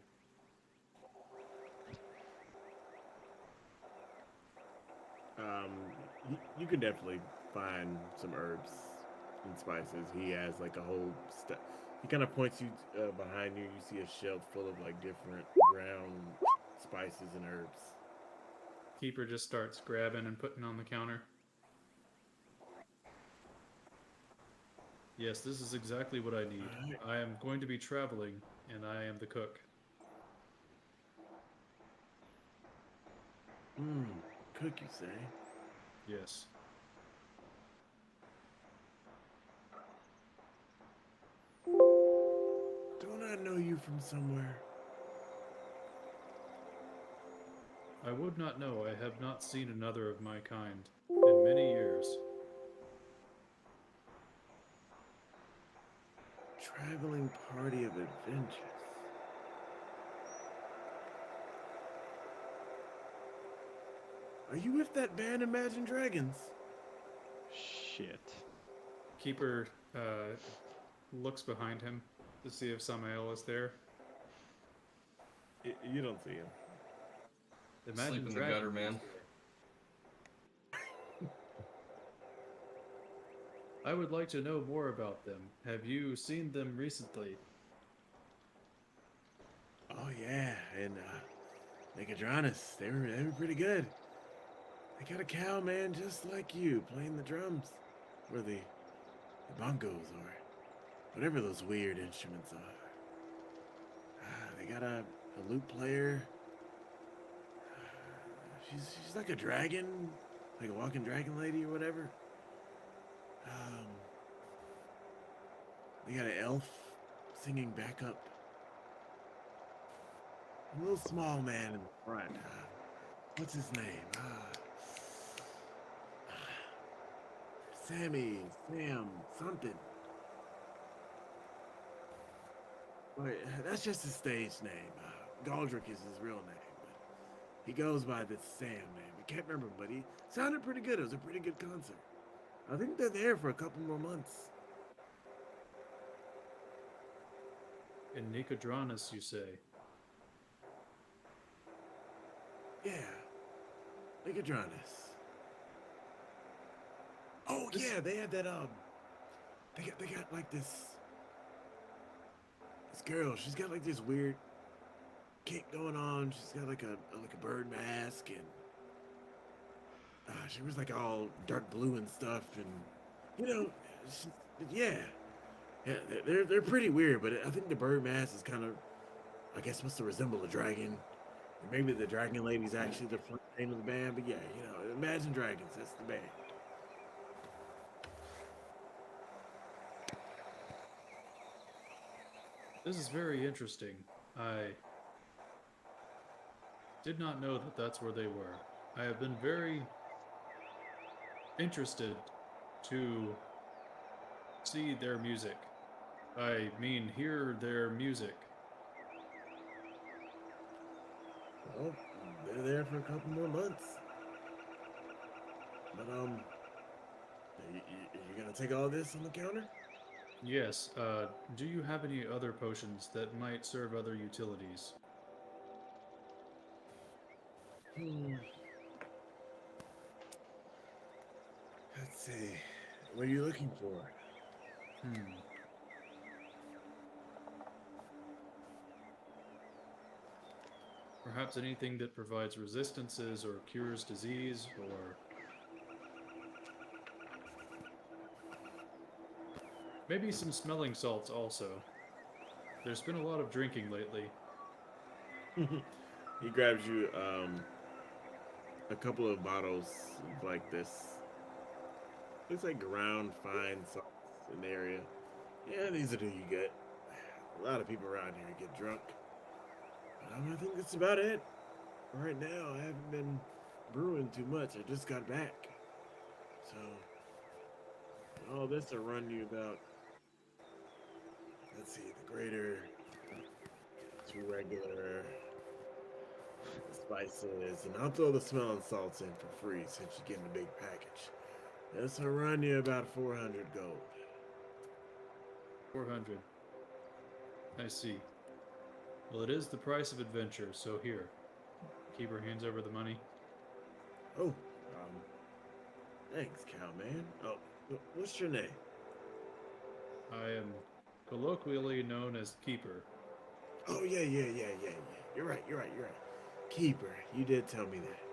You could definitely find some herbs and spices. He has like a whole stuff. He kind of points you behind you. You see a shelf full of like different ground spices and herbs. Keeper just starts grabbing and putting on the counter. Yes, this is exactly what I need. Alright. I am going to be traveling, and I am the cook. Cook, you say? Yes. Don't I know you from somewhere? I would not know. I have not seen another of my kind in many years. Traveling party of adventures. Are you with that band Imagine Dragons? Shit. Keeper looks behind him to see if Samael is there. You don't see him. Imagine Sleep in the Dragons gutter, man. is there. I would like to know more about them. Have you seen them recently? Oh yeah, and Megadronus, they were pretty good. They got a cow, man, just like you, playing the drums, or the bongos, or whatever those weird instruments are. They got a lute player. She's like a dragon, like a walking dragon lady or whatever. They got an elf singing backup. A little small man in the front. What's his name? Sam, something. Wait, that's just his stage name. Galdrick is his real name, but he goes by this Sam name. I can't remember, but he sounded pretty good. It was a pretty good concert. I think they're there for a couple more months. In Nicodranus, you say? Yeah, Megadronus. Oh yeah, they had that they got like this girl. She's got like this weird kick going on. She's got like a bird mask, and She was like all dark blue and stuff, and you know, she, yeah, yeah, they're pretty weird. But I think the bird mask is kind of, I guess, supposed to resemble a dragon. Or maybe the dragon lady's actually the front name of the band. But yeah, you know, Imagine Dragons. That's the band. This is very interesting. I did not know that that's where they were. I have been very interested to see their music. I mean, hear their music. Well, they're there for a couple more months. But you gonna take all this on the counter? Yes, do you have any other potions that might serve other utilities? Hmm. Let's see. What are you looking for? Hmm. Perhaps anything that provides resistances or cures disease, or maybe some smelling salts also. There's been a lot of drinking lately. He grabs you a couple of bottles like this. Looks like ground fine salts in the area. Yeah, these will do you good. A lot of people around here get drunk. I think that's about it. Right now, I haven't been brewing too much. I just got back. So, all this will run you about, let's see, the grater, two regular spices, and I'll throw the smelling salts in for free since you're getting a big package. This will run you about 400 gold. 400. I see. Well, it is the price of adventure, so here. Keeper hands over the money. Oh, thanks, cowman. Oh, what's your name? I am colloquially known as Keeper. Oh, yeah. You're right. Keeper, you did tell me that.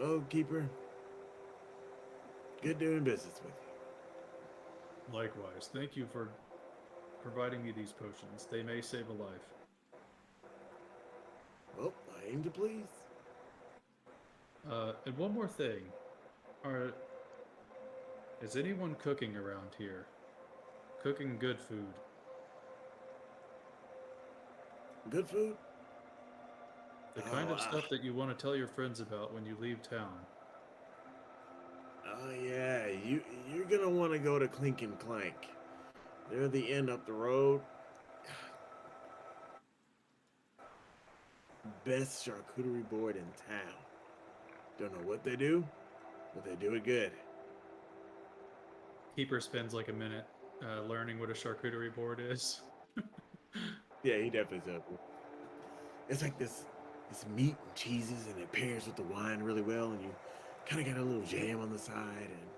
Oh, Keeper, good doing business with you. Likewise, thank you for providing me these potions. They may save a life. Well, I aim to please. And one more thing. Is anyone cooking around here? Cooking good food? Good food? The kind Oh, of stuff that you want to tell your friends about when you leave town. Oh, yeah, you're gonna want to go to Clink and Clank. They're the inn up the road. Best charcuterie board in town. Don't know what they do, but they do it good. Keeper spends like a minute learning what a charcuterie board is. Yeah, he definitely does. It's like this meat and cheeses, and it pairs with the wine really well, and you kind of got a little jam on the side, and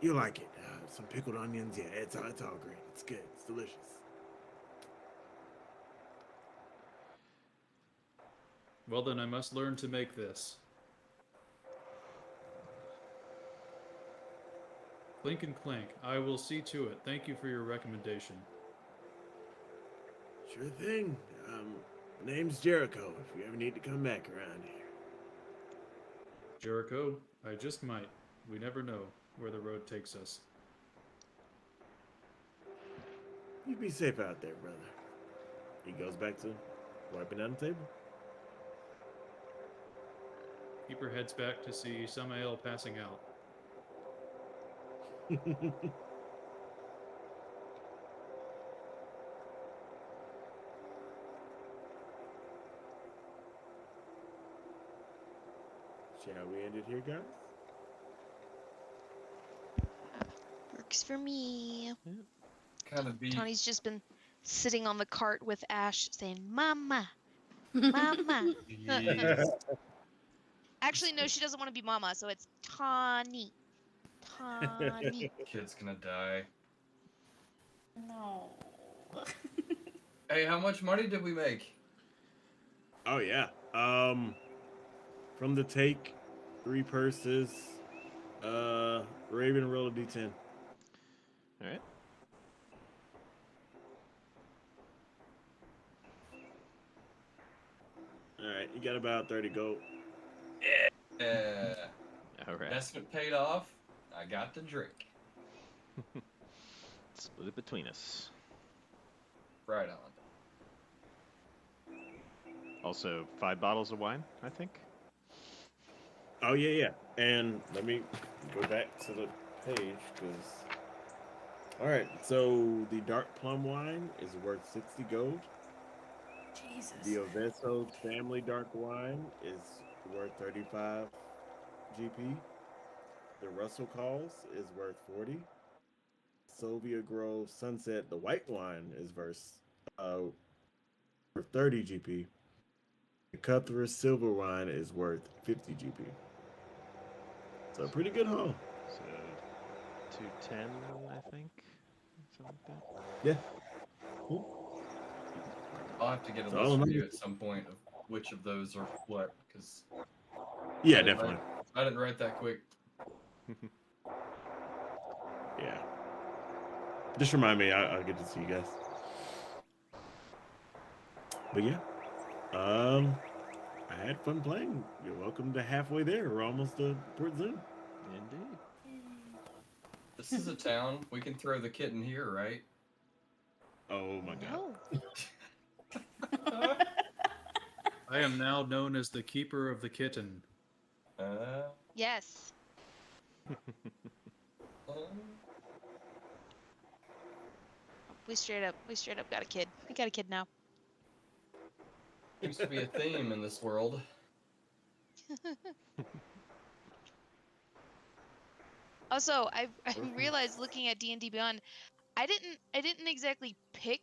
you like it. Some pickled onions, yeah, it's all great. It's good. It's delicious. Well, then I must learn to make this. Clink and Clank. I will see to it. Thank you for your recommendation. Sure thing. Name's Jericho. If you ever need to come back around here. Jericho, I just might. We never know where the road takes us. You be safe out there, brother. He goes back to wiping down the table. Keeper heads back to see Samael passing out. Shall we end it here, guys? Works for me. Kind of be. Tawny's just been sitting on the cart with Ash saying, Mama, Mama. Jeez. Actually, no, she doesn't want to be Mama, so it's Tawny. Tawny. Kid's gonna die. No. Hey, how much money did we make? Oh yeah. From the take, 3 purses. Raven, roll a d10. All right. All right, you got about 30 gold. Yeah. All right. Investment paid off. I got the drink. Split it between us. Right on. Also, 5 bottles of wine, I think. Oh yeah. And let me go back to the page because. All right, so the dark plum wine is worth 60 gold. Jesus. The Oveso's family dark wine is worth 35 GP. The Russell Calls is worth 40. Sylvia Grove Sunset, the white wine, is worth 30 GP. The Cutthroat Silver wine is worth 50 GP. So a pretty good haul. So 210, I think. Something like that. Yeah. Cool. I'll have to get a So list all for in you all- at some point of which of those are what, because Yeah, definitely. I didn't write that quick. Yeah. Just remind me. I'll get to see you guys. But yeah. I had fun playing. You're welcome to halfway there. We're almost to Port Zoom. Indeed. This is a town. We can throw the kitten here, right? Oh my god. No. I am now known as the keeper of the kitten. Yes. We straight up got a kid. We got a kid now. Seems to be a theme in this world. Also, I realized looking at D&D Beyond, I didn't exactly pick